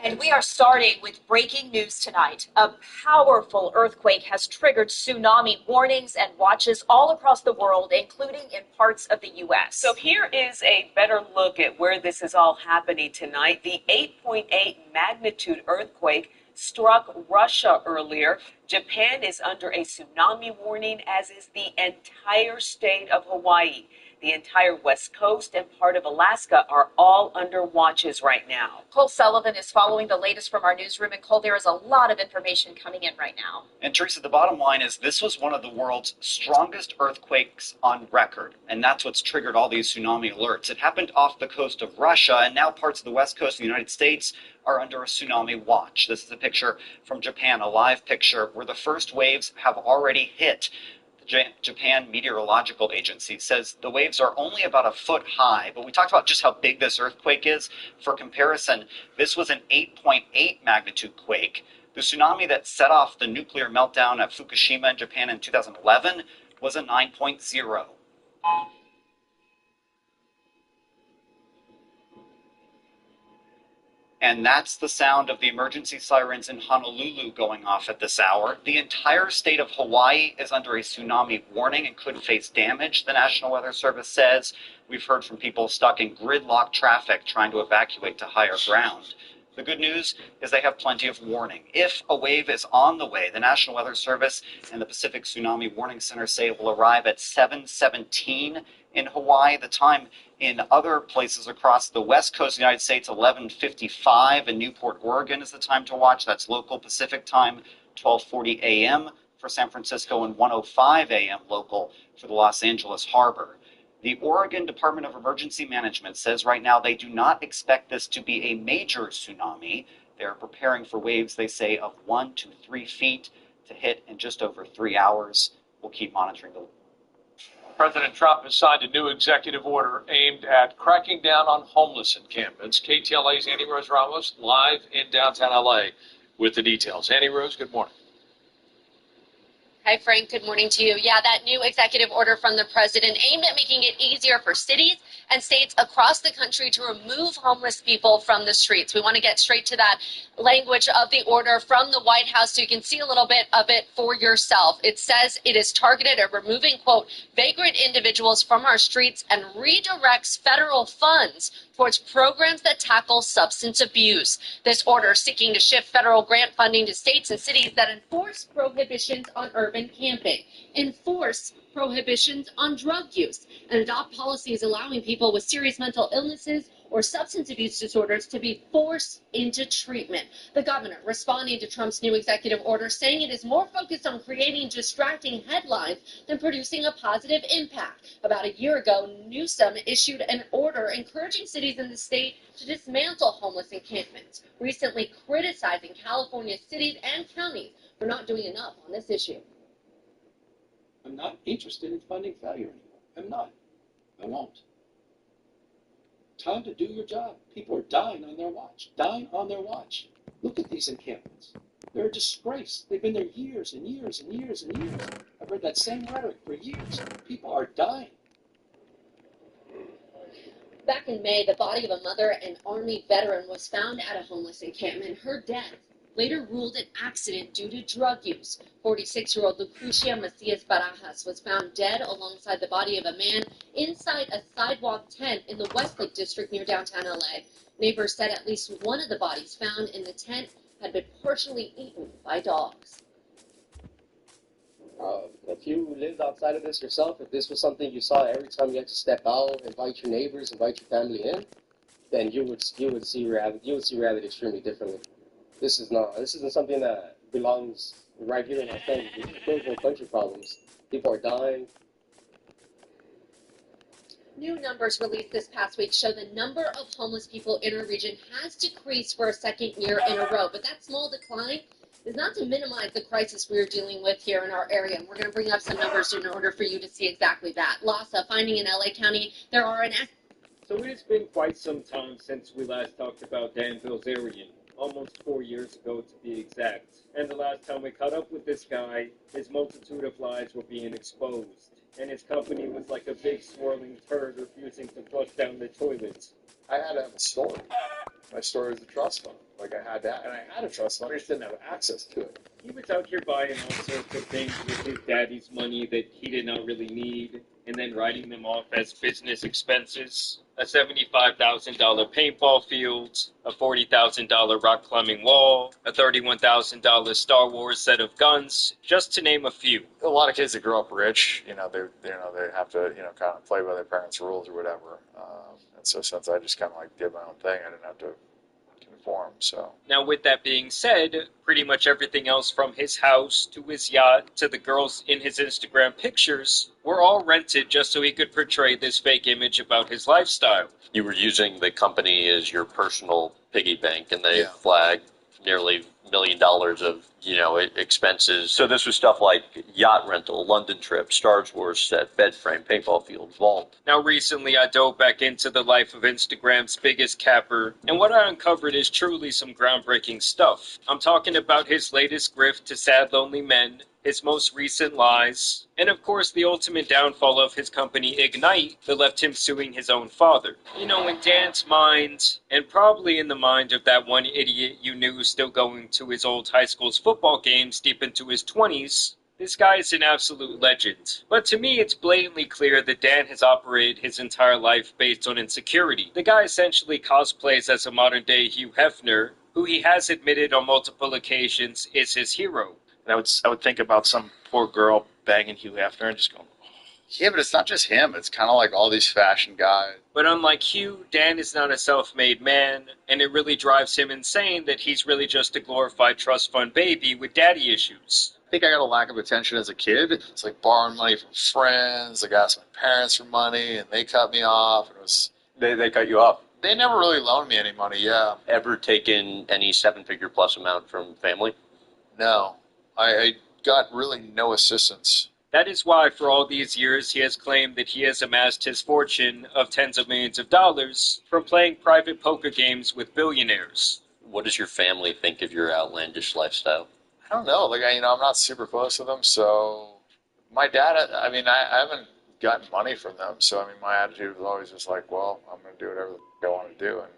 And we are starting with breaking news tonight. A powerful earthquake has triggered tsunami warnings and watches all across the world, including in parts of the U.S. So here is a better look at where this is all happening tonight. The 8.8 magnitude earthquake struck Russia earlier. Japan is under a tsunami warning, as is the entire state of Hawaii. The entire West Coast and part of Alaska are all under watches right now. Cole Sullivan is following the latest from our newsroom. And Cole, there is a lot of information coming in right now. And Teresa, the bottom line is this was one of the world's strongest earthquakes on record. And that's what's triggered all these tsunami alerts. It happened off the coast of Russia, and now parts of the west coast of the United States are under a tsunami watch. This is a picture from Japan, a live picture where the first waves have already hit. The Japan Meteorological Agency says the waves are only about a foot high, but we talked about just how big this earthquake is. For comparison, this was an 8.8 magnitude quake. The tsunami that set off the nuclear meltdown at Fukushima in Japan in 2011 was a 9.0. And that's the sound of the emergency sirens in Honolulu going off at this hour. The entire state of Hawaii is under a tsunami warning and could face damage, the National Weather Service says. We've heard from people stuck in gridlock traffic trying to evacuate to higher ground. The good news is they have plenty of warning. If a wave is on the way, the National Weather Service and the Pacific Tsunami Warning Center say it will arrive at 7:17 in Hawaii. The time in other places across the west coast of the United States, 11:55 in Newport, Oregon is the time to watch. That's local Pacific time, 12:40 a.m. for San Francisco and 1:05 a.m. local for the Los Angeles harbor. The Oregon Department of Emergency Management says right now they do not expect this to be a major tsunami. They're preparing for waves, they say, of 1 to 3 feet to hit in just over 3 hours. We'll keep monitoring the President Trump has signed a new executive order aimed at cracking down on homeless encampments. KTLA's Annie Rose Ramos live in downtown LA with the details. Annie Rose, good morning. Hi, Frank. Good morning to you. Yeah, that new executive order from the president aimed at making it easier for cities and states across the country to remove homeless people from the streets. We want to get straight to that language of the order from the White House so you can see a little bit of it for yourself. It says it is targeted at removing, quote, vagrant individuals from our streets and redirects federal funds towards programs that tackle substance abuse. This order seeking to shift federal grant funding to states and cities that enforce prohibitions on urban camping, enforce prohibitions on drug use, and adopt policies allowing people with serious mental illnesses or substance abuse disorders to be forced into treatment. The governor responding to Trump's new executive order, saying it is more focused on creating distracting headlines than producing a positive impact. About a year ago, Newsom issued an order encouraging cities in the state to dismantle homeless encampments, recently criticizing California cities and counties for not doing enough on this issue. I'm not interested in funding failure anymore. I'm not. I won't. Time to do your job. People are dying on their watch. Dying on their watch. Look at these encampments. They're a disgrace. They've been there years and years and years and years. I've heard that same rhetoric for years. People are dying. Back in May, the body of a mother and Army veteran was found at a homeless encampment. Her death later ruled an accident due to drug use. 46-year-old Lucrecia Macias Barajas was found dead alongside the body of a man inside a sidewalk tent in the Westlake district near downtown LA. Neighbors said at least one of the bodies found in the tent had been partially eaten by dogs. If you lived outside of this yourself, if this was something you saw every time you had to step out, invite your neighbors, invite your family in, then you would see reality extremely differently. This isn't something that belongs right here in our country. These are third world country problems. People are dying. New numbers released this past week show the number of homeless people in our region has decreased for a second year in a row, but that small decline is not to minimize the crisis we are dealing with here in our area. And we're going to bring up some numbers in order for you to see exactly that. LASA finding in LA County there are So it has been quite some time since we last talked about Dan Bilzerian, almost 4 years ago to be exact. And the last time we caught up with this guy, his multitude of lies were being exposed. And his company was like a big swirling turd refusing to flush down the toilets. I had to have a story. My story was a trust fund. Like I had that, and I had a trust fund. I just didn't have access to it. He was out here buying all sorts of things with his daddy's money that he did not really need, and then writing them off as business expenses. A $75,000 paintball field, a $40,000 rock climbing wall, a $31,000 Star Wars set of guns, just to name a few. A lot of kids that grow up rich, they have to, kind of play by their parents' rules or whatever. And so since I just kind of like did my own thing, I didn't have to conform. So now, with that being said, pretty much everything else from his house to his yacht to the girls in his Instagram pictures were all rented just so he could portray this fake image about his lifestyle. You were using the company as your personal piggy bank, and they flagged nearly $1 million of, expenses. So this was stuff like yacht rental, London trip, Star Wars set, bed frame, paintball field, vault. Now, recently I dove back into the life of Instagram's biggest capper, and what I uncovered is truly some groundbreaking stuff. I'm talking about his latest grift to sad, lonely men, his most recent lies, and of course the ultimate downfall of his company Ignite that left him suing his own father. In Dan's mind, and probably in the mind of that one idiot you knew still going to his old high school's football games deep into his 20s, this guy is an absolute legend. But to me, it's blatantly clear that Dan has operated his entire life based on insecurity. The guy essentially cosplays as a modern-day Hugh Hefner, who he has admitted on multiple occasions is his hero. And I would think about some poor girl banging Hugh Hefner and just go, yeah, but it's not just him. It's kind of like all these fashion guys. But unlike Hugh, Dan is not a self-made man, and it really drives him insane that he's really just a glorified trust fund baby with daddy issues. I think I got a lack of attention as a kid. It's like borrowing money from friends. Like I asked my parents for money, and they cut me off. And it was They cut you off. They never really loaned me any money, yeah. Ever taken any seven-figure plus amount from family? No. I got really no assistance. That is why for all these years he has claimed that he has amassed his fortune of tens of millions of dollars from playing private poker games with billionaires. What does your family think of your outlandish lifestyle? I don't know. Like, I'm not super close to them, so my dad, I haven't gotten money from them, so, my attitude was always just like, well, I'm going to do whatever the I want to do, and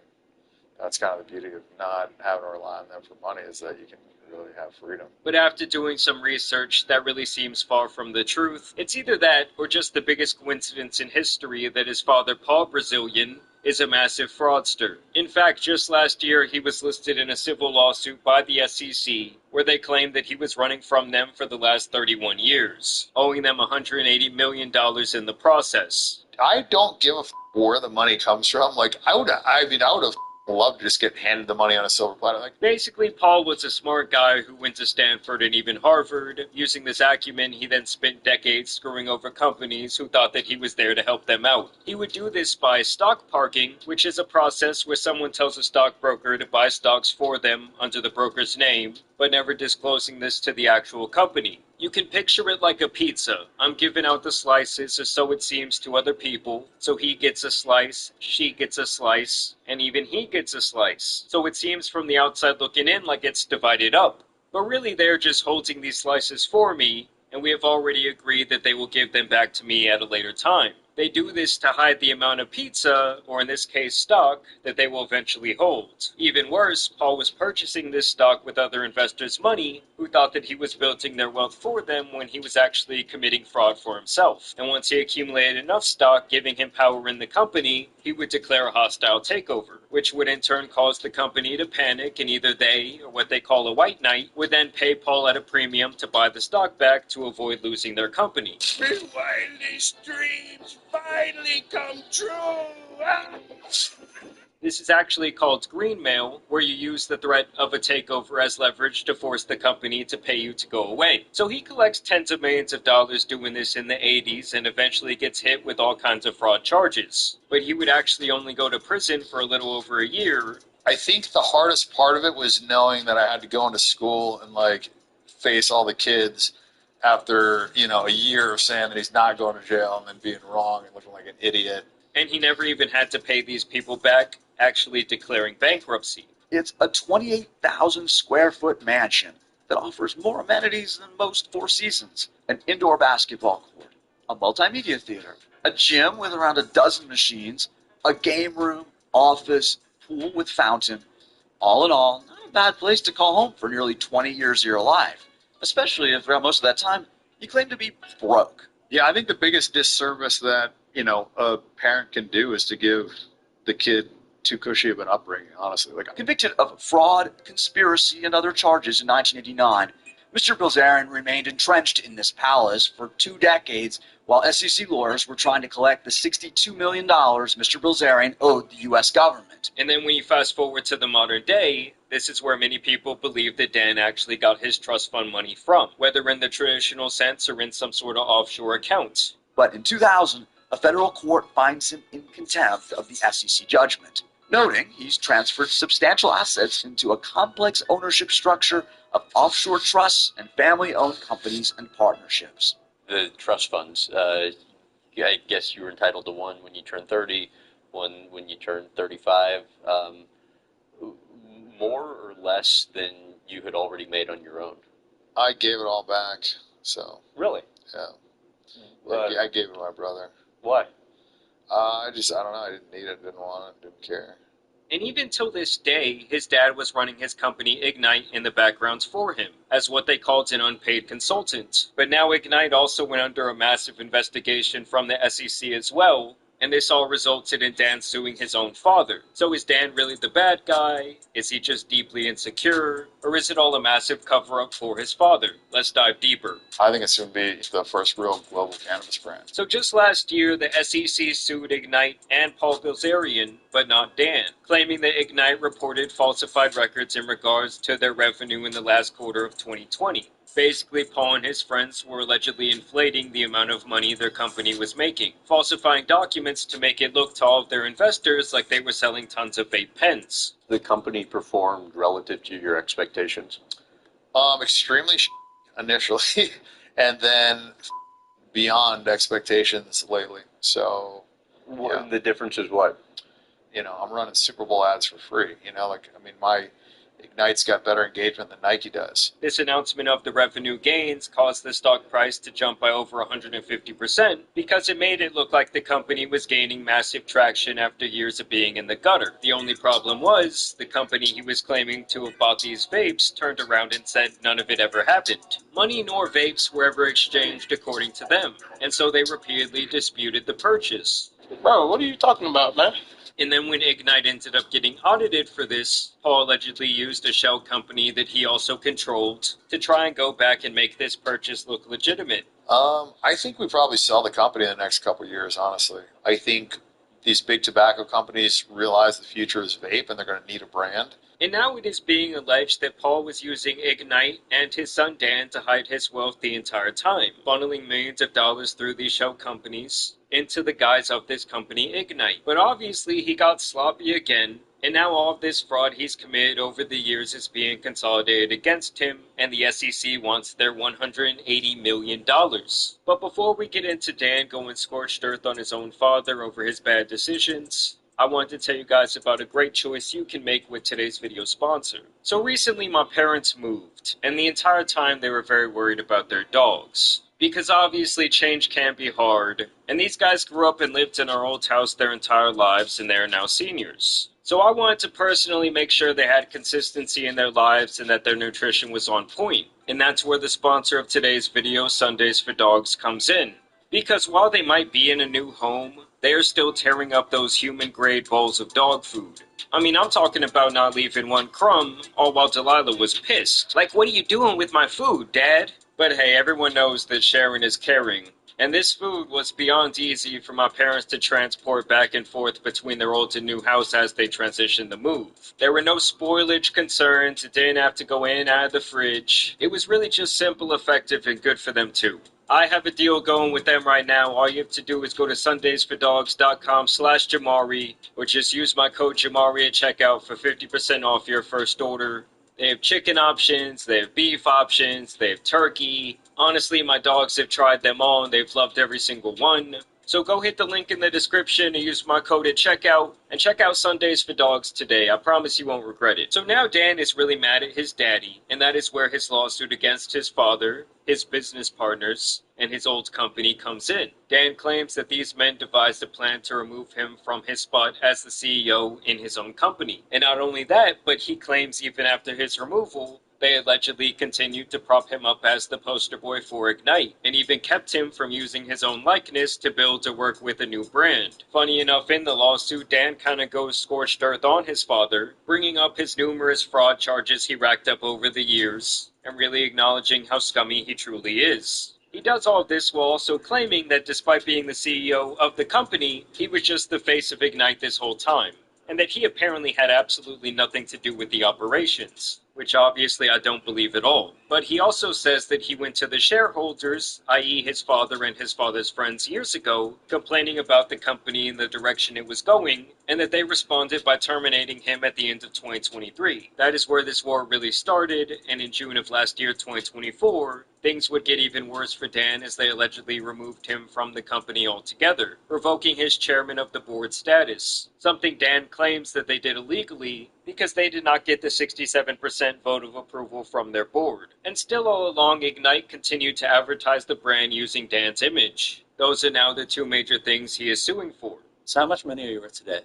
that's kind of the beauty of not having to rely on them for money, is that you can really have freedom. But after doing some research, that really seems far from the truth. It's either that, or just the biggest coincidence in history that his father, Paul Brazilian, is a massive fraudster. In fact, just last year, he was listed in a civil lawsuit by the SEC, where they claimed that he was running from them for the last 31 years, owing them $180 million in the process. I don't give a where the money comes from. Like, I would have loved to just get handed the money on a silver platter. Like, basically, Paul was a smart guy who went to Stanford and even Harvard. Using this acumen, he then spent decades screwing over companies who thought that he was there to help them out. He would do this by stock parking, which is a process where someone tells a stockbroker to buy stocks for them under the broker's name, but never disclosing this to the actual company. You can picture it like a pizza. I'm giving out the slices, or so it seems to other people. So he gets a slice, she gets a slice, and even he gets a slice. So it seems from the outside looking in like it's divided up. But really they're just holding these slices for me, and we have already agreed that they will give them back to me at a later time. They do this to hide the amount of pizza, or in this case stock, that they will eventually hold. Even worse, Paul was purchasing this stock with other investors' money who thought that he was building their wealth for them when he was actually committing fraud for himself. And once he accumulated enough stock giving him power in the company, he would declare a hostile takeover, which would in turn cause the company to panic, and either they, or what they call a white knight, would then pay Paul at a premium to buy the stock back to avoid losing their company. My wildest dreams finally come true! Ah! This is actually called greenmail, where you use the threat of a takeover as leverage to force the company to pay you to go away. So he collects tens of millions of dollars doing this in the 80s and eventually gets hit with all kinds of fraud charges. But he would actually only go to prison for a little over a year. I think the hardest part of it was knowing that I had to go into school and, like, face all the kids after, a year of saying that he's not going to jail and then being wrong and looking like an idiot. And he never even had to pay these people back, actually declaring bankruptcy. It's a 28,000 square foot mansion that offers more amenities than most Four Seasons. An indoor basketball court, a multimedia theater, a gym with around a dozen machines, a game room, office, pool with fountain. All in all, not a bad place to call home for nearly 20 years of your life, especially if throughout most of that time you claim to be broke. Yeah, I think the biggest disservice that, a parent can do is to give the kid too cushy of an upbringing, honestly. Convicted of fraud, conspiracy, and other charges in 1989, Mr. Bilzerian remained entrenched in this palace for 2 decades while SEC lawyers were trying to collect the $62 million Mr. Bilzerian owed the U.S. government. And then when you fast forward to the modern day, this is where many people believe that Dan actually got his trust fund money from, whether in the traditional sense or in some sort of offshore account. But in 2000, a federal court finds him in contempt of the SEC judgment, noting he's transferred substantial assets into a complex ownership structure of offshore trusts and family-owned companies and partnerships. The trust funds, I guess you were entitled to one when you turned 30, one when you turned 35, more or less than you had already made on your own? I gave it all back, so. Really? Yeah. I gave it to my brother. Why? I don't know. I didn't need it, didn't want it, didn't care. And even till this day, his dad was running his company Ignite in the backgrounds for him, as what they called an unpaid consultant. But now Ignite also went under a massive investigation from the SEC as well, and this all resulted in Dan suing his own father. So is Dan really the bad guy? Is he just deeply insecure? Or is it all a massive cover-up for his father? Let's dive deeper. I think it's going to be the first real global cannabis brand. So just last year, the SEC sued Ignite and Paul Bilzerian, but not Dan, claiming that Ignite reported falsified records in regards to their revenue in the last quarter of 2020. Basically, Paul and his friends were allegedly inflating the amount of money their company was making, falsifying documents to make it look to all of their investors like they were selling tons of vape pens. The company performed relative to your expectations? Extremely initially, and then beyond expectations lately. So, The difference is what? I'm running Super Bowl ads for free. Ignite's got better engagement than Nike does. This announcement of the revenue gains caused the stock price to jump by over 150% because it made it look like the company was gaining massive traction after years of being in the gutter. The only problem was, the company he was claiming to have bought these vapes turned around and said none of it ever happened. Money nor vapes were ever exchanged according to them, and so they repeatedly disputed the purchase. Bro, what are you talking about, man? And then when Ignite ended up getting audited for this, Paul allegedly used a shell company that he also controlled to try and go back and make this purchase look legitimate. I think we probably sell the company in the next couple of years, honestly. I think these big tobacco companies realize the future is vape and they're going to need a brand. And now it is being alleged that Paul was using Ignite and his son Dan to hide his wealth the entire time, funneling millions of dollars through these shell companies into the guise of this company Ignite. But obviously he got sloppy again, and now all of this fraud he's committed over the years is being consolidated against him, and the SEC wants their $180 million. But before we get into Dan going scorched earth on his own father over his bad decisions, I wanted to tell you guys about a great choice you can make with today's video sponsor. So recently my parents moved, and the entire time they were very worried about their dogs. Because obviously change can be hard, and these guys grew up and lived in our old house their entire lives, and they are now seniors. So I wanted to personally make sure they had consistency in their lives and that their nutrition was on point. And that's where the sponsor of today's video, Sundays for Dogs, comes in. Because while they might be in a new home, they are still tearing up those human-grade bowls of dog food. I mean, I'm talking about not leaving one crumb, all while Delilah was pissed. Like, what are you doing with my food, Dad? But hey, everyone knows that sharing is caring. And this food was beyond easy for my parents to transport back and forth between their old and new house as they transitioned the move. There were no spoilage concerns, it didn't have to go in and out of the fridge. It was really just simple, effective, and good for them too. I have a deal going with them right now. All you have to do is go to sundaysfordogs.com/Jamari, or just use my code Jamari at checkout for 50% off your first order. They have chicken options, they have beef options, they have turkey. Honestly, my dogs have tried them all and they've loved every single one. So go hit the link in the description and use my code at checkout, and check out Sundays for Dogs today. I promise you won't regret it. So now Dan is really mad at his daddy, and that is where his lawsuit against his father, his business partners, and his old company comes in. Dan claims that these men devised a plan to remove him from his spot as the CEO in his own company. And not only that, but he claims even after his removal, they allegedly continued to prop him up as the poster boy for Ignite, and even kept him from using his own likeness to build or work with a new brand. Funny enough, in the lawsuit, Dan kinda goes scorched earth on his father, bringing up his numerous fraud charges he racked up over the years, and really acknowledging how scummy he truly is. He does all this while also claiming that despite being the CEO of the company, he was just the face of Ignite this whole time, and that he apparently had absolutely nothing to do with the operations, which obviously I don't believe at all. But he also says that he went to the shareholders, i.e. his father and his father's friends years ago, complaining about the company and the direction it was going, and that they responded by terminating him at the end of 2023. That is where this war really started, and in June of last year, 2024, things would get even worse for Dan as they allegedly removed him from the company altogether, revoking his chairman of the board status, something Dan claims that they did illegally because they did not get the 67% vote of approval from their board. And still all along, Ignite continued to advertise the brand using Dan's image. Those are now the two major things he is suing for. So how much money are you worth today?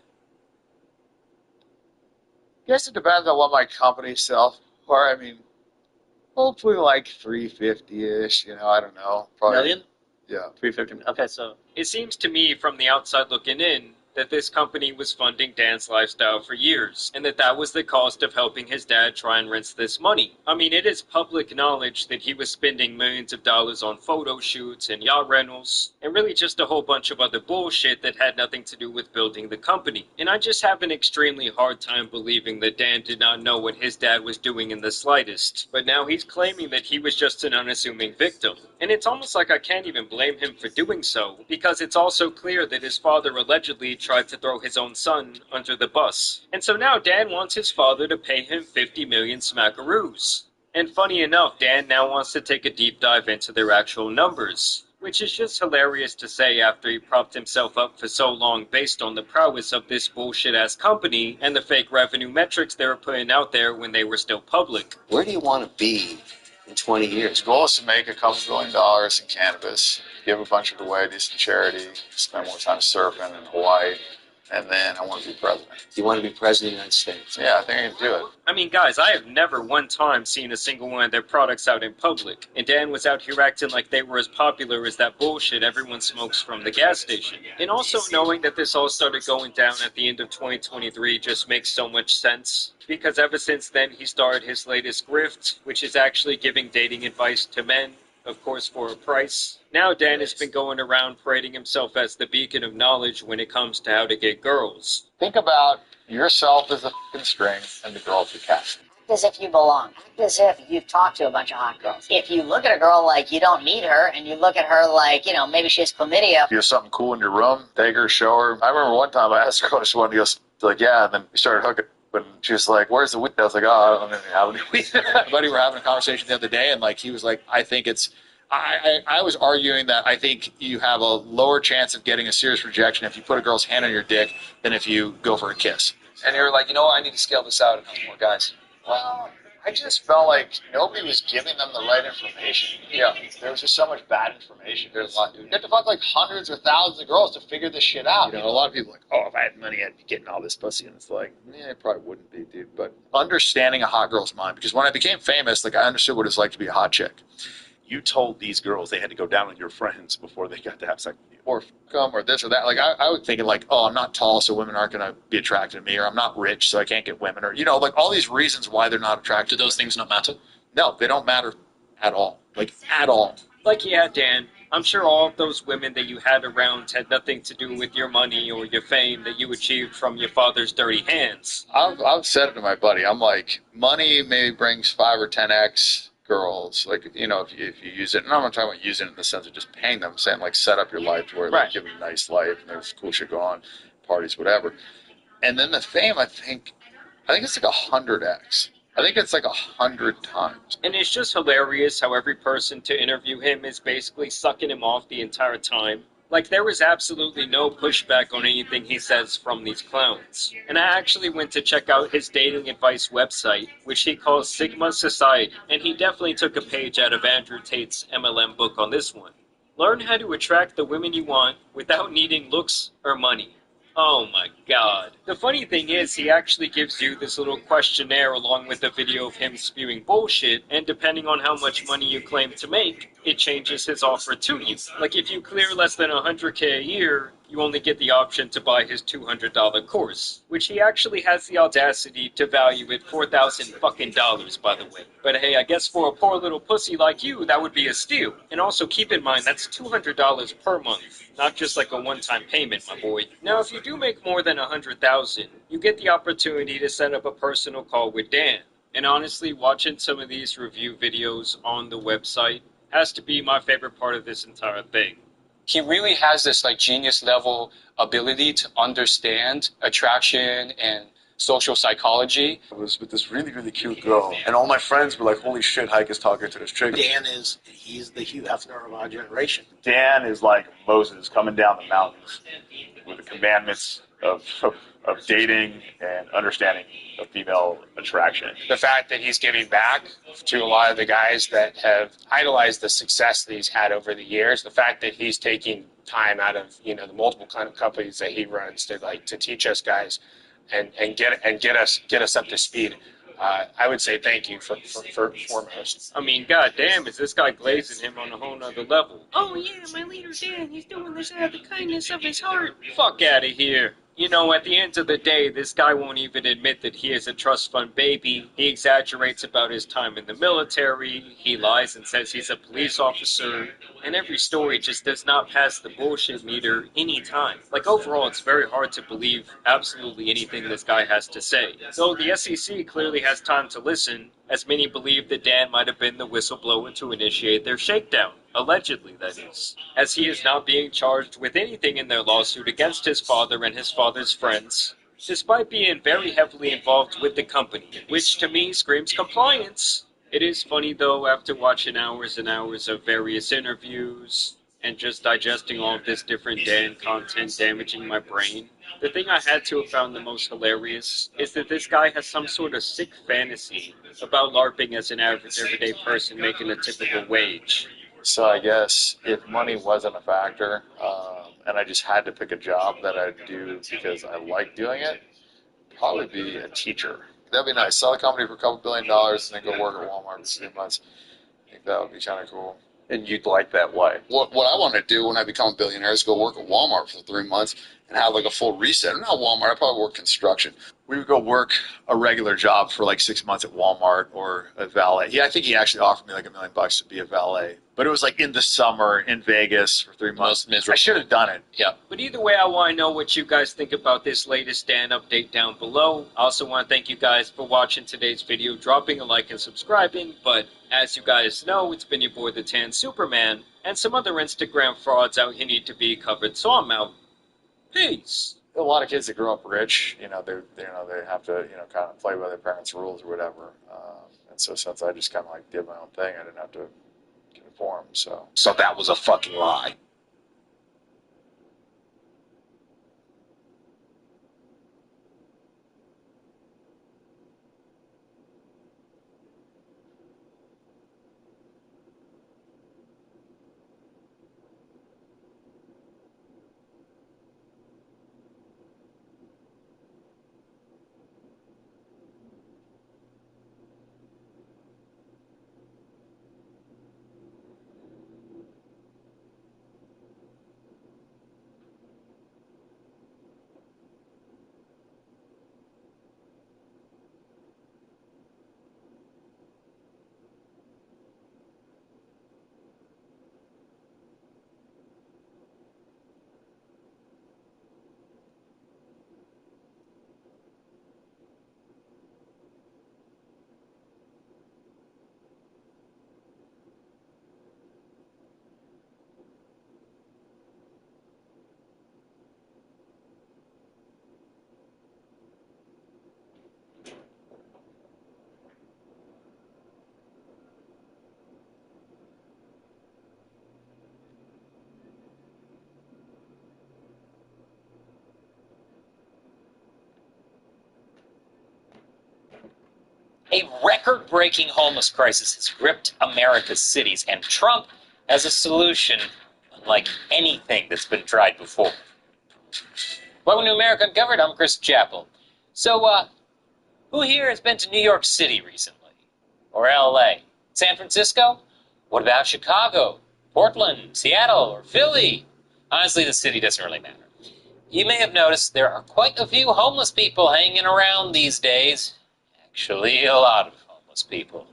I guess it depends on what my company sells for. I mean, hopefully like 350-ish, I don't know. Probably, million? Yeah. 350. Okay, so it seems to me from the outside looking in that this company was funding Dan's lifestyle for years, and that was the cost of helping his dad try and rinse this money. I mean, it is public knowledge that he was spending millions of dollars on photo shoots and yacht rentals, and really just a whole bunch of other bullshit that had nothing to do with building the company. And I just have an extremely hard time believing that Dan did not know what his dad was doing in the slightest. But now he's claiming that he was just an unassuming victim. And it's almost like I can't even blame him for doing so, because it's also clear that his father allegedly tried to throw his own son under the bus. And so now Dan wants his father to pay him 50 million smackaroos. And funny enough, Dan now wants to take a deep dive into their actual numbers. Which is just hilarious to say after he propped himself up for so long based on the prowess of this bullshit-ass company and the fake revenue metrics they were putting out there when they were still public. Where do you want to be in 20 years? The goal is to make a couple $1 billion in cannabis, give a bunch of it away to some charity, spend more time surfing in Hawaii, and then I want to be president. You want to be president of the United States? Yeah, I think I can do it. I mean, guys, I have never one time seen a single one of their products out in public, and Dan was out here acting like they were as popular as that bullshit everyone smokes from the gas station. And also knowing that this all started going down at the end of 2023 just makes so much sense, because ever since then he started his latest grift, which is actually giving dating advice to men, of course for a price. Now Dan has been going around parading himself as the beacon of knowledge when it comes to how to get girls. Think about yourself as a f***ing string and the girl as the cat. Act as if you belong. Act as if you've talked to a bunch of hot girls. If you look at a girl like you don't need her, and you look at her like, you know, maybe she has chlamydia. If you have something cool in your room, take her, show her. I remember one time I asked her, I just wanted to go, like, yeah, and then we started hooking. But she was like, where's the weed? I was like, oh, I don't even have any weed. My buddy, we were having a conversation the other day, and like he was like, I think it's, I was arguing that I think you have a lower chance of getting a serious rejection if you put a girl's hand on your dick than if you go for a kiss. And they were like, you know what, I need to scale this out and have more guys. Well, I just felt like nobody was giving them the right information. Yeah. There was just so much bad information. There's a lot, dude. You have to fuck like hundreds or thousands of girls to figure this shit out. You know, a lot of people are like, oh, if I had money, I'd be getting all this pussy. And it's like, yeah, it probably wouldn't be, dude. But understanding a hot girl's mind, because when I became famous, like I understood what it's like to be a hot chick. You told these girls they had to go down on your friends before they got to have sex with you. Or come or this or that. Like I was thinking like, oh, I'm not tall, so women aren't going to be attracted to me, or I'm not rich, so I can't get women, or, you know, like all these reasons why they're not attracted. Do those things not matter? No, they don't matter at all. Like, at all. Like, yeah, Dan, I'm sure all of those women that you had around had nothing to do with your money or your fame that you achieved from your father's dirty hands. I've said it to my buddy. I'm like, money maybe brings 5 or 10x girls, like, you know, if you use it, and I'm not talking about using it in the sense of just paying them, I'm saying like set up your life to where like give them a nice life and there's cool shit going on, parties, whatever. And then the fame, I think it's like 100x. I think it's like 100 times. And it's just hilarious how every person to interview him is basically sucking him off the entire time. Like, there was absolutely no pushback on anything he says from these clowns. And I actually went to check out his dating advice website, which he calls Sigma Society, and he definitely took a page out of Andrew Tate's MLM book on this one. Learn how to attract the women you want without needing looks or money. Oh my god. The funny thing is, he actually gives you this little questionnaire along with a video of him spewing bullshit, and depending on how much money you claim to make, it changes his offer to you. Like, if you clear less than $100K a year, you only get the option to buy his $200 course, which he actually has the audacity to value at $4,000 fucking dollars, by the way. But hey, I guess for a poor little pussy like you, that would be a steal. And also keep in mind, that's $200 per month, not just like a one-time payment, my boy. Now, if you do make more than $100,000, you get the opportunity to set up a personal call with Dan. And honestly, watching some of these review videos on the website has to be my favorite part of this entire thing. He really has this like genius level ability to understand attraction and social psychology. I was with this really, really cute girl, and all my friends were like, holy shit, Hike is talking to this chick. He's the Hugh Hefner of our generation. Dan is like Moses coming down the mountains with the commandments of dating and understanding of female attraction. The fact that he's giving back to a lot of the guys that have idolized the success that he's had over the years, the fact that he's taking time out of, you know, the multiple kind of companies that he runs to teach us guys and get us up to speed. I would say thank you for foremost. I mean, goddamn, is this guy glazing him on a whole nother level? Oh yeah, my leader Dan, he's doing this out of the kindness of his heart. Fuck out of here. You know, at the end of the day, this guy won't even admit that he is a trust fund baby. He exaggerates about his time in the military. He lies and says he's a police officer. And every story just does not pass the bullshit meter any time. Like, overall, it's very hard to believe absolutely anything this guy has to say. Though the SEC clearly has time to listen, as many believe that Dan might have been the whistleblower to initiate their shakedown. Allegedly, that is. As he is not being charged with anything in their lawsuit against his father and his father's friends, despite being very heavily involved with the company, which to me screams compliance. It is funny though, after watching hours and hours of various interviews, and just digesting all of this different Dan content damaging my brain, the thing I had to have found the most hilarious is that this guy has some sort of sick fantasy about LARPing as an average everyday person making a typical wage. So I guess if money wasn't a factor, and I just had to pick a job that I'd do because I like doing it, probably be a teacher. That'd be nice. Sell a company for a couple $2 billion and then go work at Walmart for 3 months. I think that would be kind of cool. And you'd like that way? What I want to do when I become a billionaire is go work at Walmart for 3 months and have like a full reset. Not Walmart, I probably work construction. We would go work a regular job for like 6 months at Walmart or a valet. Yeah, I think he actually offered me like $1 million to be a valet. But it was like in the summer in Vegas for 3 months. I should have done it. Yeah. But either way, I want to know what you guys think about this latest Dan update down below. I also want to thank you guys for watching today's video, dropping a like and subscribing. But as you guys know, it's been your boy, the Tan Superman, and some other Instagram frauds out here need to be covered. So I'm out. Peace. A lot of kids that grow up rich, they have to, kind of play by their parents' rules or whatever. And so since I just kind of like did my own thing, I didn't have to conform. So that was a fucking lie. A record-breaking homeless crisis has gripped America's cities, and Trump has a solution unlike anything that's been tried before. Welcome to America Uncovered. I'm Chris Chappell. So, who here has been to New York City recently? Or L.A.? San Francisco? What about Chicago, Portland, Seattle, or Philly? Honestly, the city doesn't really matter. You may have noticed there are quite a few homeless people hanging around these days. Actually, a lot of homeless people.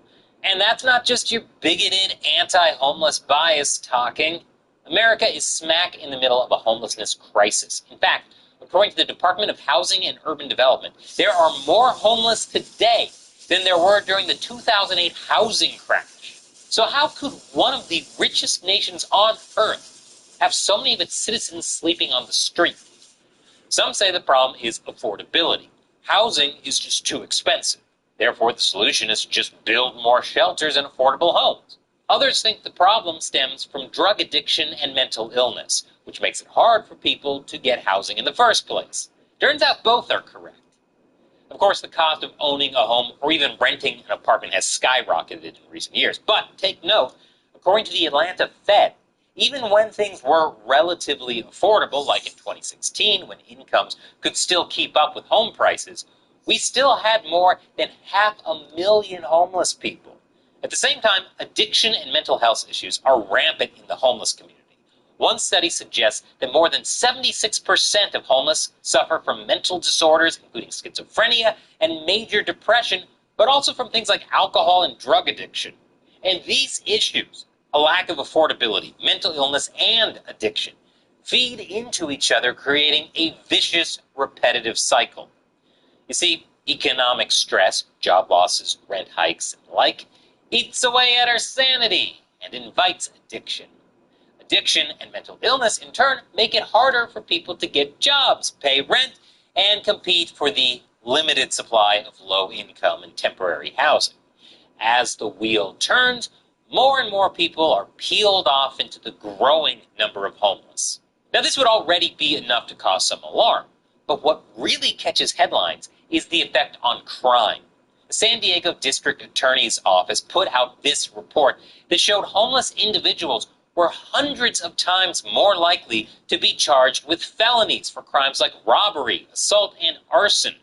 And that's not just your bigoted anti-homeless bias talking. America is smack in the middle of a homelessness crisis. In fact, according to the Department of Housing and Urban Development, there are more homeless today than there were during the 2008 housing crash. So how could one of the richest nations on earth have so many of its citizens sleeping on the street? Some say the problem is affordability. Housing is just too expensive. Therefore, the solution is to just build more shelters and affordable homes. Others think the problem stems from drug addiction and mental illness, which makes it hard for people to get housing in the first place. Turns out both are correct. Of course, the cost of owning a home or even renting an apartment has skyrocketed in recent years. But take note, according to the Atlanta Fed, even when things were relatively affordable, like in 2016, when incomes could still keep up with home prices, we still had more than 500,000 homeless people. At the same time, addiction and mental health issues are rampant in the homeless community. One study suggests that more than 76% of homeless suffer from mental disorders, including schizophrenia and major depression, but also from things like alcohol and drug addiction. And these issues, a lack of affordability, mental illness, and addiction, feed into each other, creating a vicious, repetitive cycle. You see, economic stress, job losses, rent hikes, and the like, eats away at our sanity and invites addiction. Addiction and mental illness, in turn, make it harder for people to get jobs, pay rent, and compete for the limited supply of low-income and temporary housing. As the wheel turns, more and more people are peeled off into the growing number of homeless. Now, this would already be enough to cause some alarm, but what really catches headlines is the effect on crime. The San Diego District Attorney's Office put out this report that showed homeless individuals were hundreds of times more likely to be charged with felonies for crimes like robbery, assault, and arson.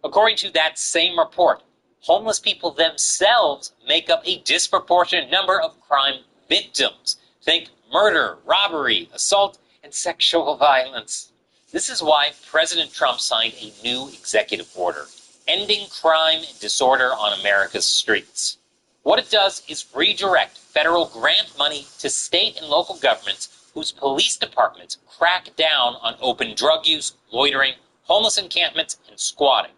According to that same report, homeless people themselves make up a disproportionate number of crime victims. Think murder, robbery, assault, and sexual violence. This is why President Trump signed a new executive order, ending crime and disorder on America's streets. What it does is redirect federal grant money to state and local governments whose police departments crack down on open drug use, loitering, homeless encampments, and squatting.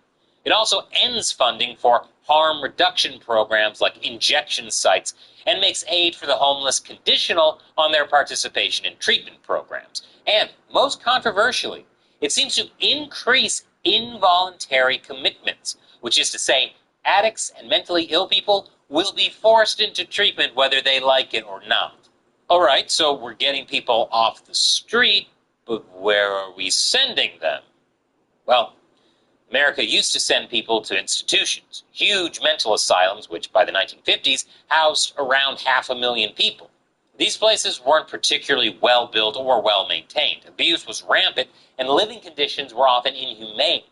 It also ends funding for harm reduction programs like injection sites and makes aid for the homeless conditional on their participation in treatment programs. And, most controversially, it seems to increase involuntary commitments, which is to say, addicts and mentally ill people will be forced into treatment whether they like it or not. All right, so we're getting people off the street, but where are we sending them? Well, America used to send people to institutions, huge mental asylums, which by the 1950s housed around 500,000 people. These places weren't particularly well-built or well-maintained. Abuse was rampant, and living conditions were often inhumane.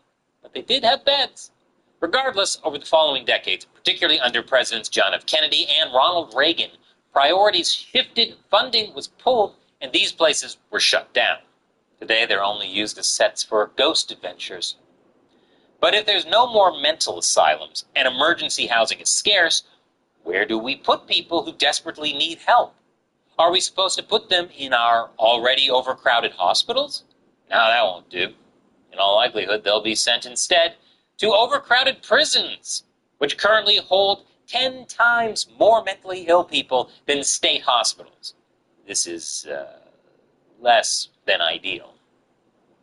But they did have beds. Regardless, over the following decades, particularly under Presidents John F. Kennedy and Ronald Reagan, priorities shifted, funding was pulled, and these places were shut down. Today, they're only used as sets for ghost adventures. But if there's no more mental asylums and emergency housing is scarce, where do we put people who desperately need help? Are we supposed to put them in our already overcrowded hospitals? No, that won't do. In all likelihood, they'll be sent instead to overcrowded prisons, which currently hold 10 times more mentally ill people than state hospitals. This is less than ideal.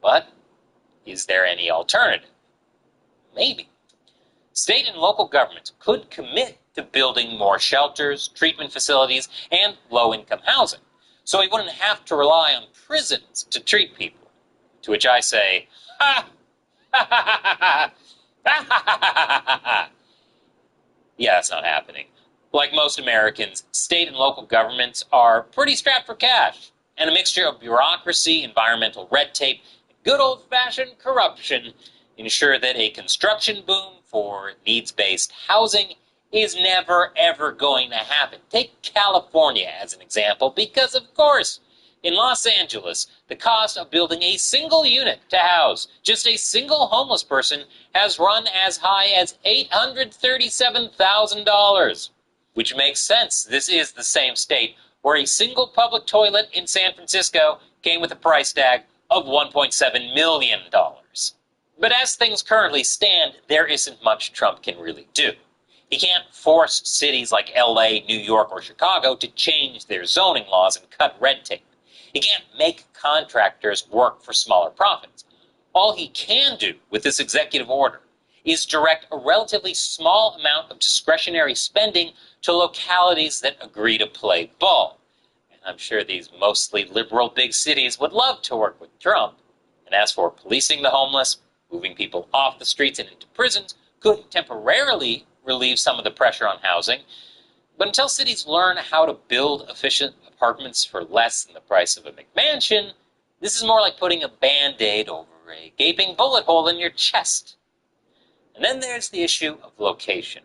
But is there any alternative? Maybe. State and local governments could commit to building more shelters, treatment facilities, and low-income housing, so we wouldn't have to rely on prisons to treat people. To which I say, ha! Ha ha ha ha ha! Ha ha ha ha ha! Yeah, that's not happening. Like most Americans, state and local governments are pretty strapped for cash, and a mixture of bureaucracy, environmental red tape, and good old-fashioned corruption ensure that a construction boom for needs-based housing is never, ever going to happen. Take California as an example, because, of course, in Los Angeles, the cost of building a single unit to house just a single homeless person has run as high as $837,000, which makes sense. This is the same state where a single public toilet in San Francisco came with a price tag of $1.7 million. But as things currently stand, there isn't much Trump can really do. He can't force cities like LA, New York, or Chicago to change their zoning laws and cut red tape. He can't make contractors work for smaller profits. All he can do with this executive order is direct a relatively small amount of discretionary spending to localities that agree to play ball. And I'm sure these mostly liberal big cities would love to work with Trump. And as for policing the homeless, moving people off the streets and into prisons could temporarily relieve some of the pressure on housing. But until cities learn how to build efficient apartments for less than the price of a McMansion, this is more like putting a Band-Aid over a gaping bullet hole in your chest. And then there's the issue of location.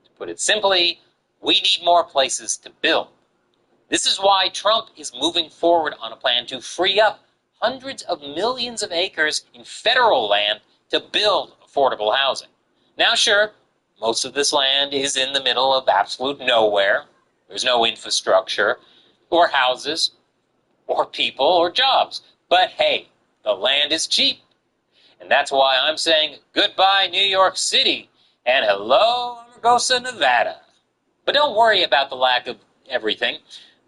To put it simply, we need more places to build. This is why Trump is moving forward on a plan to free up hundreds of millions of acres in federal land to build affordable housing. Now, sure, most of this land is in the middle of absolute nowhere. There's no infrastructure, or houses, or people, or jobs. But hey, the land is cheap. And that's why I'm saying goodbye, New York City, and hello, Amargosa, Nevada. But don't worry about the lack of everything.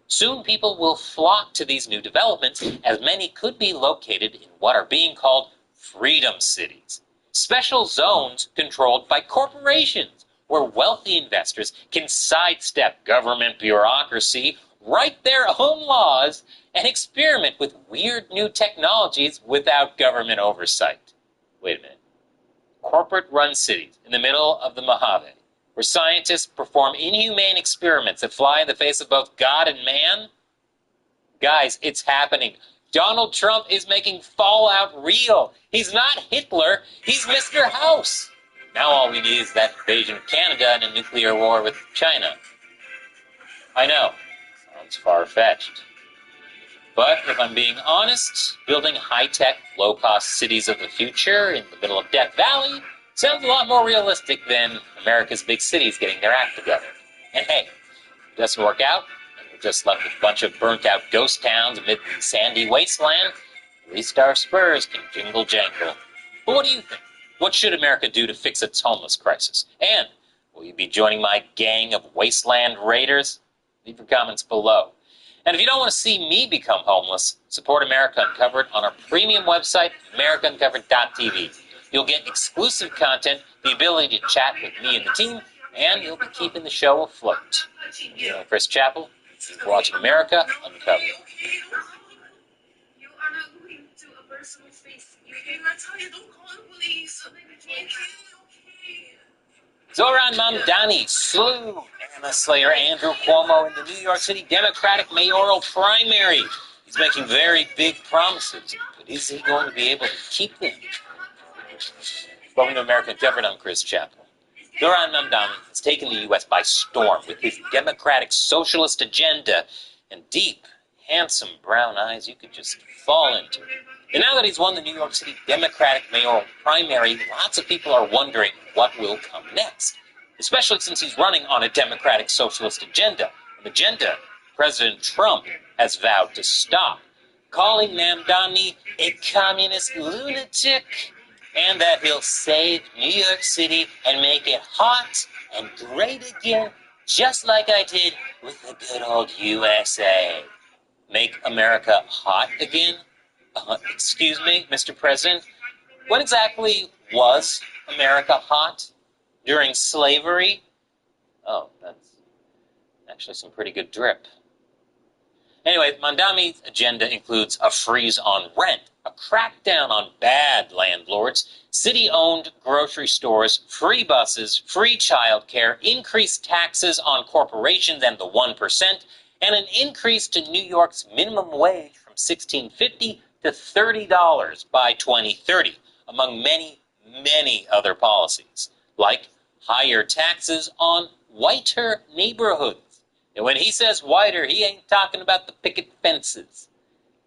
Soon people will flock to these new developments, as many could be located in what are being called freedom cities. Special zones controlled by corporations, where wealthy investors can sidestep government bureaucracy, write their own laws, and experiment with weird new technologies without government oversight. Wait a minute. Corporate-run cities in the middle of the Mojave, where scientists perform inhumane experiments that fly in the face of both God and man? Guys, it's happening. Donald Trump is making Fallout real. He's not Hitler, he's Mr. House. Now all we need is that invasion of Canada and a nuclear war with China. I know, sounds far-fetched. But if I'm being honest, building high-tech, low-cost cities of the future in the middle of Death Valley sounds a lot more realistic than America's big cities getting their act together. And hey, if it doesn't work out, and we're just left with a bunch of burnt-out ghost towns amid the sandy wasteland, at least our spurs can jingle-jangle. But what do you think? What should America do to fix its homeless crisis? And will you be joining my gang of wasteland raiders? Leave your comments below. And if you don't want to see me become homeless, support America Uncovered on our premium website, AmericaUncovered.tv. You'll get exclusive content, the ability to chat with me and the team, and you'll be keeping the show afloat. I'm Chris Chappell. You're watching America Uncovered. You are not going to a personal space. You cannot tell you, don't call the police. Okay. Zoran Mamdani slew Anna Slayer Andrew Cuomo in the New York City Democratic mayoral primary. He's making very big promises, but is he going to be able to keep them? Welcome to America Uncovered. I'm Chris Chappell. Zoran Mamdani has taken the U.S. by storm with his democratic socialist agenda and deep, handsome brown eyes you could just fall into. And now that he's won the New York City Democratic mayoral primary, lots of people are wondering what will come next, especially since he's running on a democratic socialist agenda, an agenda President Trump has vowed to stop, calling Mamdani a communist lunatic, and that he'll save New York City and make it hot and great again, just like I did with the good old USA. Make America hot again? Excuse me, Mr. President, what exactly was America hot during slavery? Oh, that's actually some pretty good drip. Anyway, Mamdani's agenda includes a freeze on rent, a crackdown on bad landlords, city-owned grocery stores, free buses, free childcare, increased taxes on corporations and the 1%, and an increase to New York's minimum wage from $16.50 to $30 by 2030, among many, many other policies, like higher taxes on whiter neighborhoods. And when he says whiter, he ain't talking about the picket fences.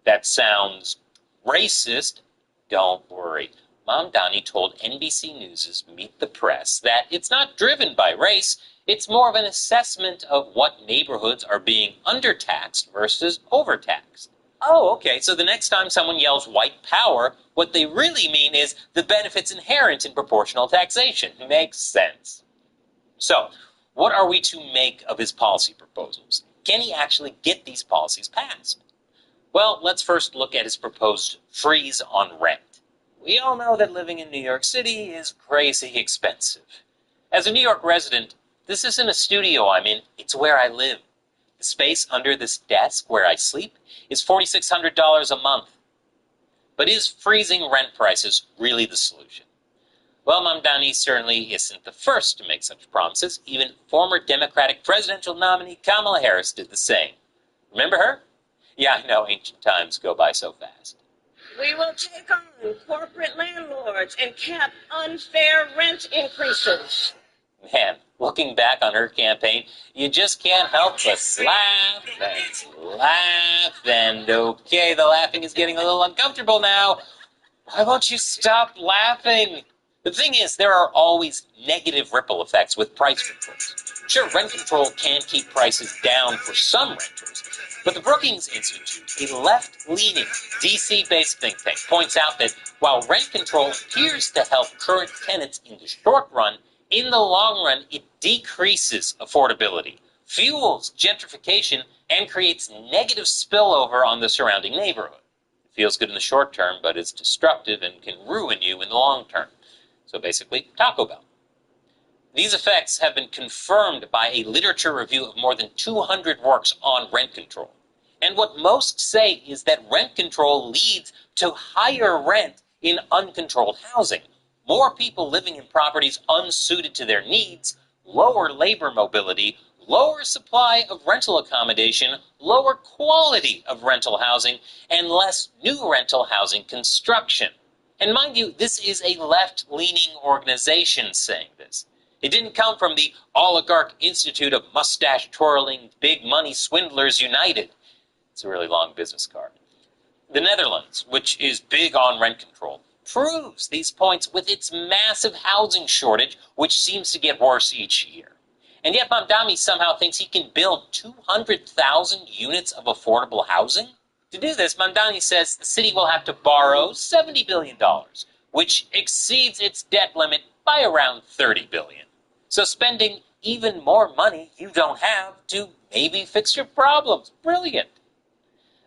That sounds racist. Don't worry. Mamdani told NBC News' Meet the Press that it's not driven by race, it's more of an assessment of what neighborhoods are being undertaxed versus overtaxed. Oh, okay, so the next time someone yells white power, what they really mean is the benefits inherent in proportional taxation. Makes sense. So, what are we to make of his policy proposals? Can he actually get these policies passed? Well, let's first look at his proposed freeze on rent. We all know that living in New York City is crazy expensive. As a New York resident, this isn't a studio I'm in, it's where I live. The space under this desk where I sleep is $4,600 a month. But is freezing rent prices really the solution? Well, Mamdani certainly isn't the first to make such promises. Even former Democratic presidential nominee Kamala Harris did the same. Remember her? Yeah, I know, ancient times go by so fast. We will take on corporate landlords and cap unfair rent increases. Man, looking back on her campaign, you just can't help but laugh, and okay, the laughing is getting a little uncomfortable now. Why won't you stop laughing? The thing is, there are always negative ripple effects with price controls. Sure, rent control can keep prices down for some renters, but the Brookings Institute, a left-leaning, DC-based think tank, points out that while rent control appears to help current tenants in the short run, in the long run, it decreases affordability, fuels gentrification, and creates negative spillover on the surrounding neighborhood. It feels good in the short term, but it's destructive and can ruin you in the long term. So basically, Taco Bell. These effects have been confirmed by a literature review of more than 200 works on rent control. And what most say is that rent control leads to higher rent in uncontrolled housing. More people living in properties unsuited to their needs, lower labor mobility, lower supply of rental accommodation, lower quality of rental housing, and less new rental housing construction. And mind you, this is a left-leaning organization saying this. It didn't come from the Oligarch Institute of Mustache-Twirling Big Money Swindlers United. It's a really long business card. The Netherlands, which is big on rent control, proves these points with its massive housing shortage, which seems to get worse each year. And yet Mamdani somehow thinks he can build 200,000 units of affordable housing? To do this, Mamdani says the city will have to borrow $70 billion, which exceeds its debt limit by around $30 billion. So spending even more money you don't have to maybe fix your problems. Brilliant.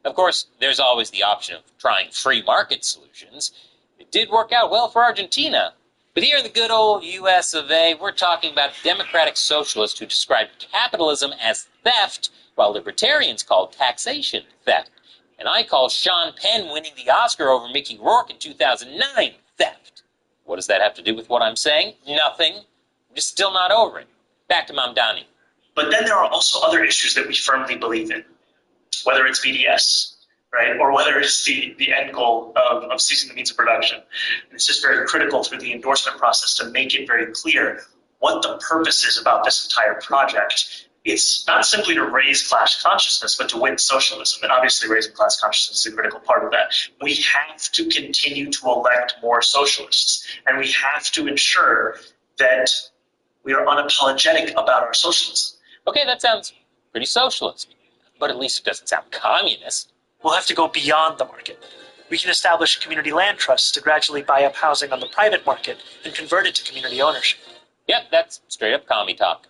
Of course, there's always the option of trying free market solutions. It did work out well for Argentina. But here in the good old US of A, we're talking about democratic socialists who describe capitalism as theft, while libertarians call taxation theft. And I call Sean Penn winning the Oscar over Mickey Rourke in 2009 theft. What does that have to do with what I'm saying? Nothing. I'm just still not over it. Back to Mamdani. But then there are also other issues that we firmly believe in, whether it's BDS, right, or whether it's the end goal of ceasing the means of production. And it's just very critical through the endorsement process to make it very clear what the purpose is about this entire project. It's not simply to raise class consciousness, but to win socialism. And obviously raising class consciousness is a critical part of that. We have to continue to elect more socialists. And we have to ensure that we are unapologetic about our socialism. Okay, that sounds pretty socialist. But at least it doesn't sound communist. We'll have to go beyond the market. We can establish community land trusts to gradually buy up housing on the private market and convert it to community ownership. Yep, that's straight up commie talk.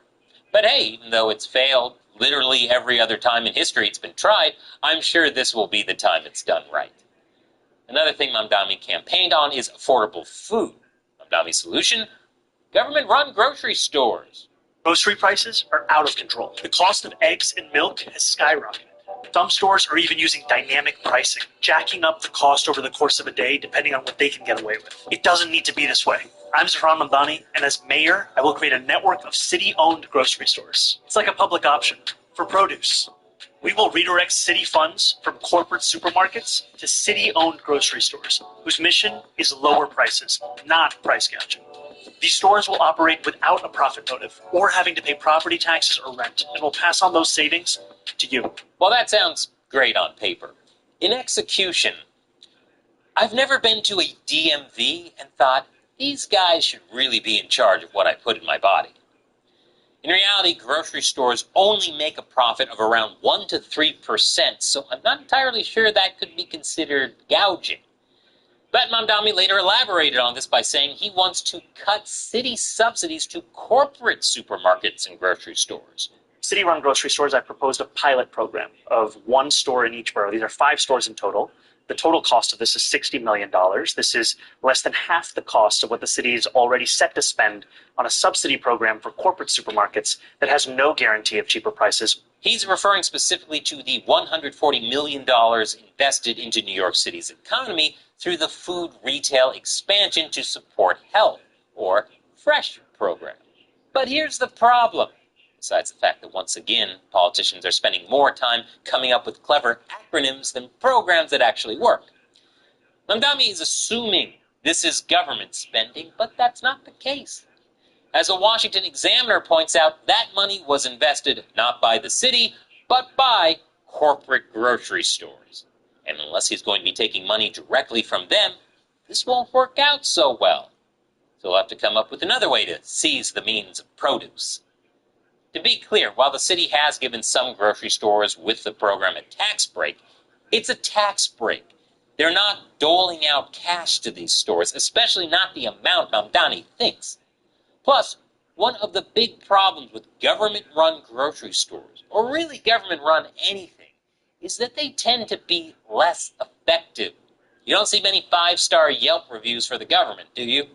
But hey, even though it's failed literally every other time in history it's been tried, I'm sure this will be the time it's done right. Another thing Mamdani campaigned on is affordable food. Mamdani's solution? Government-run grocery stores. Grocery prices are out of control. The cost of eggs and milk has skyrocketed. Some stores are even using dynamic pricing, jacking up the cost over the course of a day depending on what they can get away with. It doesn't need to be this way. I'm Zahran Mamdani, and as mayor, I will create a network of city-owned grocery stores. It's like a public option for produce. We will redirect city funds from corporate supermarkets to city-owned grocery stores, whose mission is lower prices, not price gouging. These stores will operate without a profit motive or having to pay property taxes or rent, and will pass on those savings to you. Well, that sounds great on paper. In execution, I've never been to a DMV and thought, these guys should really be in charge of what I put in my body. In reality, grocery stores only make a profit of around 1 to 3%, so I'm not entirely sure that could be considered gouging. But Mamdani later elaborated on this by saying he wants to cut city subsidies to corporate supermarkets and grocery stores. City-run grocery stores, I proposed a pilot program of one store in each borough. These are 5 stores in total. The total cost of this is $60 million. This is less than half the cost of what the city is already set to spend on a subsidy program for corporate supermarkets that has no guarantee of cheaper prices. He's referring specifically to the $140 million invested into New York City's economy through the food retail expansion to support health, or FRESH program. But here's the problem. Besides the fact that, once again, politicians are spending more time coming up with clever acronyms than programs that actually work. Mamdani is assuming this is government spending, but that's not the case. As a Washington Examiner points out, that money was invested not by the city, but by corporate grocery stores. And unless he's going to be taking money directly from them, this won't work out so well. So he'll have to come up with another way to seize the means of produce. To be clear, while the city has given some grocery stores with the program a tax break, it's a tax break. They're not doling out cash to these stores, especially not the amount Mamdani thinks. Plus, one of the big problems with government-run grocery stores, or really government-run anything, is that they tend to be less effective. You don't see many 5-star Yelp reviews for the government, do you?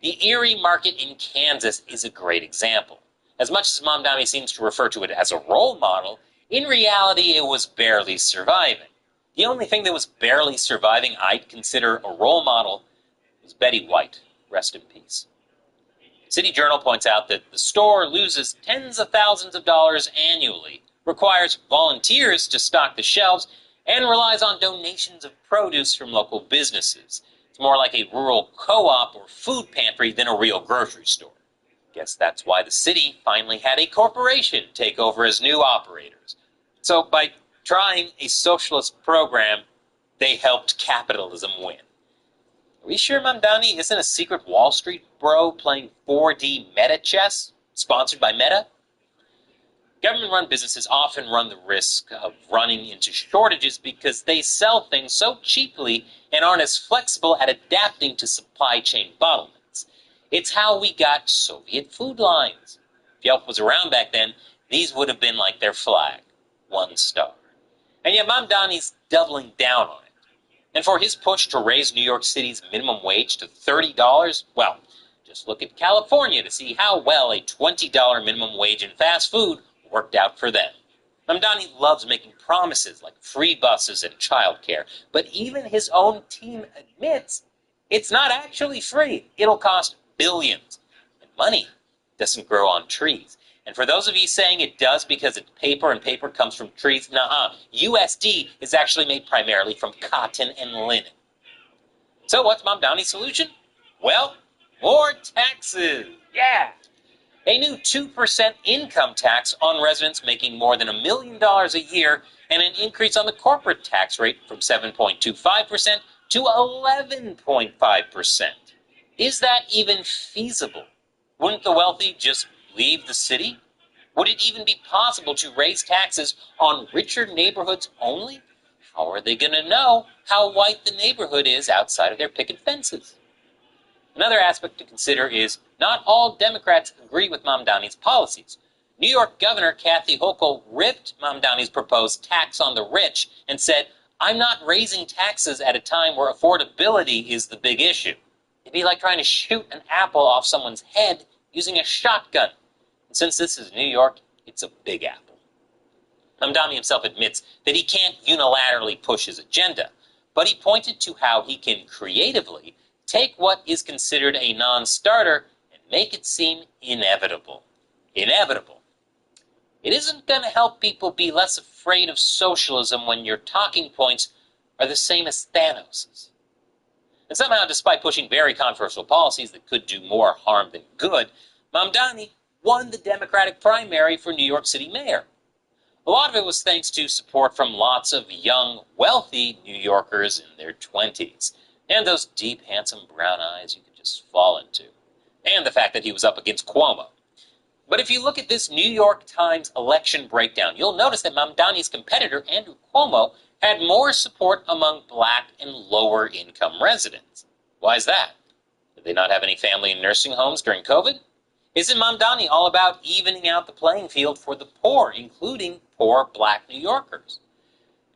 The Erie market in Kansas is a great example. As much as Mamdani seems to refer to it as a role model, in reality it was barely surviving. The only thing that was barely surviving I'd consider a role model was Betty White, rest in peace. City Journal points out that the store loses tens of thousands of dollars annually, requires volunteers to stock the shelves, and relies on donations of produce from local businesses. It's more like a rural co-op or food pantry than a real grocery store. Guess that's why the city finally had a corporation take over as new operators. So by trying a socialist program, they helped capitalism win. Are we sure Mamdani isn't a secret Wall Street bro playing 4D meta chess, sponsored by Meta? Government-run businesses often run the risk of running into shortages because they sell things so cheaply and aren't as flexible at adapting to supply chain bottlenecks. It's how we got Soviet food lines. If Yelp was around back then, these would have been like their flag, 1 star. And yet Mamdani's doubling down on it. And for his push to raise New York City's minimum wage to $30, well, just look at California to see how well a $20 minimum wage in fast food worked out for them. Mamdani loves making promises like free buses and childcare, but even his own team admits it's not actually free. It'll cost billions. And money doesn't grow on trees. And for those of you saying it does because it's paper and paper comes from trees, nuh-uh. USD is actually made primarily from cotton and linen. So what's Mamdani's solution? Well, more taxes. Yeah. A new 2% income tax on residents making more than $1 million a year, and an increase on the corporate tax rate from 7.25% to 11.5%. Is that even feasible? Wouldn't the wealthy just leave the city? Would it even be possible to raise taxes on richer neighborhoods only? How are they going to know how white the neighborhood is outside of their picket fences? Another aspect to consider is not all Democrats agree with Mamdani's policies. New York Governor Kathy Hochul ripped Mamdani's proposed tax on the rich and said, "I'm not raising taxes at a time where affordability is the big issue. It'd be like trying to shoot an apple off someone's head using a shotgun. And since this is New York, it's a big apple." Mamdani himself admits that he can't unilaterally push his agenda, but he pointed to how he can creatively take what is considered a non-starter and make it seem inevitable. Inevitable. It isn't going to help people be less afraid of socialism when your talking points are the same as Thanos's. And somehow, despite pushing very controversial policies that could do more harm than good, Mamdani won the Democratic primary for New York City mayor. A lot of it was thanks to support from lots of young, wealthy New Yorkers in their 20s. And those deep, handsome brown eyes you could just fall into. And the fact that he was up against Cuomo. But if you look at this New York Times election breakdown, you'll notice that Mamdani's competitor, Andrew Cuomo, had more support among black and lower-income residents. Why is that? Did they not have any family in nursing homes during COVID? Isn't Mamdani all about evening out the playing field for the poor, including poor black New Yorkers?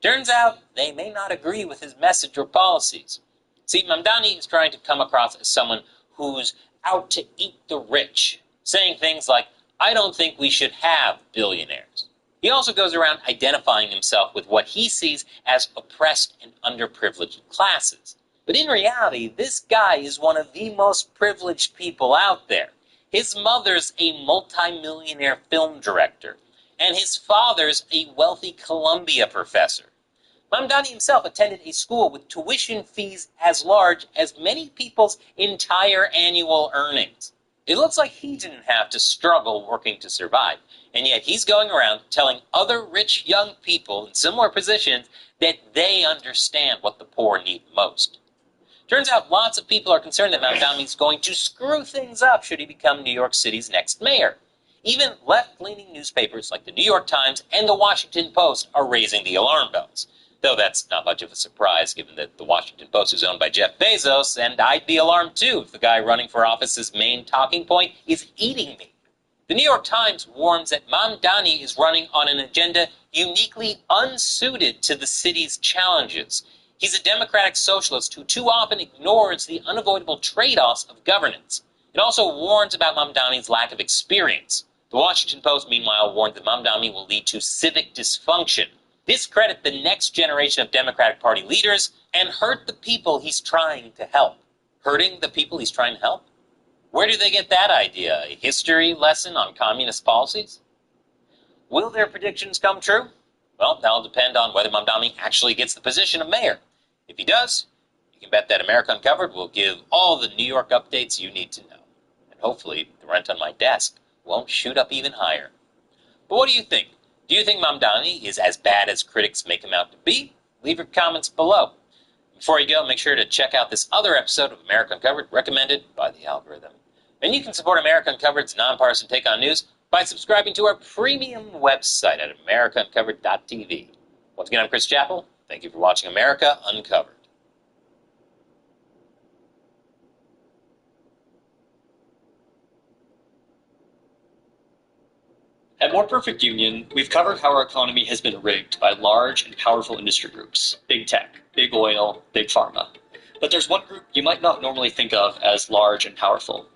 Turns out they may not agree with his message or policies. See, Mamdani is trying to come across as someone who's out to eat the rich, saying things like, "I don't think we should have billionaires." He also goes around identifying himself with what he sees as oppressed and underprivileged classes. But in reality, this guy is one of the most privileged people out there. His mother's a multimillionaire film director, and his father's a wealthy Columbia professor. Mamdani himself attended a school with tuition fees as large as many people's entire annual earnings. It looks like he didn't have to struggle working to survive, and yet he's going around telling other rich young people in similar positions that they understand what the poor need most. Turns out lots of people are concerned that Mamdani's going to screw things up should he become New York City's next mayor. Even left-leaning newspapers like the New York Times and the Washington Post are raising the alarm bells. Though that's not much of a surprise, given that the Washington Post is owned by Jeff Bezos, and I'd be alarmed too if the guy running for office's main talking point is eating me. The New York Times warns that Mamdani is running on an agenda uniquely unsuited to the city's challenges. He's a democratic socialist who too often ignores the unavoidable trade-offs of governance. It also warns about Mamdani's lack of experience. The Washington Post, meanwhile, warned that Mamdani will lead to civic dysfunction, discredit the next generation of Democratic Party leaders, and hurt the people he's trying to help. Hurting the people he's trying to help? Where do they get that idea? A history lesson on communist policies? Will their predictions come true? Well, that'll depend on whether Mamdani actually gets the position of mayor. If he does, you can bet that America Uncovered will give all the New York updates you need to know. And hopefully, the rent on my desk won't shoot up even higher. But what do you think? Do you think Mamdani is as bad as critics make him out to be? Leave your comments below. Before you go, make sure to check out this other episode of America Uncovered, recommended by the algorithm. And you can support America Uncovered's nonpartisan take on news by subscribing to our premium website at americauncovered.tv. Once again, I'm Chris Chappell. Thank you for watching America Uncovered. At More Perfect Union, we've covered how our economy has been rigged by large and powerful industry groups, big tech, big oil, big pharma. But there's one group you might not normally think of as large and powerful,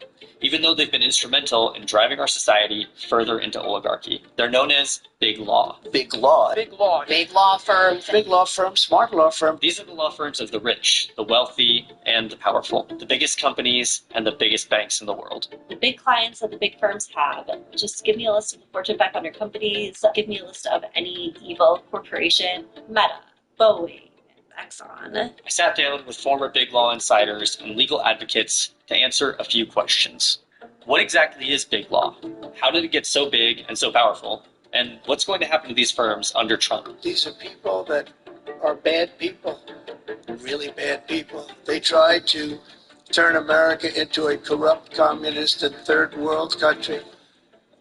even though they've been instrumental in driving our society further into oligarchy. They're known as Big Law. Big law. Big law. Big law firms. Big law firm, smart law firm. These are the law firms of the rich, the wealthy, and the powerful. The biggest companies and the biggest banks in the world. The big clients that the big firms have. Just give me a list of the Fortune 500 companies. Give me a list of any evil corporation. Meta, Boeing, Exxon. I sat down with former Big Law insiders and legal advocates to answer a few questions. What exactly is Big Law? How did it get so big and so powerful? And what's going to happen to these firms under Trump? These are people that are bad people, really bad people. They tried to turn America into a corrupt, communist, and third world country.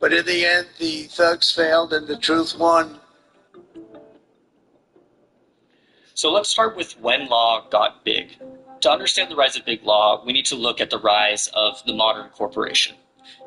But in the end, the thugs failed and the truth won. So let's start with when law got big. To understand the rise of big law, we need to look at the rise of the modern corporation.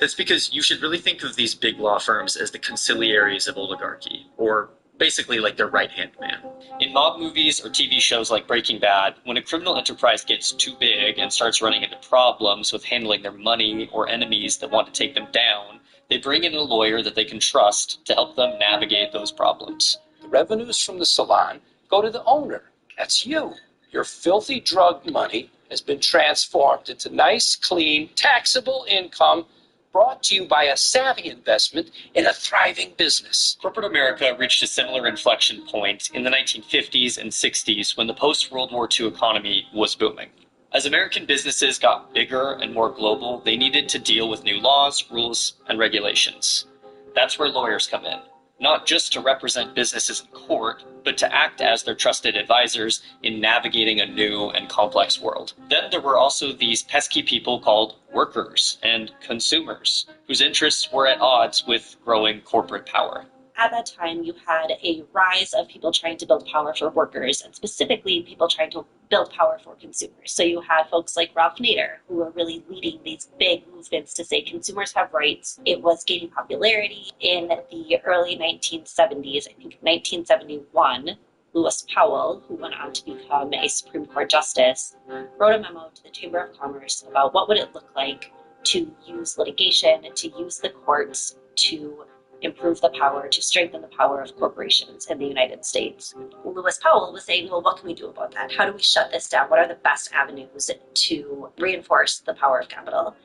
That's because you should really think of these big law firms as the conciliaries of oligarchy, or basically like their right-hand man. In mob movies or TV shows like Breaking Bad, when a criminal enterprise gets too big and starts running into problems with handling their money or enemies that want to take them down, they bring in a lawyer that they can trust to help them navigate those problems. The revenues from the salon go to the owner. That's you. Your filthy drug money has been transformed into nice, clean, taxable income brought to you by a savvy investment in a thriving business. Corporate America reached a similar inflection point in the 1950s and 60s when the post-World War II economy was booming. As American businesses got bigger and more global, they needed to deal with new laws, rules, and regulations. That's where lawyers come in. Not just to represent businesses in court, but to act as their trusted advisors in navigating a new and complex world. Then there were also these pesky people called workers and consumers, whose interests were at odds with growing corporate power. At that time, you had a rise of people trying to build power for workers, and specifically people trying to build power for consumers. So you had folks like Ralph Nader, who were really leading these big movements to say consumers have rights. It was gaining popularity in the early 1970s. I think 1971, Lewis Powell, who went on to become a Supreme Court justice, wrote a memo to the Chamber of Commerce about what would it look like to use litigation, to use the courts to improve the power, to strengthen the power of corporations in the United States. Lewis Powell was saying, well, what can we do about that? How do we shut this down? What are the best avenues to reinforce the power of capital?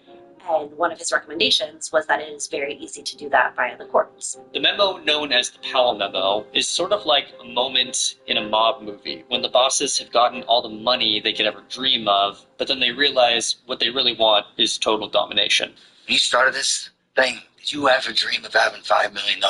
And one of his recommendations was that it is very easy to do that via the courts. The memo, known as the Powell Memo, is sort of like a moment in a mob movie when the bosses have gotten all the money they could ever dream of, but then they realize what they really want is total domination. When you started this thing, did you ever dream of having $5 million?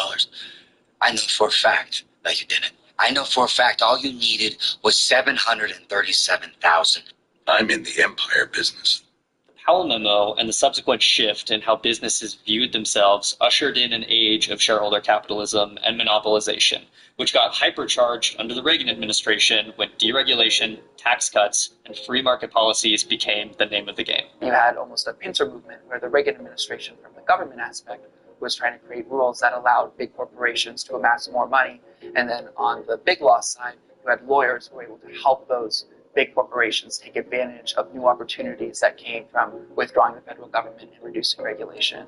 I know for a fact that you didn't. I know for a fact all you needed was $737,000. I'm in the empire business. The Powell Memo and the subsequent shift in how businesses viewed themselves ushered in an age of shareholder capitalism and monopolization, which got hypercharged under the Reagan administration when deregulation, tax cuts, and free market policies became the name of the game. You had almost a pincer movement where the Reagan administration, from the government aspect, was trying to create rules that allowed big corporations to amass more money. And then on the big law side, you had lawyers who were able to help those big corporations take advantage of new opportunities that came from withdrawing the federal government and reducing regulation.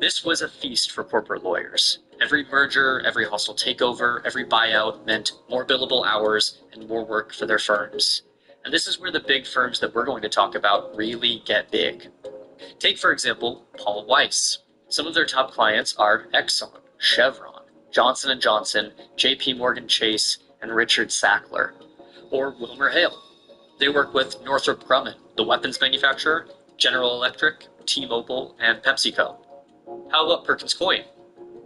This was a feast for corporate lawyers. Every merger, every hostile takeover, every buyout meant more billable hours and more work for their firms. And this is where the big firms that we're going to talk about really get big. Take, for example, Paul Weiss. Some of their top clients are Exxon, Chevron, Johnson & Johnson, JP Morgan Chase, and Richard Sackler. Or Wilmer Hale. They work with Northrop Grumman, the weapons manufacturer, General Electric, T-Mobile, and PepsiCo. How about Perkins Coie?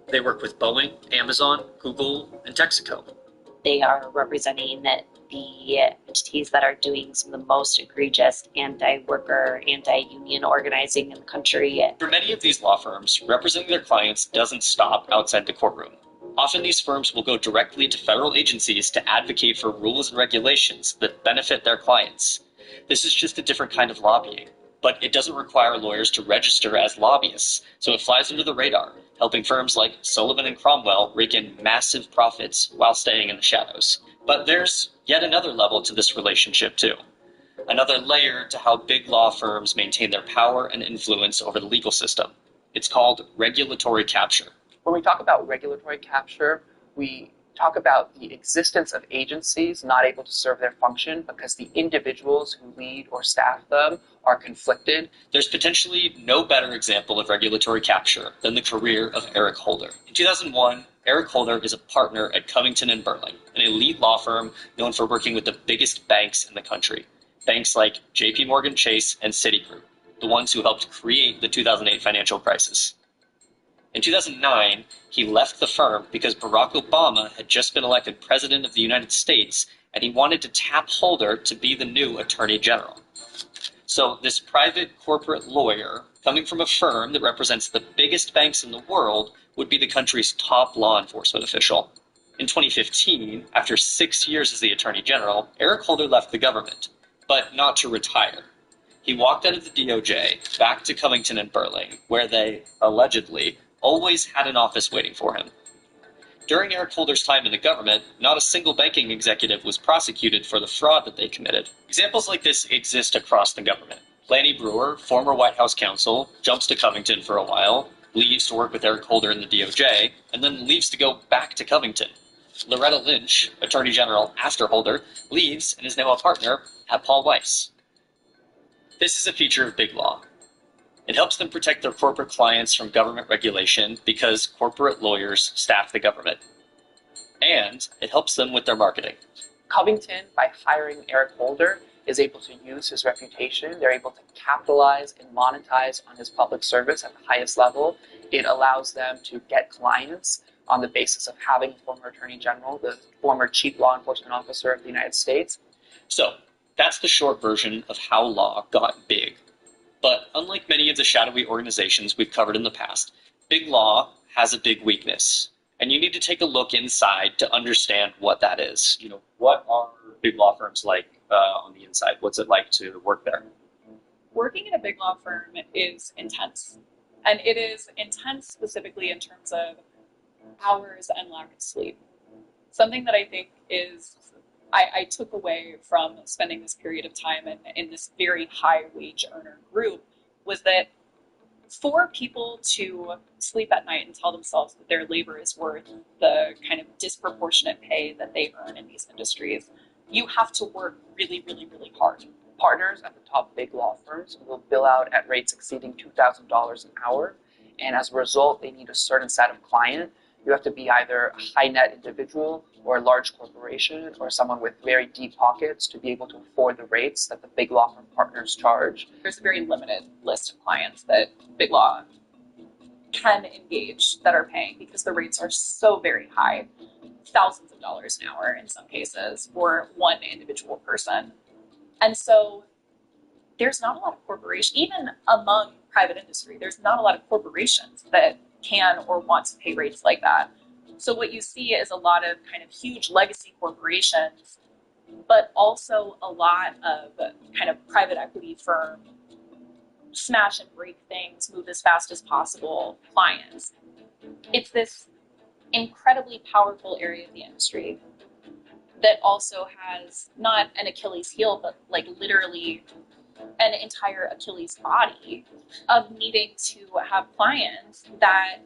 They work with Boeing, Amazon, Google, and Texaco. They are representing the entities that are doing some of the most egregious anti-worker, anti-union organizing in the country. For many of these law firms, representing their clients doesn't stop outside the courtroom. Often these firms will go directly to federal agencies to advocate for rules and regulations that benefit their clients. This is just a different kind of lobbying, but it doesn't require lawyers to register as lobbyists, so it flies under the radar, helping firms like Sullivan and Cromwell rake in massive profits while staying in the shadows. But there's yet another level to this relationship too. Another layer to how big law firms maintain their power and influence over the legal system. It's called regulatory capture. When we talk about regulatory capture, we talk about the existence of agencies not able to serve their function because the individuals who lead or staff them are conflicted. There's potentially no better example of regulatory capture than the career of Eric Holder. In 2001, Eric Holder is a partner at Covington & Burling, an elite law firm known for working with the biggest banks in the country. Banks like JP Morgan Chase and Citigroup, the ones who helped create the 2008 financial crisis. In 2009, he left the firm because Barack Obama had just been elected president of the United States, and he wanted to tap Holder to be the new attorney general. So this private corporate lawyer, coming from a firm that represents the biggest banks in the world, would be the country's top law enforcement official. In 2015, after 6 years as the attorney general, Eric Holder left the government, but not to retire. He walked out of the DOJ back to Covington & Burling, where they, allegedly, always had an office waiting for him. During Eric Holder's time in the government, not a single banking executive was prosecuted for the fraud that they committed. Examples like this exist across the government. Lanny Brewer, former White House counsel, jumps to Covington for a while, leaves to work with Eric Holder in the DOJ, and then leaves to go back to Covington. Loretta Lynch, attorney general after Holder, leaves and is now a partner at Paul Weiss. This is a feature of big law. It helps them protect their corporate clients from government regulation because corporate lawyers staff the government. And it helps them with their marketing. Covington, by hiring Eric Holder, is able to use his reputation. They're able to capitalize and monetize on his public service at the highest level. It allows them to get clients on the basis of having former Attorney General, the former Chief Law Enforcement Officer of the United States. So, that's the short version of how law got big. But unlike many of the shadowy organizations we've covered in the past, big law has a big weakness. And you need to take a look inside to understand what that is. You know, what are big law firms like on the inside? What's it like to work there? Working in a big law firm is intense. And it is intense specifically in terms of hours and lack of sleep. Something that I think is I took away from spending this period of time in this very high wage earner group was that for people to sleep at night and tell themselves that their labor is worth the kind of disproportionate pay that they earn in these industries, you have to work really, really, really hard. Partners at the top big law firms will bill out at rates exceeding $2,000 an hour. And as a result, they need a certain set of client. You have to be either a high net individual or a large corporation or someone with very deep pockets to be able to afford the rates that the big law firm partners charge. There's a very limited list of clients that big law can engage that are paying because the rates are so very high, thousands of dollars an hour in some cases for one individual person. And so there's not a lot of corporations, even among private industry, there's not a lot of corporations that can or want to pay rates like that. So what you see is a lot of kind of huge legacy corporations, but also a lot of kind of private equity firm smash and break things, move as fast as possible clients. It's this incredibly powerful area of the industry that also has not an Achilles heel, but like literally an entire Achilles body of needing to have clients that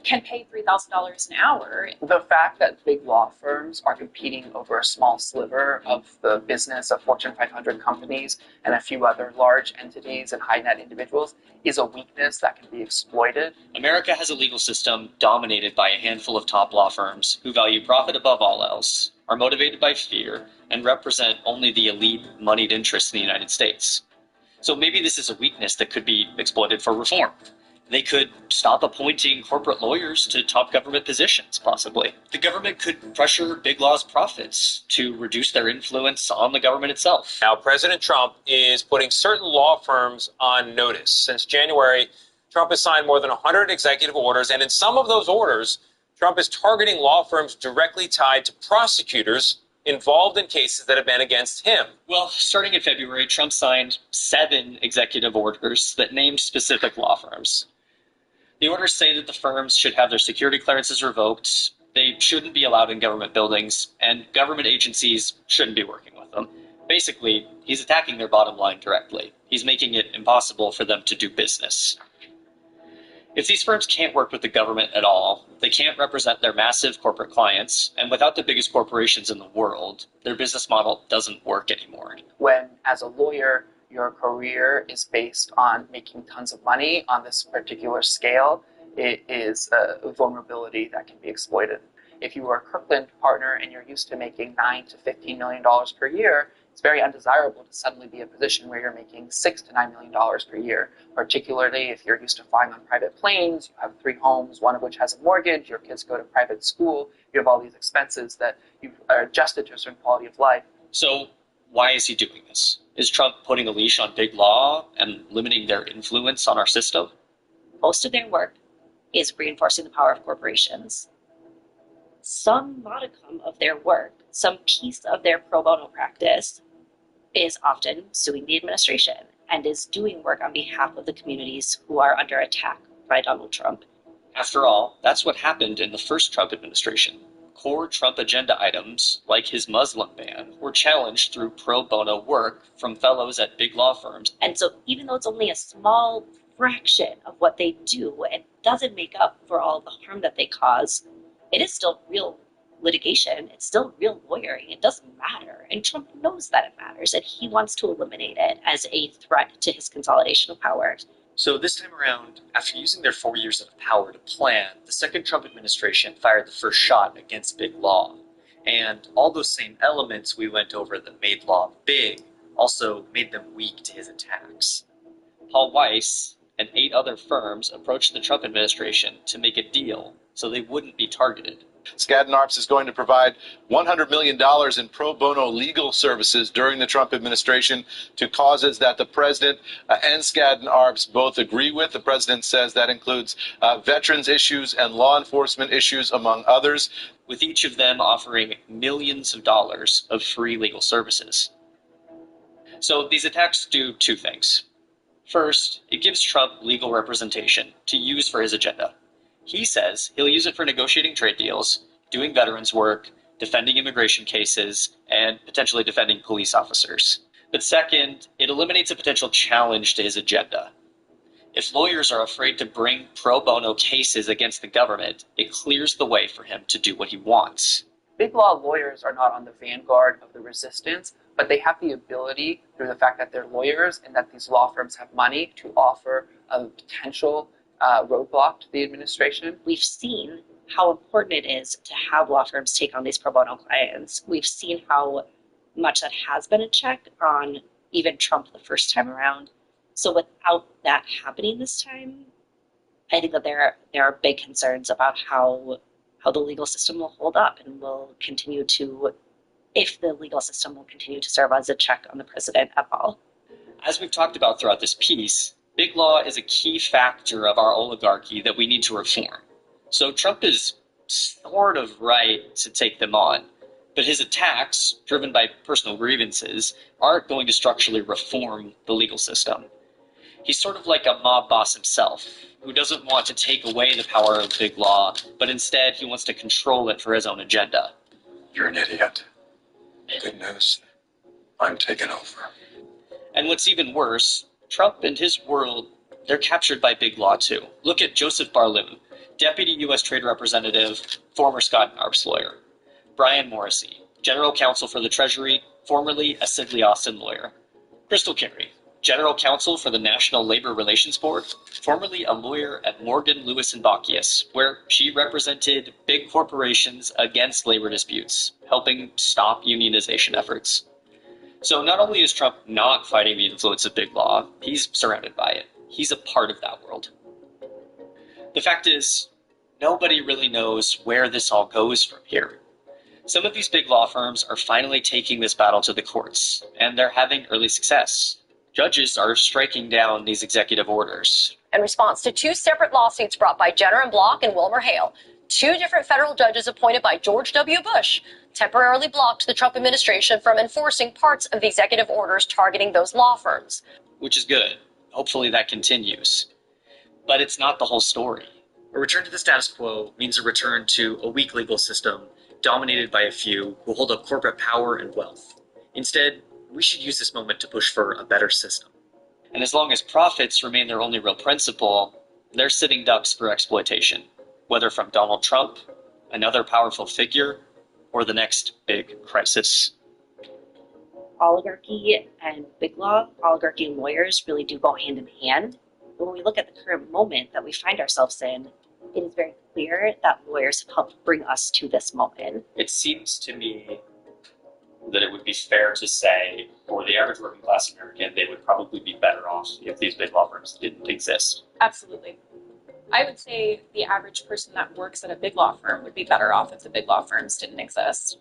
can pay $3,000 an hour. The fact that big law firms are competing over a small sliver of the business of Fortune 500 companies and a few other large entities and high net individuals is a weakness that can be exploited. America has a legal system dominated by a handful of top law firms who value profit above all else, are motivated by fear, and represent only the elite moneyed interests in the United States. So maybe this is a weakness that could be exploited for reform. They could stop appointing corporate lawyers to top government positions, possibly. The government could pressure big law's profits to reduce their influence on the government itself. Now, President Trump is putting certain law firms on notice. Since January, Trump has signed more than 100 executive orders, and in some of those orders, Trump is targeting law firms directly tied to prosecutors involved in cases that have been against him. Well, starting in February, Trump signed 7 executive orders that named specific law firms. The orders say that the firms should have their security clearances revoked, they shouldn't be allowed in government buildings, and government agencies shouldn't be working with them. Basically, he's attacking their bottom line directly. He's making it impossible for them to do business. If these firms can't work with the government at all, they can't represent their massive corporate clients, and without the biggest corporations in the world, their business model doesn't work anymore. When, as a lawyer, your career is based on making tons of money on this particular scale, it is a vulnerability that can be exploited. If you are a Kirkland partner and you're used to making $9 to $15 million per year, it's very undesirable to suddenly be in a position where you're making $6 to $9 million per year, particularly if you're used to flying on private planes, you have 3 homes, one of which has a mortgage, your kids go to private school, you have all these expenses that you are adjusted to a certain quality of life. So why is he doing this? Is Trump putting a leash on big law and limiting their influence on our system? Most of their work is reinforcing the power of corporations. Some modicum of their work, some piece of their pro bono practice, is often suing the administration and is doing work on behalf of the communities who are under attack by Donald Trump. After all, that's what happened in the first Trump administration. Core Trump agenda items, like his Muslim ban, were challenged through pro bono work from fellows at big law firms. And so even though it's only a small fraction of what they do, it doesn't make up for all the harm that they cause. It is still real litigation. It's still real lawyering. It doesn't matter. And Trump knows that it matters, and he wants to eliminate it as a threat to his consolidation of power. So this time around, after using their 4 years of power to plan, the second Trump administration fired the first shot against big law. And all those same elements we went over that made law big also made them weak to his attacks. Paul Weiss and 8 other firms approached the Trump administration to make a deal so they wouldn't be targeted. Skadden Arps is going to provide $100 million in pro bono legal services during the Trump administration to causes that the president and Skadden Arps both agree with. The president says that includes veterans issues and law enforcement issues, among others. With each of them offering millions of dollars of free legal services. So these attacks do 2 things. First, it gives Trump legal representation to use for his agenda. He says he'll use it for negotiating trade deals, doing veterans work, defending immigration cases, and potentially defending police officers. But second, it eliminates a potential challenge to his agenda. If lawyers are afraid to bring pro bono cases against the government, it clears the way for him to do what he wants. Big law lawyers are not on the vanguard of the resistance, but they have the ability, through the fact that they're lawyers and that these law firms have money, to offer a potential roadblock to the administration. We've seen how important it is to have law firms take on these pro bono clients. We've seen how much that has been a check on even Trump the first time around. So without that happening this time, I think that there are big concerns about how the legal system will hold up and will continue to, if the legal system will continue to serve as a check on the president at all. As we've talked about throughout this piece, big law is a key factor of our oligarchy that we need to reform. So Trump is sort of right to take them on, but his attacks, driven by personal grievances, aren't going to structurally reform the legal system. He's sort of like a mob boss himself, who doesn't want to take away the power of big law, but instead he wants to control it for his own agenda. You're an idiot. Good news. I'm taking over. And what's even worse, Trump and his world, they're captured by big law too. Look at Joseph Barloon, Deputy U.S. Trade Representative, former Scott and Arps lawyer. Brian Morrissey, General Counsel for the Treasury, formerly a Sidley Austin lawyer. Crystal Carey, General Counsel for the National Labor Relations Board, formerly a lawyer at Morgan, Lewis & Bockius, where she represented big corporations against labor disputes, helping stop unionization efforts. So not only is Trump not fighting the influence of big law, he's surrounded by it. He's a part of that world. The fact is, nobody really knows where this all goes from here. Some of these big law firms are finally taking this battle to the courts, and they're having early success. Judges are striking down these executive orders. In response to two separate lawsuits brought by Jenner and Block and Wilmer Hale, two different federal judges appointed by George W. Bush temporarily blocked the Trump administration from enforcing parts of the executive orders targeting those law firms. Which is good. Hopefully that continues. But it's not the whole story. A return to the status quo means a return to a weak legal system dominated by a few who hold up corporate power and wealth. Instead, we should use this moment to push for a better system. And as long as profits remain their only real principle, they're sitting ducks for exploitation, whether from Donald Trump, another powerful figure, or the next big crisis. Oligarchy and big law, oligarchy and lawyers really do go hand in hand. But when we look at the current moment that we find ourselves in, it is very clear that lawyers have helped bring us to this moment. It seems to me that it would be fair to say, for the average working class American, they would probably be better off if these big law firms didn't exist. Absolutely. I would say the average person that works at a big law firm would be better off if the big law firms didn't exist.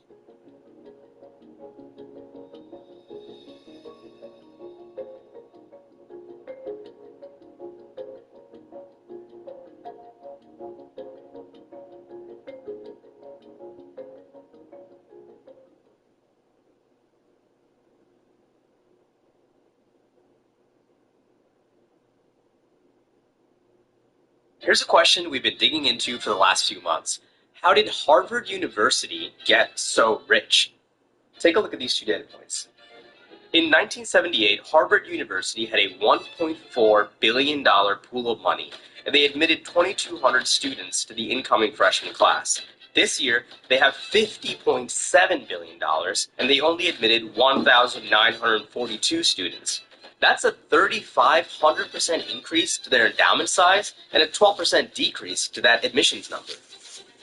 Here's a question we've been digging into for the last few months. How did Harvard University get so rich? Take a look at these two data points. In 1978, Harvard University had a $1.4 billion pool of money, and they admitted 2,200 students to the incoming freshman class. This year, they have $50.7 billion, and they only admitted 1,942 students. That's a 3,500% increase to their endowment size and a 12% decrease to that admissions number.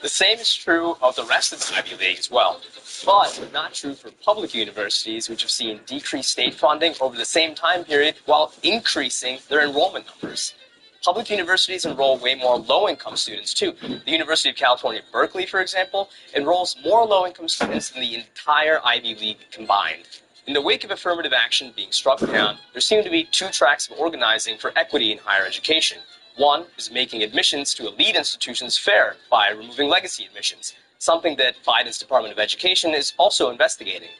The same is true of the rest of the Ivy League as well, but not true for public universities, which have seen decreased state funding over the same time period while increasing their enrollment numbers. Public universities enroll way more low-income students, too. The University of California, Berkeley, for example, enrolls more low-income students than the entire Ivy League combined. In the wake of affirmative action being struck down, there seem to be two tracks of organizing for equity in higher education. One is making admissions to elite institutions fair by removing legacy admissions, something that Biden's Department of Education is also investigating.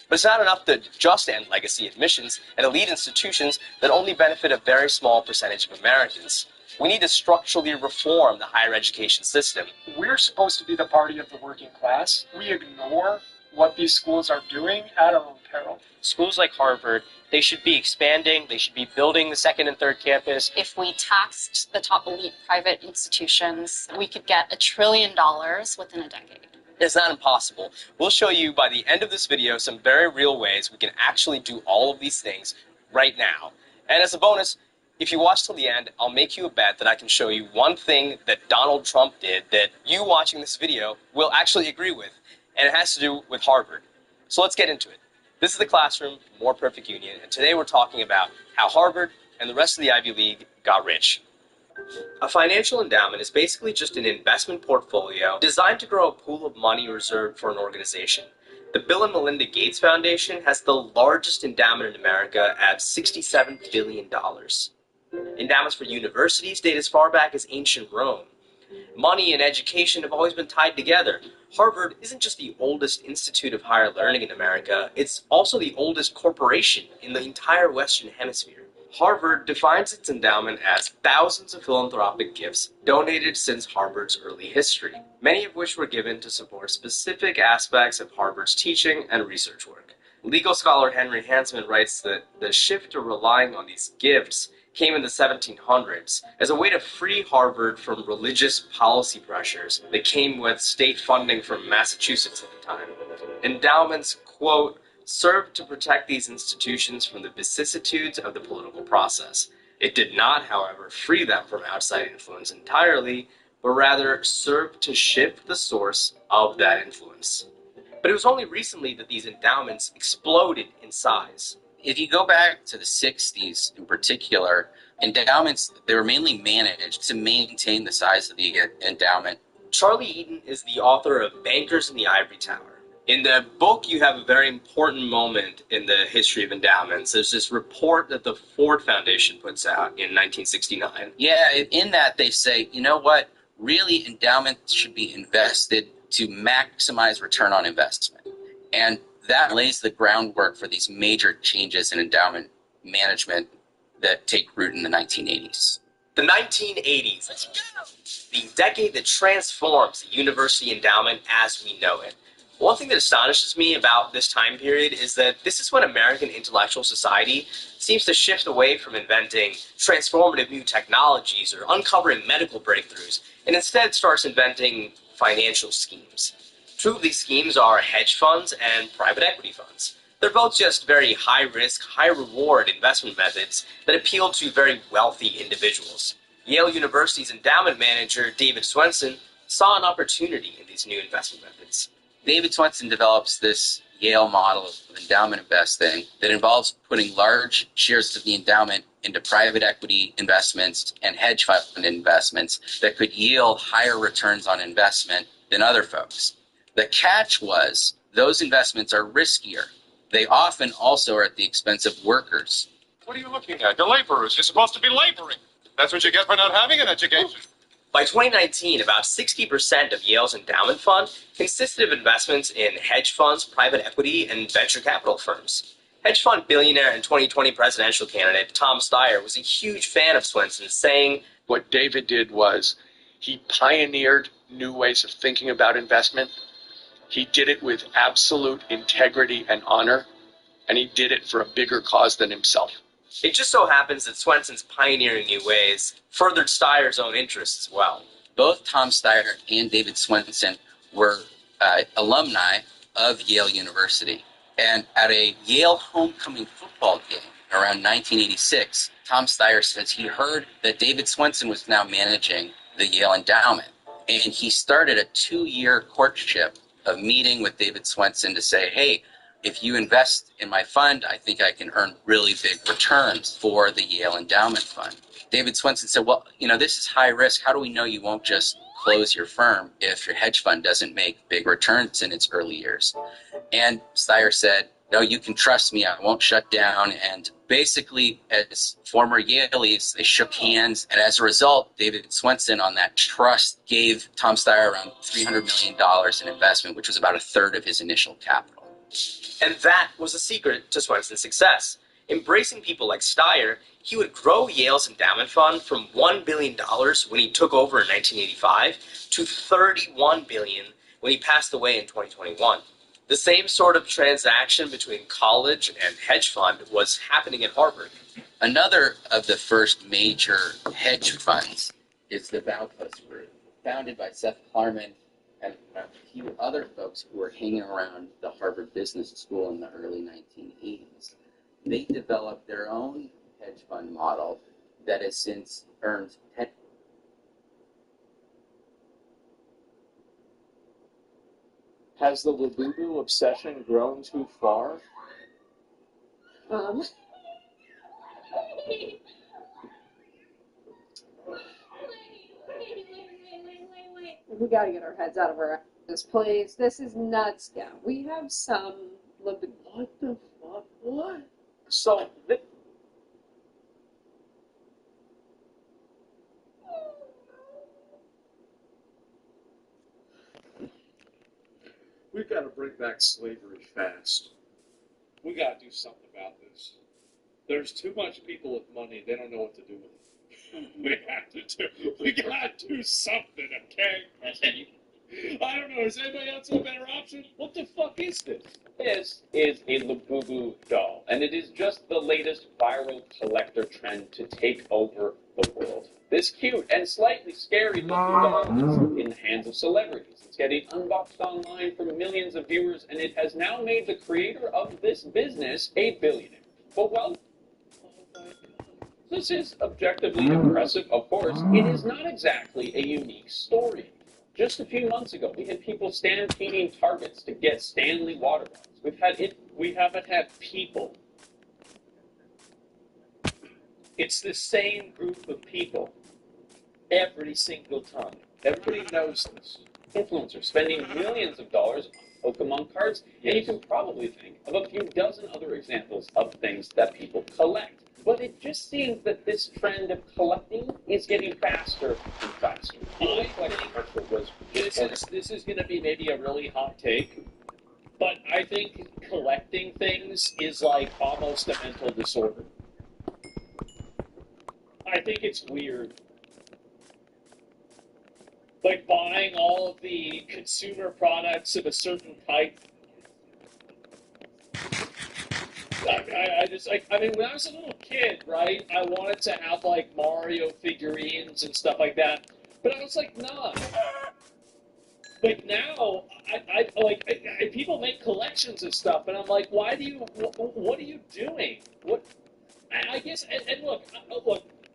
But it's not enough to just end legacy admissions at elite institutions that only benefit a very small percentage of Americans. We need to structurally reform the higher education system. We're supposed to be the party of the working class. We ignore what these schools are doing at our own peril. Schools like Harvard, they should be expanding, they should be building the second and third campus. If we taxed the top elite private institutions, we could get $1 trillion within a decade. It's not impossible. We'll show you by the end of this video some very real ways we can actually do all of these things right now. And as a bonus, if you watch till the end, I'll make you a bet that I can show you one thing that Donald Trump did that you watching this video will actually agree with, and it has to do with Harvard. So let's get into it. This is the classroom, More Perfect Union, and today we're talking about how Harvard and the rest of the Ivy League got rich. A financial endowment is basically just an investment portfolio designed to grow a pool of money reserved for an organization. The Bill and Melinda Gates Foundation has the largest endowment in America at $67 billion. Endowments for universities date as far back as ancient Rome. Money and education have always been tied together. Harvard isn't just the oldest institute of higher learning in America, it's also the oldest corporation in the entire Western Hemisphere. Harvard defines its endowment as thousands of philanthropic gifts donated since Harvard's early history, many of which were given to support specific aspects of Harvard's teaching and research work. Legal scholar Henry Hansman writes that the shift to relying on these gifts came in the 1700s as a way to free Harvard from religious policy pressures that came with state funding from Massachusetts at the time. Endowments, quote, served to protect these institutions from the vicissitudes of the political process. It did not, however, free them from outside influence entirely, but rather served to shift the source of that influence. But it was only recently that these endowments exploded in size. If you go back to the 60s in particular, endowments, they were mainly managed to maintain the size of the endowment. Charlie Eaton is the author of Bankers in the Ivory Tower. In the book, you have a very important moment in the history of endowments. There's this report that the Ford Foundation puts out in 1969. Yeah, in that they say, you know what, really endowments should be invested to maximize return on investment. And that lays the groundwork for these major changes in endowment management that take root in the 1980s. The 1980s, the decade that transforms the university endowment as we know it. One thing that astonishes me about this time period is that this is when American intellectual society seems to shift away from inventing transformative new technologies or uncovering medical breakthroughs, and instead starts inventing financial schemes. Two of these schemes are hedge funds and private equity funds. They're both just very high-risk, high-reward investment methods that appeal to very wealthy individuals. Yale University's endowment manager, David Swensen, saw an opportunity in these new investment methods. David Swensen develops this Yale model of endowment investing that involves putting large shares of the endowment into private equity investments and hedge fund investments that could yield higher returns on investment than other folks. The catch was those investments are riskier. They often also are at the expense of workers. What are you looking at? You're laborers. You're supposed to be laboring. That's what you get for not having an education. By 2019, about 60% of Yale's endowment fund consisted of investments in hedge funds, private equity, and venture capital firms. Hedge fund billionaire and 2020 presidential candidate Tom Steyer was a huge fan of Swensen, saying, What David did was he pioneered new ways of thinking about investment. He did it with absolute integrity and honor, and he did it for a bigger cause than himself. It just so happens that Swensen's pioneering new ways furthered Steyer's own interests as well. Both Tom Steyer and David Swensen were alumni of Yale University. And at a Yale homecoming football game around 1986, Tom Steyer says he heard that David Swensen was now managing the Yale endowment. And he started a 2-year courtship of meeting with David Swensen to say, hey, if you invest in my fund, I think I can earn really big returns for the Yale Endowment Fund. David Swensen said, well, this is high risk. How do we know you won't just close your firm if your hedge fund doesn't make big returns in its early years? And Steyer said, no, you can trust me. I won't shut down. And basically, as former Yalees, they shook hands. And as a result, David Swensen, on that trust, gave Tom Steyer around $300 million in investment, which was about a third of his initial capital. And that was the secret to Swensen's success. Embracing people like Steyer, he would grow Yale's endowment fund from $1 billion when he took over in 1985 to $31 billion when he passed away in 2021. The same sort of transaction between college and hedge fund was happening at Harvard. Another of the first major hedge funds is the Baupost Group, founded by Seth Klarman and a few other folks who were hanging around the Harvard Business School in the early 1980s. They developed their own hedge fund model that has since earned Has the Labubu obsession grown too far? We got to get our heads out of our asses, please. This is nuts now. We have some... What the fuck? What? So, We've got to bring back slavery fast. We got to do something about this. There's too much people with money. They don't know what to do with it. We gotta do something, okay? I don't know. Does anybody else have a better option? What the fuck is this? This is a Labubu doll, and it is just the latest viral collector trend to take over the world. This cute and slightly scary looking doll is in the hands of celebrities. It's getting unboxed online for millions of viewers, and it has now made the creator of this business a billionaire. But well, this is objectively impressive, of course. It is not exactly a unique story. Just a few months ago, we had people stampeding Targets to get Stanley water bottles. We haven't had people. It's the same group of people every single time. Everybody knows this. Influencers spending millions of dollars on Pokemon cards, and you can probably think of a few dozen other examples of things that people collect. But it just seems that this trend of collecting is getting faster and faster. This is going to be maybe a really hot take, but I think collecting things is like almost a mental disorder. I think it's weird. Like buying all of the consumer products of a certain type. I mean, when I was a little kid, right, I wanted to have, like, Mario figurines and stuff like that, but I was like, nah. Like, now, people make collections of stuff, and I'm like, what are you doing? I guess, and look,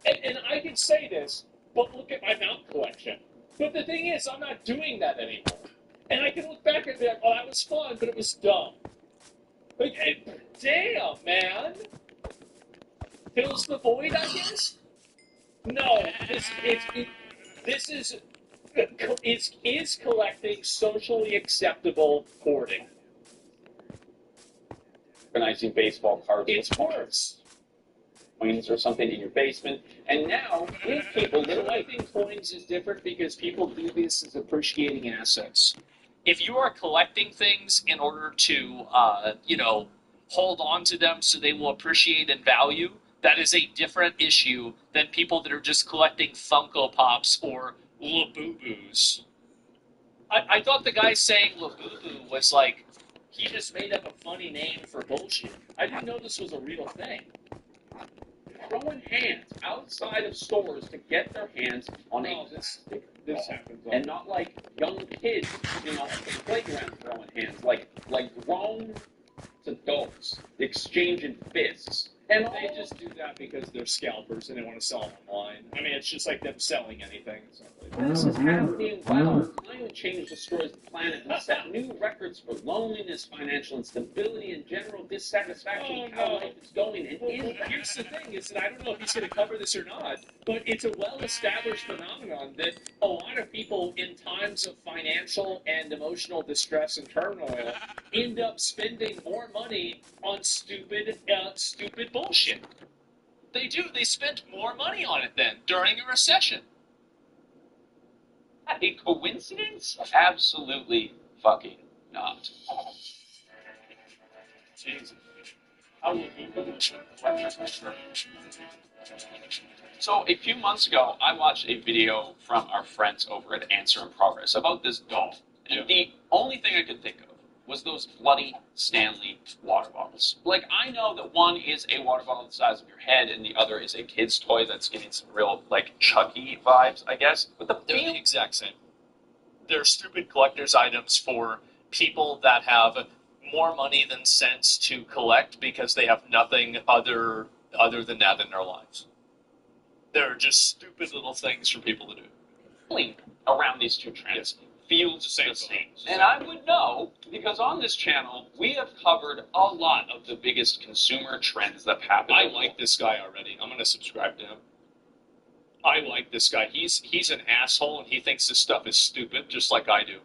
and I can say this, but look at my mount collection. But the thing is, I'm not doing that anymore. And I can look back and be like, oh, that was fun, but it was dumb. Like, damn, man. Fills the void, I guess? No, is collecting socially acceptable hoarding? Organizing baseball cards. It's worse. Coins or something in your basement, and now with people collecting coins is different because people do this as appreciating assets. If you are collecting things in order to, hold on to them so they will appreciate and value, that is a different issue than people that are just collecting Funko Pops or Labubus. I thought the guy saying Labubu was like, he just made up a funny name for bullshit. I didn't know this was a real thing. Throwing hands outside of stores to get their hands on this happens, and not like young kids, at the playground throwing hands, like grown adults exchanging fists. And they just do that because they're scalpers and they want to sell them online. I mean, it's just like them selling anything. This is happening while climate change destroys the planet and set new records for loneliness, financial instability, and general dissatisfaction with how life is going. And here's the thing, is that I don't know if he's going to cover this or not, but it's a well-established phenomenon that a lot of people in times of financial and emotional distress and turmoil end up spending more money on stupid bullshit. They do. They spent more money on it then during a recession. A coincidence? Absolutely fucking not. Jesus. So a few months ago, I watched a video from our friends over at Answer in Progress about this doll. And the only thing I could think of was those bloody Stanley water bottles. Like, I know that one is a water bottle the size of your head, and the other is a kid's toy that's getting some real, Chucky vibes, I guess. But they're the exact same. They're stupid collector's items for people that have more money than sense to collect because they have nothing other than that in their lives. They're just stupid little things for people to do. Link around these two trends feels the same. And I would know, because on this channel, we have covered a lot of the biggest consumer trends that happen. I like this guy already. I'm going to subscribe to him. I like this guy. He's an asshole, and he thinks this stuff is stupid, just like I do.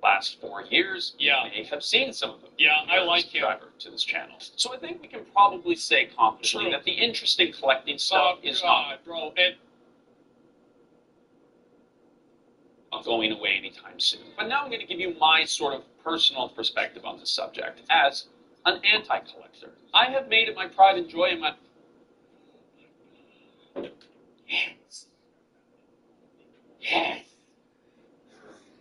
Last 4 years, you may have seen some of them. Yeah, I like him. To this channel. So I think we can probably say confidently that the interesting collecting stuff is not going away anytime soon. But now I'm going to give you my sort of personal perspective on this subject, as an anti-collector. I have made it my pride and joy in my... Yes. Yes.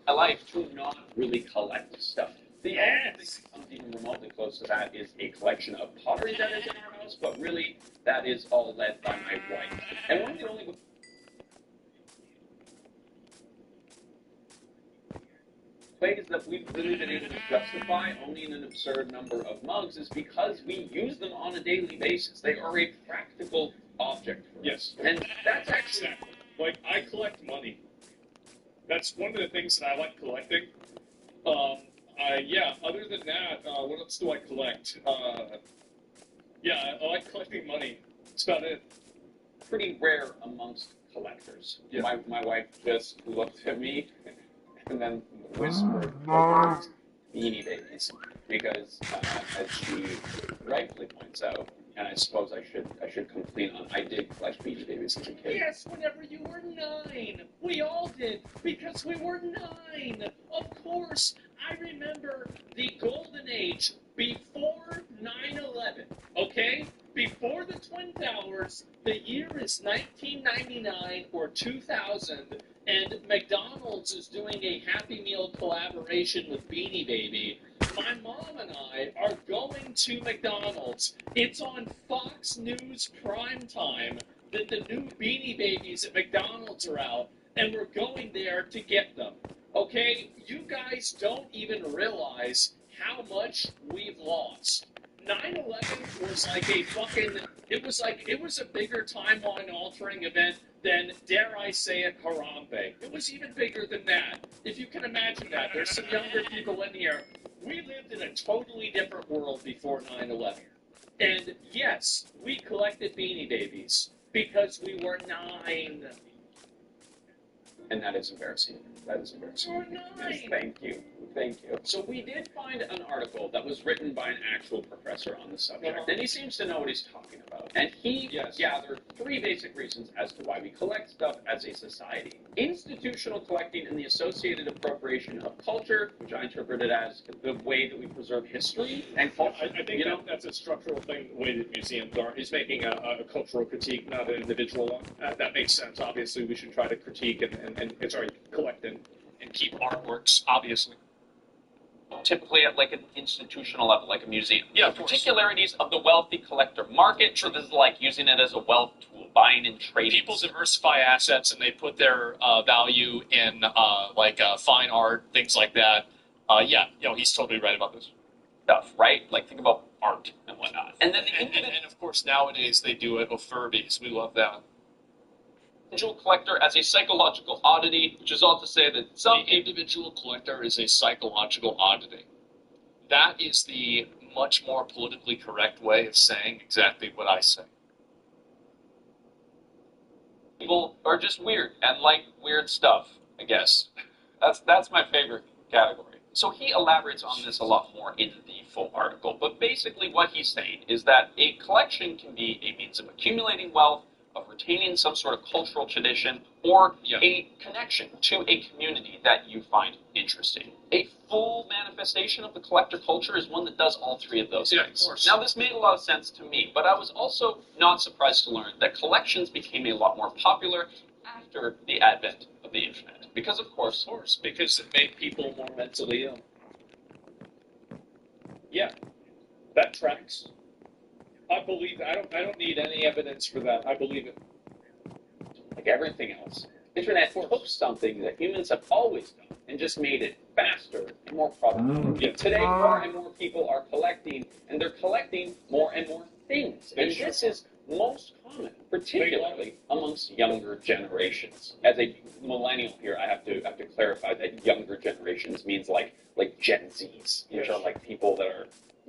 I like to not really collect stuff. The only thing that comes even remotely close to that is a collection of pottery that is in our house, but really that is all led by my wife. And one of the only ways that we've really been able to justify owning an absurd number of mugs is because we use them on a daily basis. They are a practical object for us. And that's actually... Exactly. Like, I collect money. That's one of the things that I like collecting. Other than that, what else do I collect? I like collecting money. That's about it. Pretty rare amongst collectors. Yeah. My wife just looked at me and then whispered Beanie Babies because, as she rightfully points out, and I suppose I should come clean on, I did collect Beanie Babies as a kid. Yes, whenever you were 9. We all did, because we were 9. Of course, I remember the golden age before 9/11, okay? Before the Twin Towers, the year is 1999 or 2000, and McDonald's is doing a Happy Meal collaboration with Beanie Baby. My mom and I are going to McDonald's. It's on Fox News primetime that the new Beanie Babies at McDonald's are out, and we're going there to get them. Okay? You guys don't even realize how much we've lost. 9/11 was like a fucking... It was a bigger timeline-altering event than, dare I say it, Harambe. It was even bigger than that. If you can imagine that. There's some younger people in here. We lived in a totally different world before 9/11. And yes, we collected Beanie Babies because we were 9. And that is embarrassing. That is embarrassing. We're 9. Yes, thank you. Thank you. So we did find an article that was written by an actual professor on the subject, and he seems to know what he's talking about. And he gathered 3 basic reasons as to why we collect stuff as a society. Institutional collecting and the associated appropriation of culture, which I interpreted as the way that we preserve history and culture. I think that's a structural thing, the way that museums are. He's making a cultural critique, not an individual one. That makes sense. Obviously, we should try to critique and collect and keep artworks, obviously. Typically at like an institutional level, like a museum. Yeah, the particularities of the wealthy collector market. So this is like using it as a wealth tool, buying and trading. People diversify assets and they put their value in fine art, things like that. He's totally right about this stuff, right? Like think about art and whatnot. And then and of course nowadays they do it with Furbies. We love that. Individual collector as a psychological oddity, which is all to say that some individual collector is a psychological oddity. That is the much more politically correct way of saying exactly what I say. People are just weird and like weird stuff, I guess. That's my favorite category. So he elaborates on this a lot more in the full article, but basically what he's saying is that a collection can be a means of accumulating wealth, of retaining some sort of cultural tradition, or a connection to a community that you find interesting. A full manifestation of the collector culture is one that does all 3 of those things. Of course. Now, this made a lot of sense to me, but I was also not surprised to learn that collections became a lot more popular after the advent of the internet. Because, of course, because it made people more mentally ill. Yeah, that tracks. I believe it. I don't need any evidence for that. I believe it. Like everything else, internet took something that humans have always done and just made it faster and more productive. Today, more and more people are collecting, and they're collecting more and more things. And this is most common, particularly amongst younger generations. As a millennial here, I have to clarify that younger generations means like Gen Zs, which are like people that are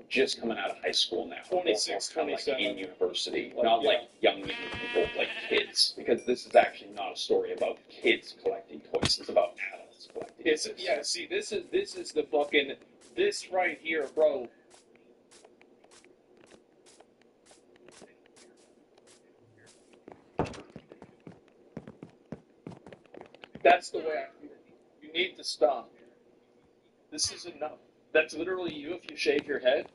just coming out of high school now. 26, 27. Like in university, not like young people, like kids. Because this is actually not a story about kids collecting toys. It's about adults collecting toys. This is the fucking... This right here, bro. That's the way I feel. You need to stop. This is enough. That's literally you if you shave your head.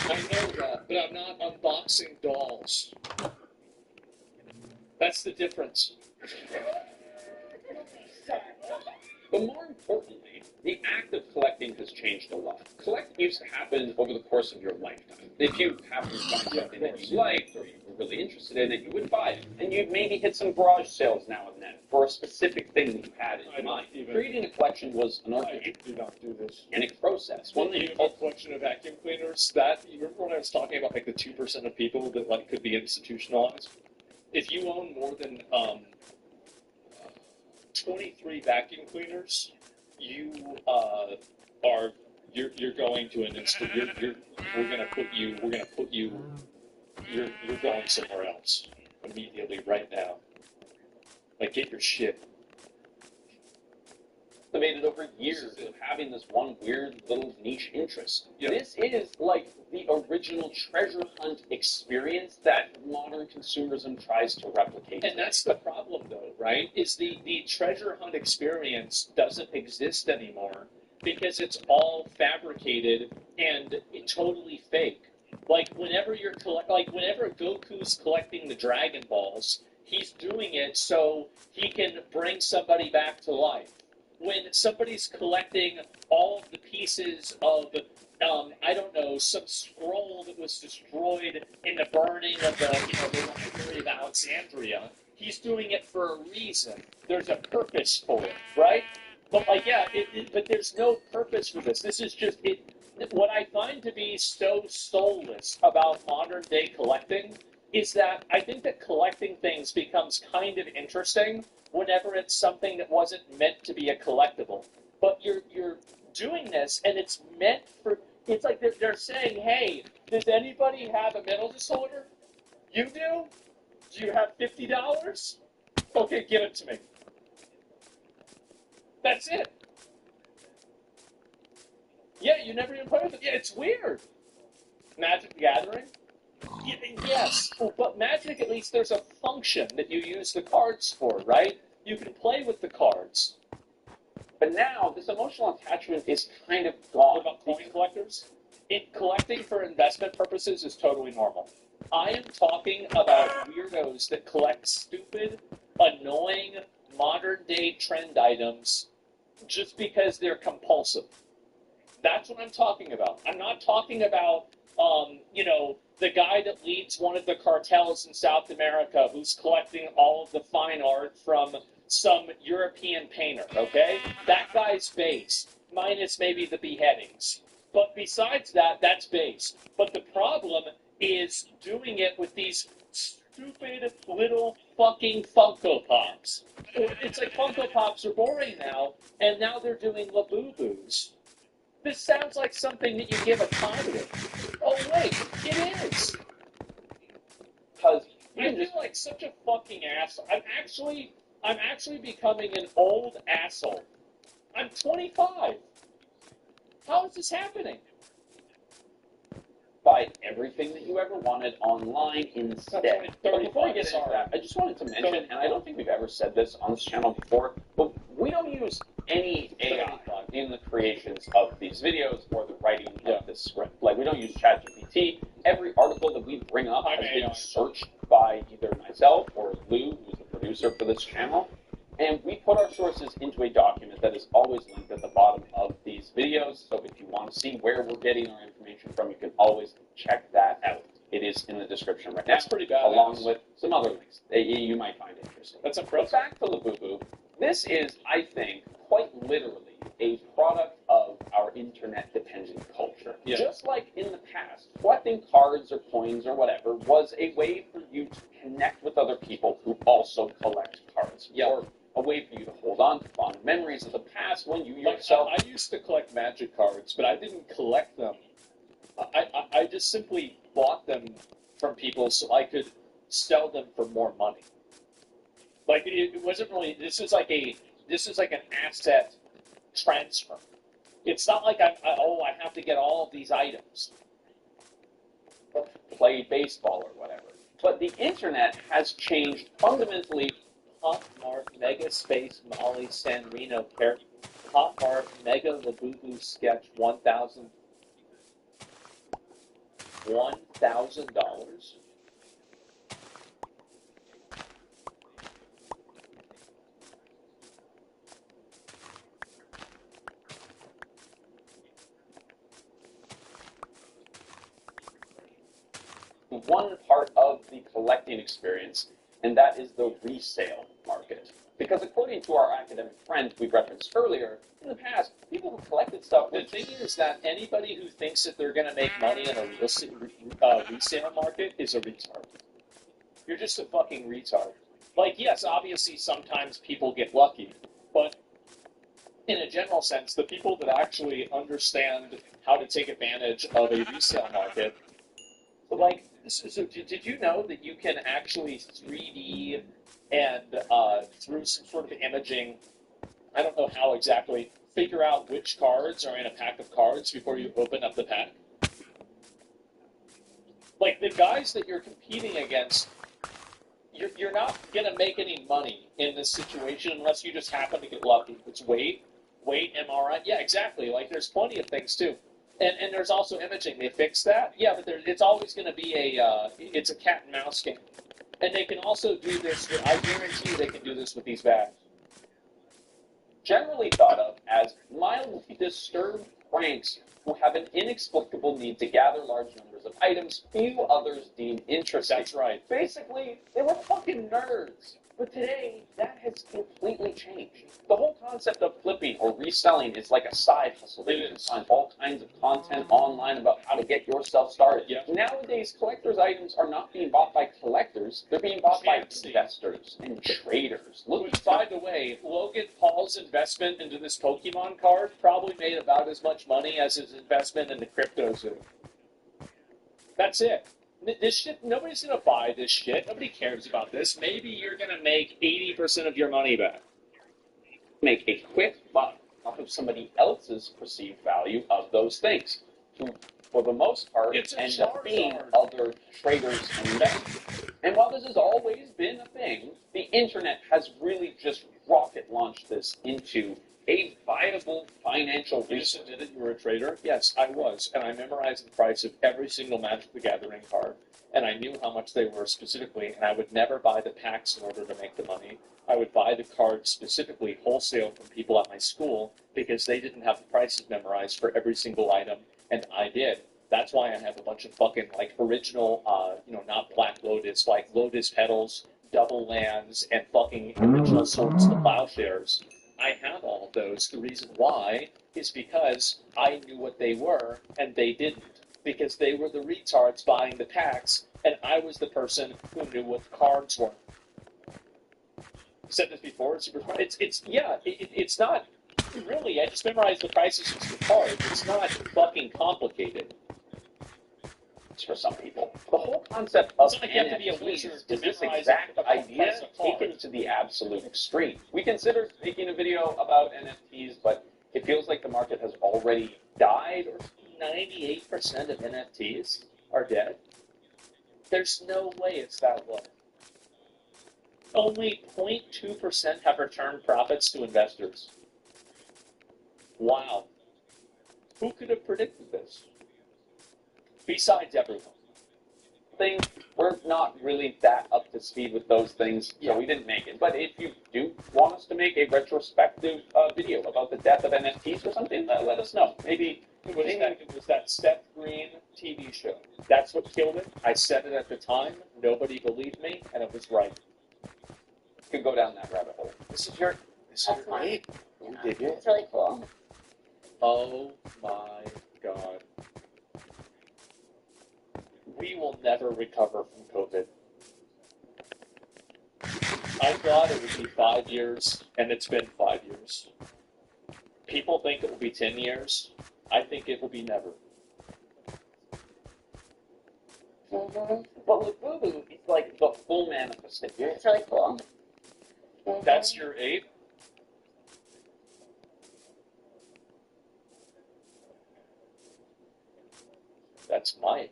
I know that, but I'm not unboxing dolls. That's the difference. But more importantly, the act of collecting has changed a lot. Collecting used to happen over the course of your lifetime. If you happened to find something that you liked or you were really interested in it, you would buy it. And you'd maybe hit some garage sales now and then for a specific thing that you had in mind. Creating a collection was an art. I do not do this. And a process. One You that have a collection of vacuum cleaners. That, you remember when I was talking about like the 2% of people that like could be institutionalized? If you own more than 23 vacuum cleaners, you you're going to an we're gonna put you you're going somewhere else immediately right now. Like, get your shit. Cultivated over years of having this one weird little niche interest. Yep. This is like the original treasure hunt experience that modern consumerism tries to replicate. And that's the problem, though, right? Is the treasure hunt experience doesn't exist anymore because it's all fabricated and totally fake. Like whenever whenever Goku's collecting the Dragon Balls, he's doing it so he can bring somebody back to life. When somebody's collecting all of the pieces of, I don't know, some scroll that was destroyed in the burning of the Library of Alexandria, he's doing it for a reason. There's a purpose for it, right? But but there's no purpose for this. This is just it. What I find to be so soulless about modern day collecting is that I think that collecting things becomes kind of interesting whenever it's something that wasn't meant to be a collectible. But you're doing this, and it's meant for. It's like they're saying, "Hey, does anybody have a mental disorder? You do? Do you have $50? Okay, give it to me." That's it. Yeah, you never even play with it. Yeah, it's weird. Magic the Gathering? Yeah, yes, but Magic, at least there's a function that you use the cards for, right? You can play with the cards. But now, this emotional attachment is kind of gone. What about coin collectors? Collecting for investment purposes is totally normal. I am talking about weirdos that collect stupid, annoying, modern-day trend items just because they're compulsive. That's what I'm talking about. I'm not talking about, the guy that leads one of the cartels in South America who's collecting all of the fine art from some European painter, okay? That guy's base, minus maybe the beheadings. But besides that, that's base. But the problem is doing it with these stupid little fucking Funko Pops. It's like Funko Pops are boring now, and now they're doing Labubu's. This sounds like something that you give a toddler. Oh wait, it is. Because I feel like such a fucking asshole. I'm actually becoming an old asshole. I'm 25. How is this happening? Buy everything that you ever wanted online instead. But before we get into that, I just wanted to mention, and I don't think we've ever said this on this channel before, but we don't use any AI in the creations of these videos or the writing of this script. Like, we don't use ChatGPT. Every article that we bring up has been searched by either myself or Lou, who's the producer for this channel. And we put our sources into a document that is always linked at the bottom of these videos. So if you want to see where we're getting our information from, you can always check that out. It is in the description right now. That's pretty badass. Along with some other links that you might find interesting. That's impressive. But back to Labubu. This is, I think, quite literally a product of our internet-dependent culture. Yeah. Just like in the past, collecting cards or coins or whatever was a way for you to connect with other people who also collect cards. Yeah. Or a way for you to hold on to fond memories of the past when you yourself... I used to collect Magic cards, but I didn't collect them. I just simply bought them from people so I could sell them for more money. Like, it wasn't really... This is like an asset transfer. It's not like I have to get all of these items. Or play baseball or whatever. But the internet has changed fundamentally. Pop Mart Mega Space Molly San Reno Pop Mart Mega Labubu Sketch 1000. $1,000? One part of the collecting experience, and that is the resale market. Because according to our academic friend we referenced earlier, in the past, people who collected stuff. The thing is that anybody who thinks that they're going to make money in a resale market is a retard. You're just a fucking retard. Like, yes, obviously sometimes people get lucky, but in a general sense, the people that actually understand how to take advantage of a resale market, like, so did you know that you can actually 3D and through some sort of imaging, I don't know how exactly, figure out which cards are in a pack of cards before you open up the pack? Like, the guys that you're competing against, you're not going to make any money in this situation unless you just happen to get lucky. It's weight, MRI. Yeah, exactly. Like, there's plenty of things, too. And there's also imaging. They fix that. Yeah, but it's always going to be it's a cat and mouse game. And they can also do this. I guarantee you they can do this with these bags. Generally thought of as mildly disturbed cranks who have an inexplicable need to gather large numbers of items few others deem interesting. That's right. Basically, they were fucking nerds. But today, that has completely changed. The whole concept of flipping or reselling is like a side hustle. You can find all kinds of content online about how to get yourself started. Yep. Nowadays, collectors' items are not being bought by collectors. They're being bought by investors and traders. Which, by the way, Logan Paul's investment into this Pokemon card probably made about as much money as his investment in the crypto zoo. That's it. This shit, nobody's going to buy this shit. Nobody cares about this. Maybe you're going to make 80% of your money back. Make a quick buck off of somebody else's perceived value of those things, who, for the most part, end up being other traders and investors. And while this has always been a thing, the internet has really just rocket launched this into a viable financial resource. You were a trader? Yes, I was. And I memorized the price of every single Magic the Gathering card. And I knew how much they were specifically, and I would never buy the packs in order to make the money. I would buy the cards specifically wholesale from people at my school because they didn't have the prices memorized for every single item, and I did. That's why I have a bunch of fucking, like, original, not Black Lotus, like Lotus Petals, Double Lands, and fucking original Swords to Plowshares. I have all of those. The reason why is because I knew what they were, and they didn't. Because they were the retards buying the packs, and I was the person who knew what the cards were. I've said this before. It's not really. I just memorized the prices of the cards. It's not fucking complicated. It's for some people. The whole concept of you have to be a wizard is this exact idea taken to the absolute extreme. We considered making a video about NFTs, but it feels like the market has already died. 98% of NFTs are dead. There's no way it's that low. Only 0.2% have returned profits to investors. Wow. Who could have predicted this? Besides everyone. We're not really that up to speed with those things, so we didn't make it. But if you do want us to make a retrospective video about the death of NFTs or something, let us know. Maybe it was that Steph Green TV show. That's what killed it. I said it at the time. Nobody believed me, and it was right. You could go down that rabbit hole. This is your great. You did it? It's really cool. Oh my God. We will never recover from COVID. I thought it would be 5 years, and it's been 5 years. People think it will be 10 years. I think it will be never. Mm-hmm. But with Boo-Boo, it's like the full manifestation. It's really cool. Mm-hmm. That's your ape? That's mine.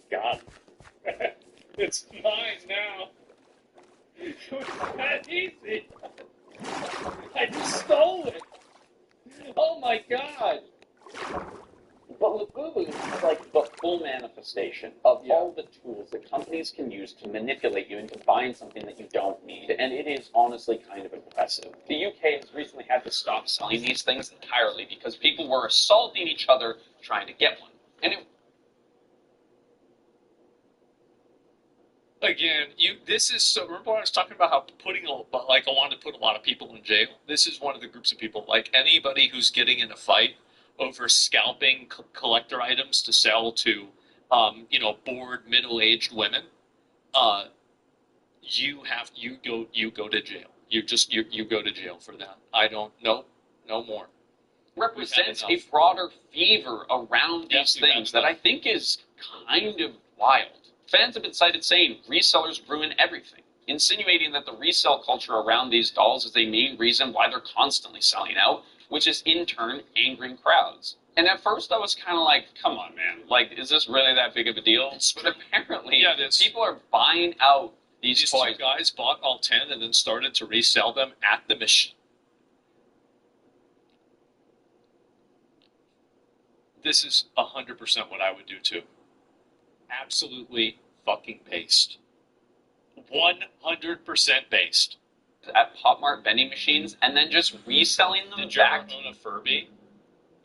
God. It's mine now. It was that easy. I just stole it. Oh my God. But Labubu is like the full manifestation of all the tools that companies can use to manipulate you into buying something that you don't need, and it is honestly kind of impressive. The UK has recently had to stop selling these things entirely because people were assaulting each other trying to get one. And it Again, this is so. Remember when I was talking about how I wanted to put a lot of people in jail. This is one of the groups of people. Like anybody who's getting in a fight over scalping collector items to sell to, bored middle-aged women. You go to jail. You go to jail for that. I don't. No more. represents a broader fever around these things that I think is kind of wild. Fans have been cited saying resellers ruin everything, insinuating that the resale culture around these dolls is a main reason why they're constantly selling out, which is in turn angering crowds. And at first I was kind of like, come on, man. Like, is this really that big of a deal? But apparently, people are buying out these toys. Two guys bought all 10 and then started to resell them at the machine. This is 100% what I would do too. Absolutely fucking based. 100% based. At Pop Mart vending machines and then just reselling them Did you ever own a Furby?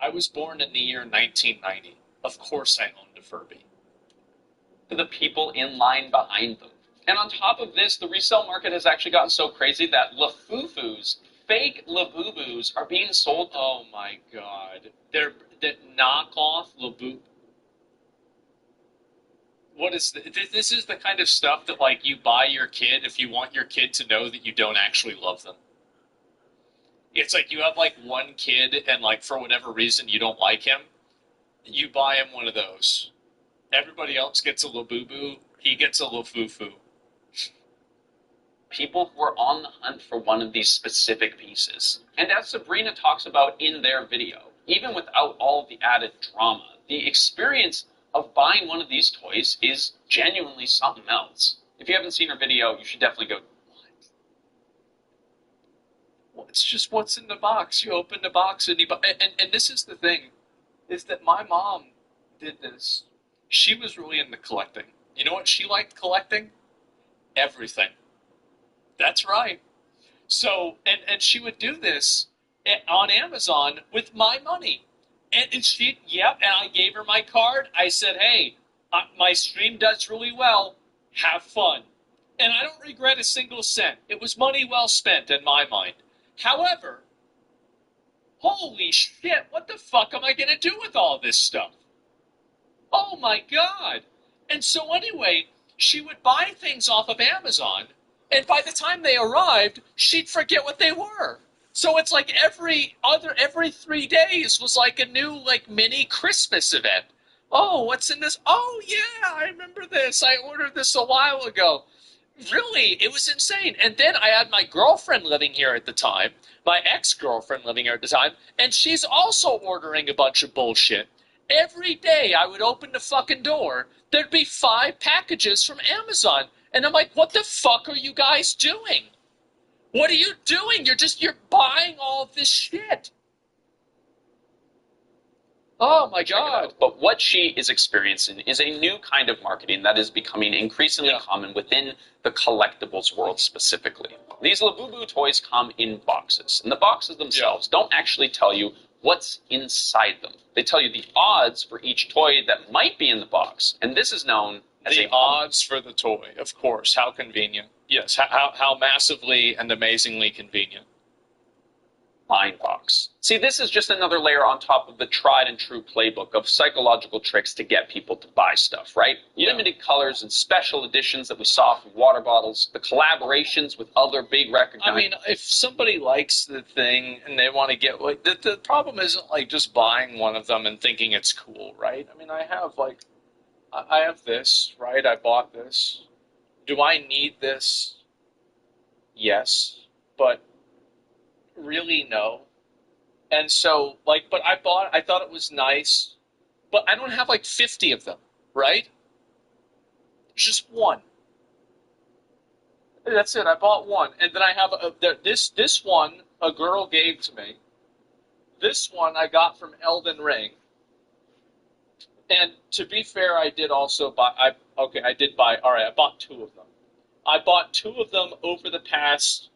I was born in the year 1990. Of course I owned a Furby. To the people in line behind them. And on top of this, the resale market has actually gotten so crazy that Lafufus, fake Labubus, are being sold. Oh my god. They're knockoff Labubu. What is this? Is the kind of stuff that like you buy your kid if you want your kid to know that you don't actually love them. It's like you have like one kid and like for whatever reason you don't like him, you buy him one of those. Everybody else gets a Labubu, he gets a Lafufu. People who are on the hunt for one of these specific pieces. And as Sabrina talks about in their video, even without all the added drama, the experience of buying one of these toys is genuinely something else. If you haven't seen her video, you should definitely go. Well, it's just what's in the box. You open the box and you buy. And this is the thing, is that my mom did this. She was really into collecting. You know what she liked collecting? Everything. That's right. So, and she would do this on Amazon with my money. And she, and I gave her my card. I said, hey, my stream does really well. Have fun. And I don't regret a single cent. It was money well spent in my mind. However, holy shit, what the fuck am I going to do with all this stuff? Oh my god. And so anyway, she would buy things off of Amazon, and by the time they arrived, she'd forget what they were. So it's like every 3 days was like a new like mini Christmas event. Oh, what's in this? Oh yeah, I remember this. I ordered this a while ago. Really, it was insane. And then I had my girlfriend living here at the time, my ex-girlfriend living here at the time, and she's also ordering a bunch of bullshit. Every day I would open the fucking door, there'd be 5 packages from Amazon. And I'm like, what the fuck are you guys doing? What are you doing? You're buying all of this shit. Oh my god. But what she is experiencing is a new kind of marketing that is becoming increasingly common within the collectibles world specifically. These Labubu toys come in boxes, and the boxes themselves don't actually tell you what's inside them. They tell you the odds for each toy that might be in the box, and this is known as the odds for the toy, of course. How convenient. Yes, how massively and amazingly convenient. Blind box. See, this is just another layer on top of the tried and true playbook of psychological tricks to get people to buy stuff, right? Limited colors and special editions that we saw from water bottles, the collaborations with other big record I mean, if somebody likes the thing and they want to get, like, the problem isn't like just buying one of them and thinking it's cool, right? I mean, I have this, right? I bought this. Do I need this? Yes, but really no. And so, like, but I thought it was nice, but I don't have like 50 of them, right? Just one. That's it. I bought one, and then I have this one a girl gave to me. This one I got from Elden Ring. And to be fair, I did also buy. I did buy. All right, I bought 2 of them. I bought 2 of them over the past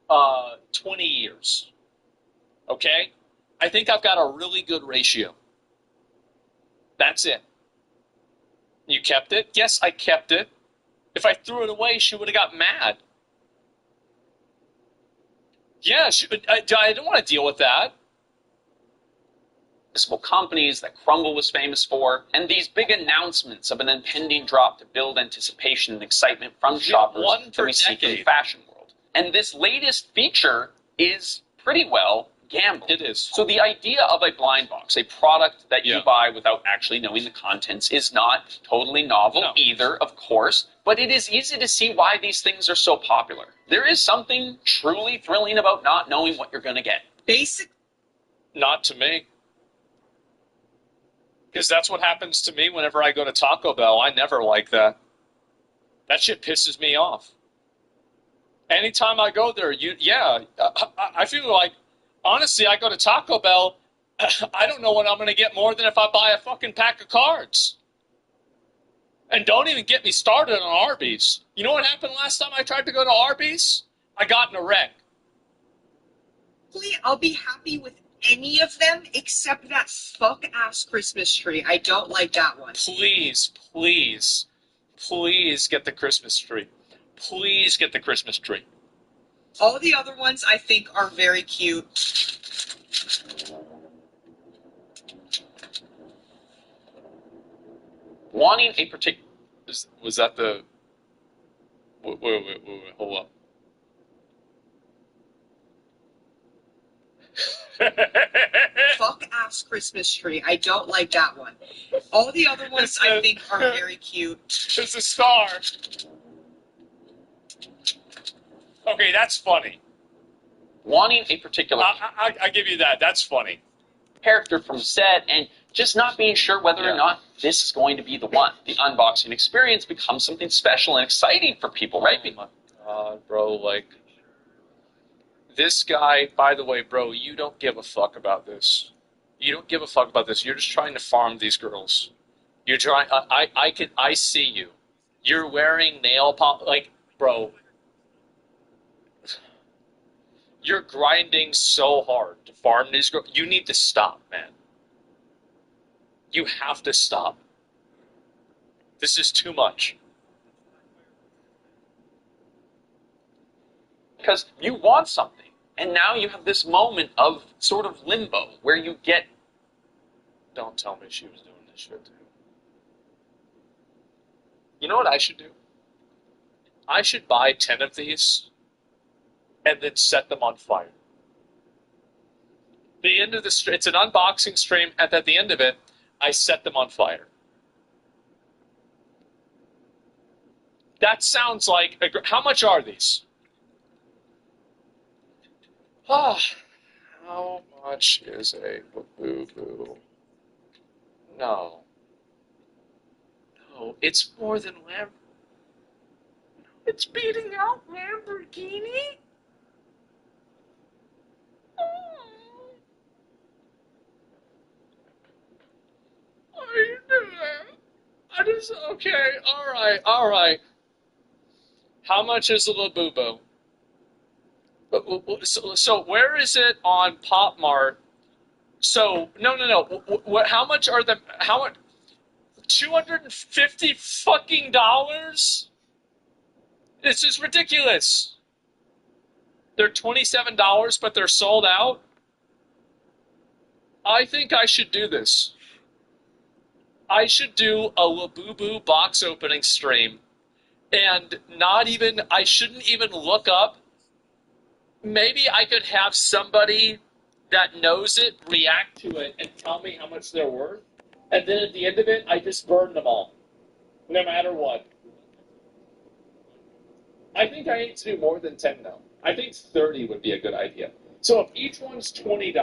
20 years. Okay, I think I've got a really good ratio. That's it. You kept it? Yes, I kept it. If I threw it away, she would have got mad. Yeah, I don't want to deal with that. Companies that Crumble was famous for, and these big announcements of an impending drop to build anticipation and excitement from shoppers that we see in the fashion world. And this latest feature is pretty well gamble. It is. So the idea of a blind box, a product that you buy without actually knowing the contents, is not totally novel either, of course, but it is easy to see why these things are so popular. There is something truly thrilling about not knowing what you're going to get. Not to me. Because that's what happens to me whenever I go to Taco Bell. I never like that. That shit pisses me off. Anytime I go there, I feel like, honestly, I go to Taco Bell, I don't know what I'm going to get more than if I buy a fucking pack of cards. And don't even get me started on Arby's. You know what happened last time I tried to go to Arby's? I got in a wreck. I'll be happy with any of them except that fuck-ass Christmas tree. I don't like that one. Please get the Christmas tree. Please get the Christmas tree. All the other ones I think are very cute. Wanting a particular... Was that the... Wait, hold up. Fuck-ass Christmas tree. I don't like that one. All the other ones I think are very cute. It's a star. Okay, that's funny. Wanting a particular... I give you that. That's funny. Character from set and just not being sure whether or not this is going to be the one. The unboxing experience becomes something special and exciting for people, right? Oh my God, bro, like... This guy, by the way, bro, you don't give a fuck about this. You don't give a fuck about this. You're just trying to farm these girls. You're trying... I see you. You're wearing nail polish... Like, bro... You're grinding so hard to farm these girls. You need to stop, man. You have to stop. This is too much. Because you want something, and now you have this moment of sort of limbo where you get... Don't tell me she was doing this shit too. You know what I should do? I should buy 10 of these and then set them on fire. The end of the stream, it's an unboxing stream, and at the end of it, I set them on fire. That sounds like how much are these? How much is a boo-boo? No, it's more than it's beating out Lamborghini? What are you doing? Okay, all right. How much is a Labubu? So where is it on Pop Mart? So, no. How much are the, how much? $250 fucking dollars? This is ridiculous. They're $27, but they're sold out? I think I should do this. I should do a Labubu box opening stream. And I shouldn't even look up. Maybe I could have somebody that knows it react to it and tell me how much they're worth. And then at the end of it, I just burn them all. No matter what. I think I need to do more than 10 though. I think 30 would be a good idea. So if each one's $20,